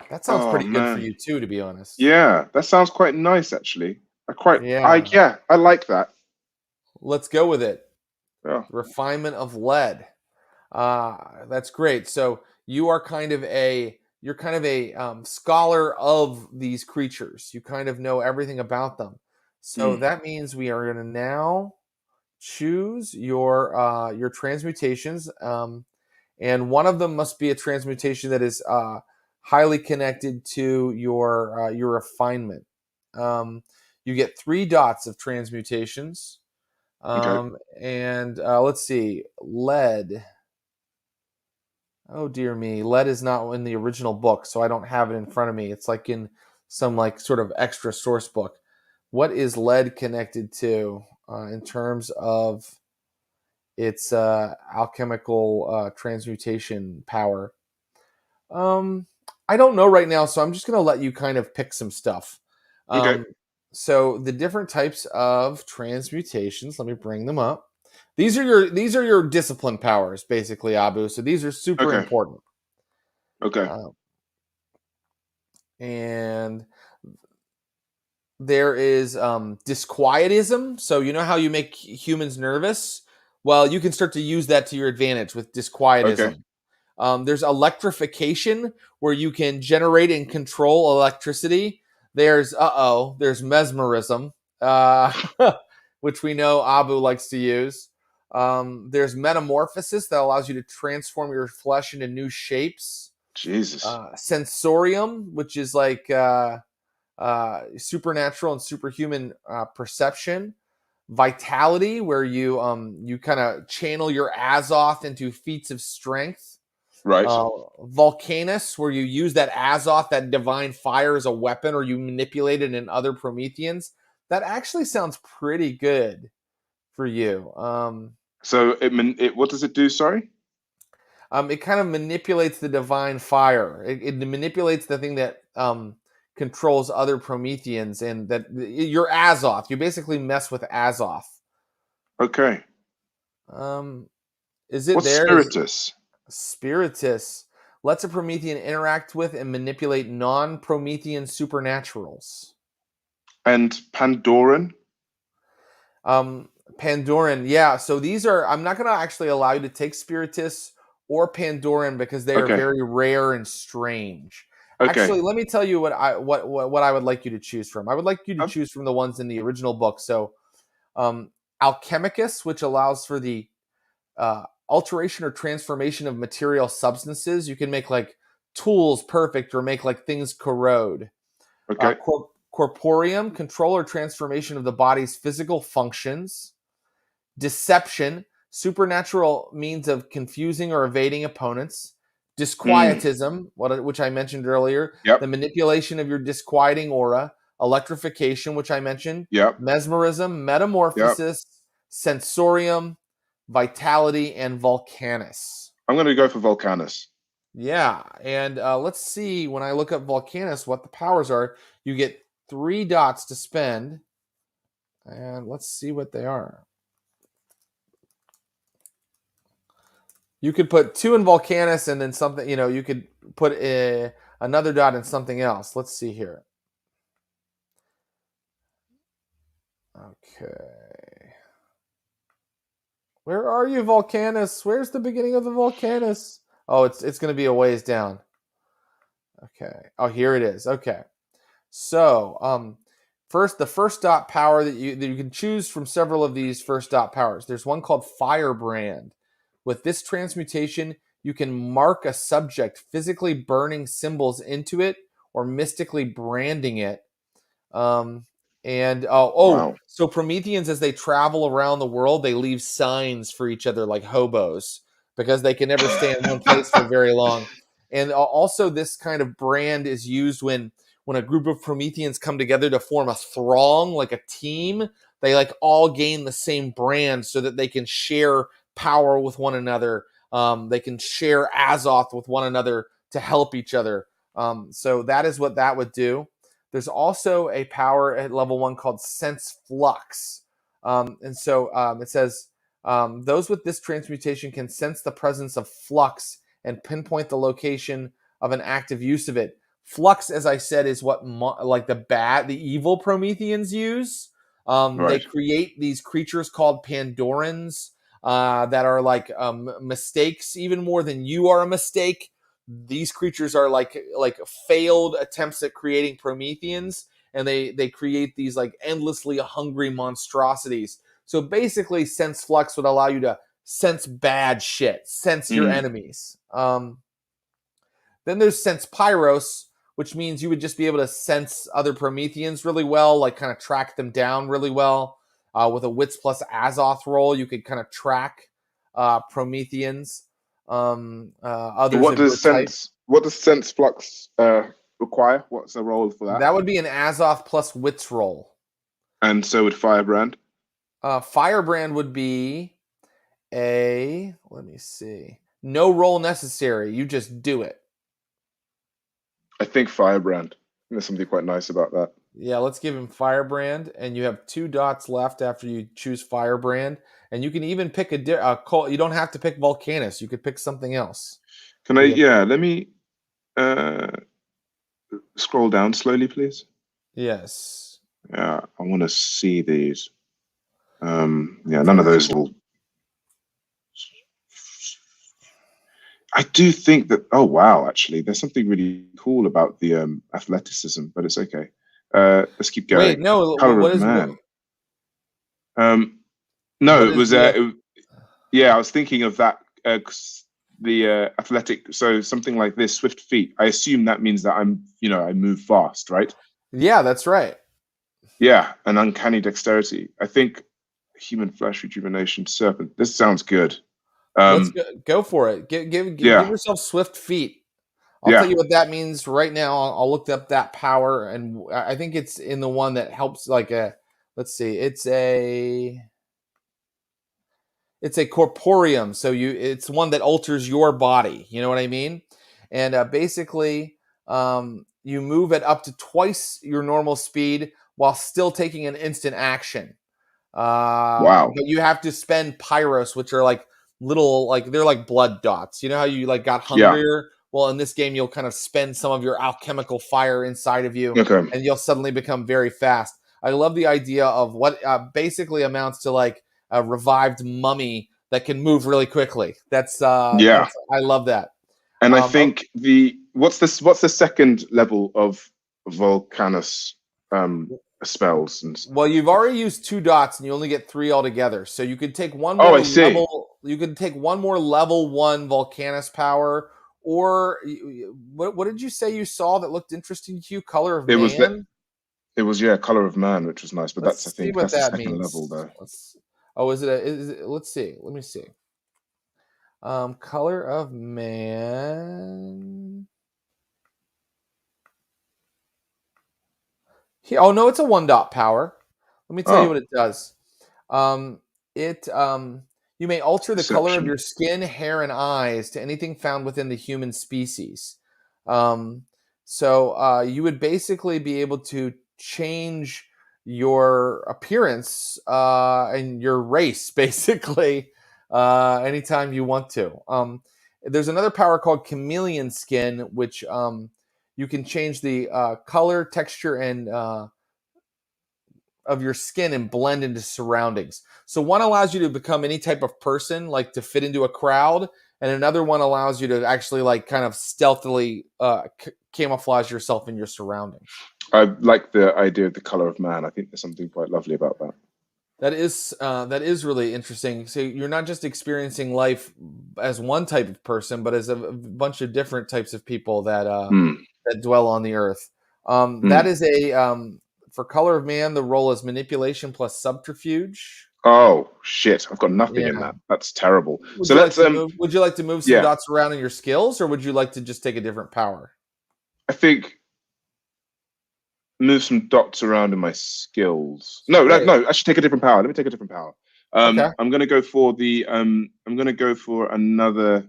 S1: That sounds pretty good for you too, to be honest.
S2: Yeah, that sounds quite nice actually. I like that.
S1: Let's go with it.
S2: Yeah.
S1: Refinement of lead. That's great. So you are kind of a scholar of these creatures. You kind of know everything about them. So that means we are going to now choose your transmutations, and one of them must be a transmutation that is highly connected to your refinement. You get 3 dots of transmutations.
S2: Okay.
S1: And let's see, lead. Oh dear me, lead is not in the original book, so I don't have it in front of me. It's like in some like sort of extra source book. What is lead connected to in terms of its alchemical transmutation power? I don't know right now, so I'm just going to let you kind of pick some stuff.
S2: Okay.
S1: So the different types of transmutations, let me bring them up. These are your discipline powers, basically, Abu. So these are super
S2: Okay.
S1: important.
S2: Okay.
S1: And there is disquietism. So you know how you make humans nervous? Well, you can start to use that to your advantage with disquietism.
S2: Okay.
S1: There's electrification, where you can generate and control electricity. There's mesmerism, which we know Abu likes to use. There's metamorphosis that allows you to transform your flesh into new shapes.
S2: Jesus.
S1: Sensorium, which is like supernatural and superhuman perception. Vitality, where you kind of channel your Azoth into feats of strength.
S2: Right.
S1: Volcanus, where you use that Azoth, that divine fire, as a weapon, or you manipulate it in other Prometheans. That actually sounds pretty good for you.
S2: So what does it do? Sorry.
S1: It kind of manipulates the divine fire. It manipulates the thing that controls other Prometheans, and that your Azoth. You basically mess with Azoth.
S2: Okay.
S1: Is it
S2: What's
S1: there?
S2: Spiritus?
S1: Spiritus lets a Promethean interact with and manipulate non-Promethean supernaturals.
S2: And Pandoran?
S1: Pandoran, yeah. So these are, I'm not going to actually allow you to take Spiritus or Pandoran because they are very rare and strange.
S2: Okay.
S1: Actually, let me tell you what I would like you to choose from. I would like you to choose from the ones in the original book. So, Alchemicus, which allows for the alteration or transformation of material substances. You can make like tools perfect or make like things corrode.
S2: Okay.
S1: Corporeum, control or transformation of the body's physical functions. Deception, supernatural means of confusing or evading opponents.
S2: Mm.
S1: Disquietism, which I mentioned earlier, the
S2: Yep.
S1: manipulation of your disquieting aura. Electrification, which I mentioned.
S2: Yep.
S1: Mesmerism,
S2: Yep.
S1: metamorphosis, sensorium, vitality, and volcanus.
S2: I'm going to go for Volcanus.
S1: Yeah, and let's see, when I look up volcanus, what the powers are. You get 3 dots to spend, and let's see what they are. You could put 2 in volcanus and then something, you could put another dot in something else. Let's see here. Okay. Where are you, volcanus? Where's the beginning of the volcanus? Oh, it's going to be a ways down. Okay. Oh, here it is. Okay. So, the first dot power that you can choose from several of these first dot powers. There's one called Firebrand. With this transmutation, you can mark a subject, physically burning symbols into it or mystically branding it.
S2: Wow.
S1: So Prometheans, as they travel around the world, they leave signs for each other like hobos because they can never stay in one place for very long. And also, this kind of brand is used when a group of Prometheans come together to form a throng, like a team. They like all gain the same brand so that they can share power with one another. They can share Azoth with one another to help each other. So that is what that would do. There's also a power at level 1 called Sense Flux. It says, those with this transmutation can sense the presence of flux and pinpoint the location of an active use of it. Flux, as I said, is what the evil Prometheans use.
S2: Right.
S1: They create these creatures called Pandorans that are like mistakes, even more than you are a mistake. These creatures are like failed attempts at creating Prometheans, and they create these like endlessly hungry monstrosities. So basically, Sense Flux would allow you to sense bad shit, sense your enemies. Then there's Sense Pyros, which means you would just be able to sense other Prometheans really well, like kind of track them down really well. With a Wits plus Azoth roll, you could kind of track Prometheans. Others
S2: What
S1: of your
S2: does
S1: type.
S2: Sense Flux require? What's the role for that?
S1: That would be an Azoth plus Wits roll.
S2: And so would Firebrand.
S1: Firebrand would be let me see, no roll necessary. You just do it.
S2: I think Firebrand. There's something quite nice about that.
S1: Yeah, let's give him Firebrand, and you have 2 dots left after you choose Firebrand, and you can even pick you don't have to pick Volcanus. You could pick something else.
S2: Can I? Yeah, let me scroll down slowly, please.
S1: Yes.
S2: Yeah, I want to see these. None of those will. I do think that. Oh wow, actually, there's something really cool about the athleticism, but it's okay. Let's keep going.
S1: Wait, no.
S2: Color
S1: what
S2: of
S1: is
S2: Man.
S1: No,
S2: it was. I was thinking of that. The athletic. So something like this, swift feet. I assume that means that I move fast, right?
S1: Yeah, that's right.
S2: Yeah, an uncanny dexterity. I think human flesh rejuvenation serpent. This sounds good.
S1: Let's go for it. Give yourself swift feet. I'll tell you what that means right now. I'll look up that power, and I think it's in the one that helps. Let's see. It's a corporeum, so it's one that alters your body. You know what I mean? And basically, you move at up to twice your normal speed while still taking an instant action.
S2: Wow!
S1: But you have to spend pyros, which are like little, they're like blood dots. You know how you got hungrier? Yeah. Well, in this game, you'll kind of spend some of your alchemical fire inside of you, and you'll suddenly become very fast. I love the idea of what basically amounts to like a revived mummy that can move really quickly. I love that.
S2: And I think what's the second level of Volcanus spells?
S1: Well, you've already used 2 dots, and you only get 3 altogether. So you could take one more level. You could take one more level 1 Volcanus power, or what did you say you saw that looked interesting to you? Color of Man.
S2: It was Color of Man, which was nice, but I think that's the second level though.
S1: Oh, is it, let's see. Let me see. Color of Man. Oh no, it's a 1-dot power. Let me tell you
S2: Oh,
S1: what it does. It You may alter the color of
S2: perception.
S1: your skin, hair, and eyes to anything found within the human species. Um, you would basically be able to change your appearance and your race, basically, anytime you want to. There's another power called Chameleon Skin, which you can change the color, texture, and of your skin and blend into surroundings. So one allows you to become any type of person, like to fit into a crowd, and another one allows you to actually like kind of stealthily camouflage yourself in your surroundings.
S2: I like the idea of the color of man. I think there's something quite lovely about that.
S1: That is really interesting. So you're not just experiencing life as one type of person, but as a bunch of different types of people that dwell on the earth. That is for Color of Man. The role is manipulation plus subterfuge.
S2: Oh shit! I've got nothing in
S1: Yeah.
S2: that. That's terrible.
S1: Would
S2: So
S1: you like
S2: let's
S1: to move? Would you like to move some
S2: yeah.
S1: dots around in your skills, or would you like to just take a different power?
S2: I think move some dots around in my skills. No,
S1: Yeah.
S2: no. I should take a different power. Let me take a different power.
S1: Okay.
S2: I'm gonna go for the. I'm gonna go for another.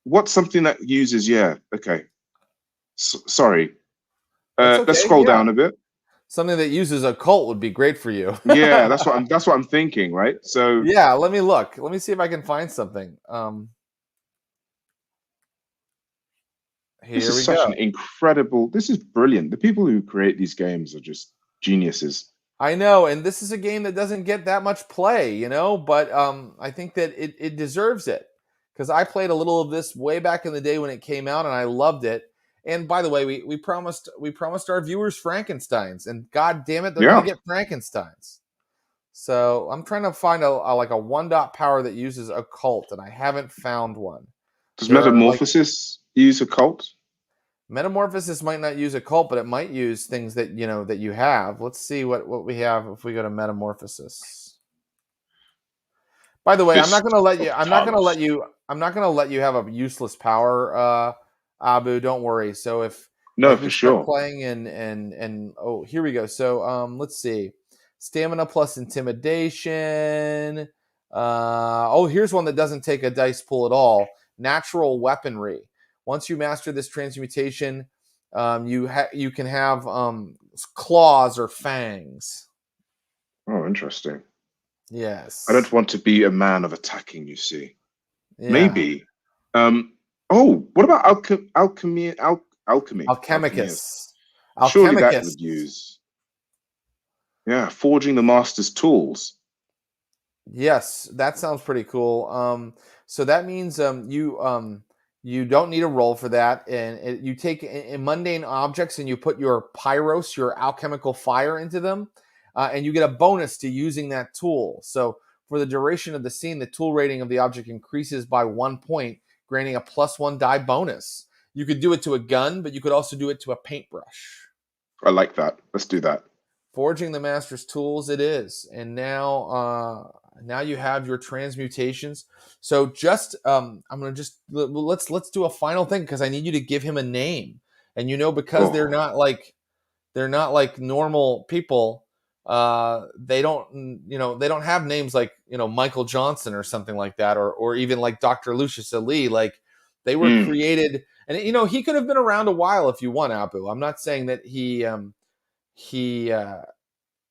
S2: What's something that uses? Yeah. Okay. Sorry.
S1: That's
S2: Let's
S1: okay.
S2: scroll
S1: Yeah.
S2: down a bit.
S1: Something that uses a cult would be great for you.
S2: Yeah, that's what I'm thinking, right? So
S1: Yeah. Let me look. Let me see if I can find something.
S2: this
S1: Here
S2: is
S1: we
S2: such
S1: go.
S2: an incredible. This is brilliant. The people who create these games are just geniuses.
S1: I know, and this is a game that doesn't get that much play, you know, but I think that it deserves it because I played a little of this way back in the day when it came out, and I loved it. And by the way, we promised our viewers Frankensteins, and God damn it, they're going
S2: Yeah.
S1: to get Frankensteins. So I'm trying to find a like a 1-dot power that uses occult, and I haven't found one.
S2: Does
S1: There are like
S2: Metamorphosis use occult?
S1: Metamorphosis might not use occult, but it might use things that you know that you have. Let's see what we have if we go to Metamorphosis. By the way, I'm not
S2: Fist
S1: going to let you.
S2: of
S1: I'm not going to let
S2: Talos.
S1: you. I'm not going to let you have a useless power, Abu. Don't worry. So if
S2: No,
S1: as we
S2: for
S1: start
S2: sure.
S1: playing and oh, here we go. So let's see, stamina plus intimidation. Here's one that doesn't take a dice pool at all. Natural weaponry. Once you master this transmutation, you can have claws or fangs.
S2: Oh, interesting. I
S1: Yes.
S2: don't want to be a man of attacking, you see.
S1: Yeah.
S2: Maybe. What about alchemy? Alchemist.
S1: Alchemicus.
S2: Surely that would
S1: Alchemicus.
S2: use. Yeah, forging the master's tools.
S1: Yes, that sounds pretty cool. So that means you don't need a roll for that, and you take mundane objects and you put your pyros, your alchemical fire, into them, and you get a bonus to using that tool. So for the duration of the scene, the tool rating of the object increases by 1 point, granting a +1 die bonus. You could do it to a gun, but you could also do it to a paintbrush.
S2: I like that. Let's do that.
S1: Forging the master's tools it is, and now you have your transmutations. So just I'm gonna just let's do a final thing because I need you to give him a name, and because
S2: Oh,
S1: they're not like normal people. They don't have names like Michael Johnson or something like that, or even like Dr. Lucius Ali. Like they were created, and he could have been around a while if you want, Abu. I'm not saying that he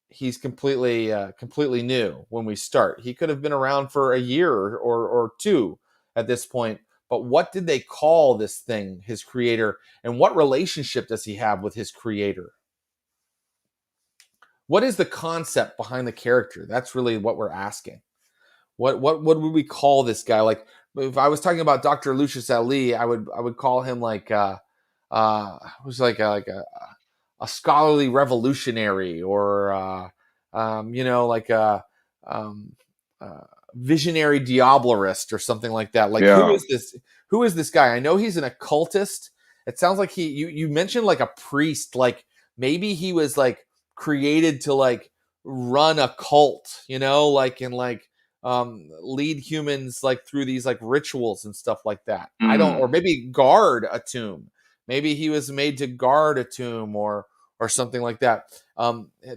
S1: he's completely new when we start. He could have been around for a year or two at this point. But what did they call this thing, his creator, and what relationship does he have with his creator? What is the concept behind the character? That's really what we're asking. What would we call this guy? Like if I was talking about Dr. Lucius Ali, I would call him like who's like a scholarly revolutionary, or like a um, visionary diablerist or something like that. Like
S2: yeah.
S1: who is this guy? I know he's an occultist. It sounds like you mentioned like a priest. Like maybe he was like created to like run a cult, like lead humans like through these like rituals and stuff like that. I don't, or maybe guard a tomb. Maybe he was made to guard a tomb or something like that.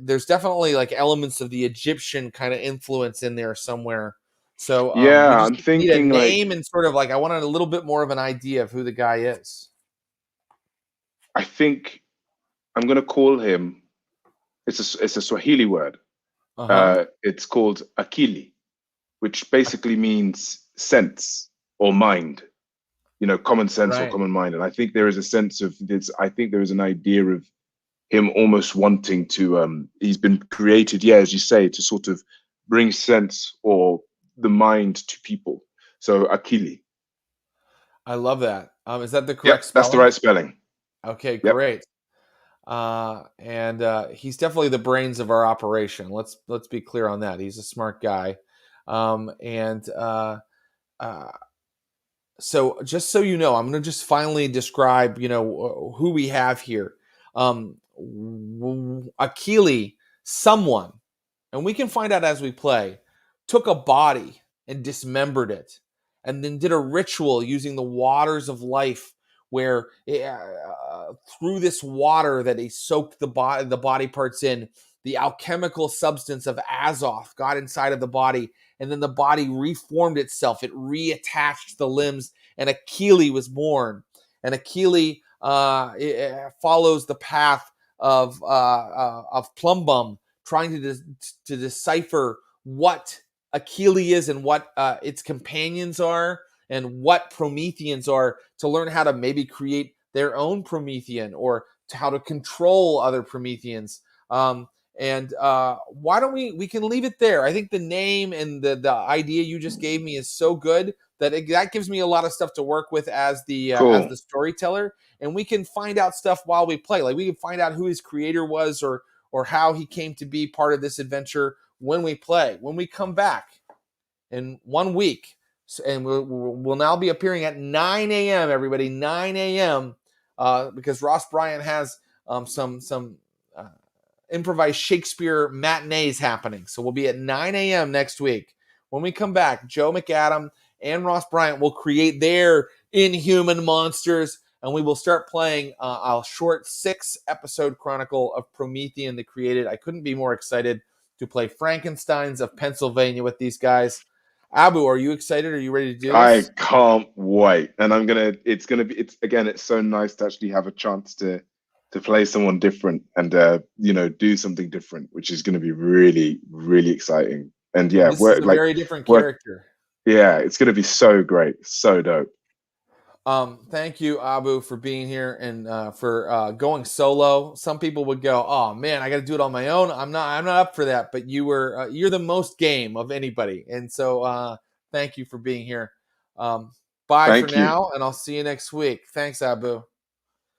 S1: There's definitely like elements of the Egyptian kind of influence in there somewhere. So we
S2: Yeah,
S1: just
S2: I'm
S1: need a
S2: thinking like,
S1: name and sort of like I wanted a little bit more of an idea of who the guy is.
S2: I think I'm gonna call him. It's a Swahili word. It's called akili, which basically means sense or mind. Common sense or
S1: Right.
S2: common mind. And I think there is a sense of this. I think there is an idea of him almost wanting to. He's been created, yeah, as you say, to sort of bring sense or the mind to people. So akili.
S1: I love that. Is that the
S2: Yep,
S1: correct spelling?
S2: that's the right spelling.
S1: Okay,
S2: Yep.
S1: great. And he's definitely the brains of our operation. Let's be clear on that. He's a smart guy. So just so you know, I'm going to just finally describe, who we have here. Akili, someone, and we can find out as we play, took a body and dismembered it, and then did a ritual using the waters of life, where through this water that he soaked the body parts in, the alchemical substance of Azoth got inside of the body, and then the body reformed itself. It reattached the limbs, and Akili was born. And Akili follows the path of Plumbum, trying to decipher what Akili is and what its companions are, and what Prometheans are, to learn how to maybe create their own Promethean, or to how to control other Prometheans. And why don't we can leave it there. I think the name and the idea you just gave me is so good that that gives me a lot of stuff to work with as the storyteller, and we can find out stuff while we play. Like we can find out who his creator was, or how he came to be part of this adventure when we play. When we come back in 1 week, and we'll now be appearing at 9 a.m. Everybody, 9 a.m. Because Ross Bryant has some improvised Shakespeare matinees happening. So we'll be at 9 a.m. next week. When we come back, Joe McAdam and Ross Bryant will create their inhuman monsters, and we will start playing a short 6-episode chronicle of Promethean the Created. I couldn't be more excited to play Frankensteins of Pennsylvania with these guys. Abu, are you excited? Are you ready to do this?
S2: I can't wait. And it's so nice to actually have a chance to play someone different and do something different, which is going to be really, really exciting. And yeah,
S1: this is a very different character.
S2: Yeah, it's going to be so great, so dope.
S1: Thank you, Abu, for being here and for going solo. Some people would go, "Oh man, I got to do it on my own." I'm not up for that. But you're the most game of anybody, and so thank you for being here. Bye for now, and I'll see you next week. Thanks, Abu.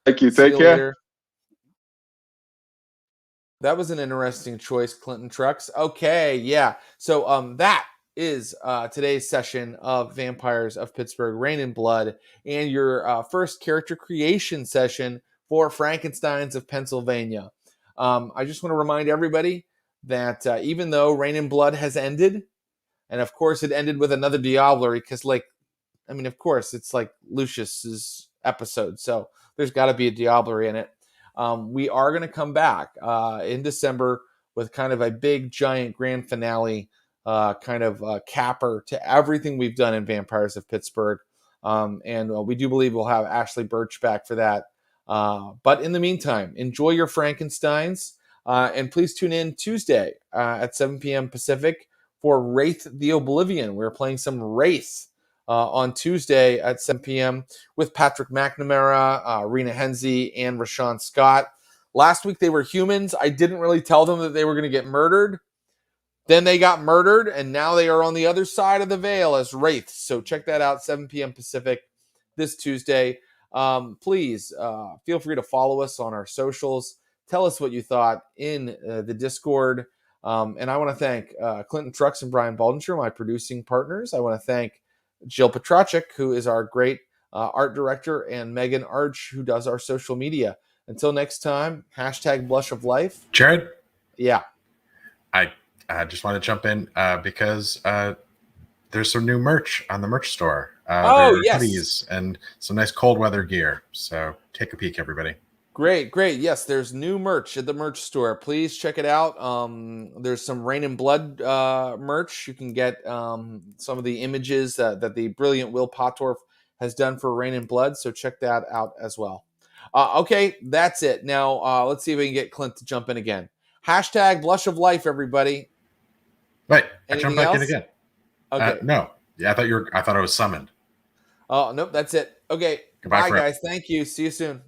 S2: Thank you. Take care.
S1: Later. That was an interesting choice, Clinton Trucks. Okay, yeah. So that is today's session of Vampires of Pittsburgh, Reign in Blood, and your first character creation session for Frankensteins of Pennsylvania. I just want to remind everybody that even though Reign in Blood has ended, and of course it ended with another Diablerie, because of course it's like Lucius's episode, so there's got to be a Diablerie in it. We are going to come back in December with kind of a big, giant grand finale, capper to everything we've done in Vampires of Pittsburgh. And we do believe we'll have Ashley Burch back for that. But in the meantime, enjoy your Frankensteins. And please tune in Tuesday at 7 p.m. Pacific for Wraith the Oblivion. We're playing some Wraith on Tuesday at 7 p.m. with Patrick McNamara, Rena Henze, and Rashawn Scott. Last week they were humans. I didn't really tell them that they were going to get murdered. Then they got murdered, and now they are on the other side of the veil as wraiths. So check that out, 7 p.m. Pacific this Tuesday. Please feel free to follow us on our socials. Tell us what you thought in the Discord. And I want to thank Clinton Trucks and Brian Baldinger, my producing partners. I want to thank Jill Petracek, who is our great art director, and Megan Arch, who does our social media. Until next time, #Blush of Life.
S3: Jared?
S1: Yeah.
S3: I just want to jump in because there's some new merch on the merch store. There are hoodies and some nice cold weather gear. So take a peek, everybody.
S1: Great. Yes, there's new merch at the merch store. Please check it out. There's some Rain and Blood merch. You can get some of the images that the brilliant Will Pottorff has done for Rain and Blood. So check that out as well. Okay, that's it. Now let's see if we can get Clint to jump in again. Hashtag Blush of Life, everybody.
S3: Wait,
S1: anything
S3: I jump back
S1: else?
S3: in again.
S1: Okay.
S3: No. Yeah, I thought I was summoned.
S1: Oh, nope, that's it. Okay.
S3: Goodbye,
S1: bye guys. Thank you. See you soon.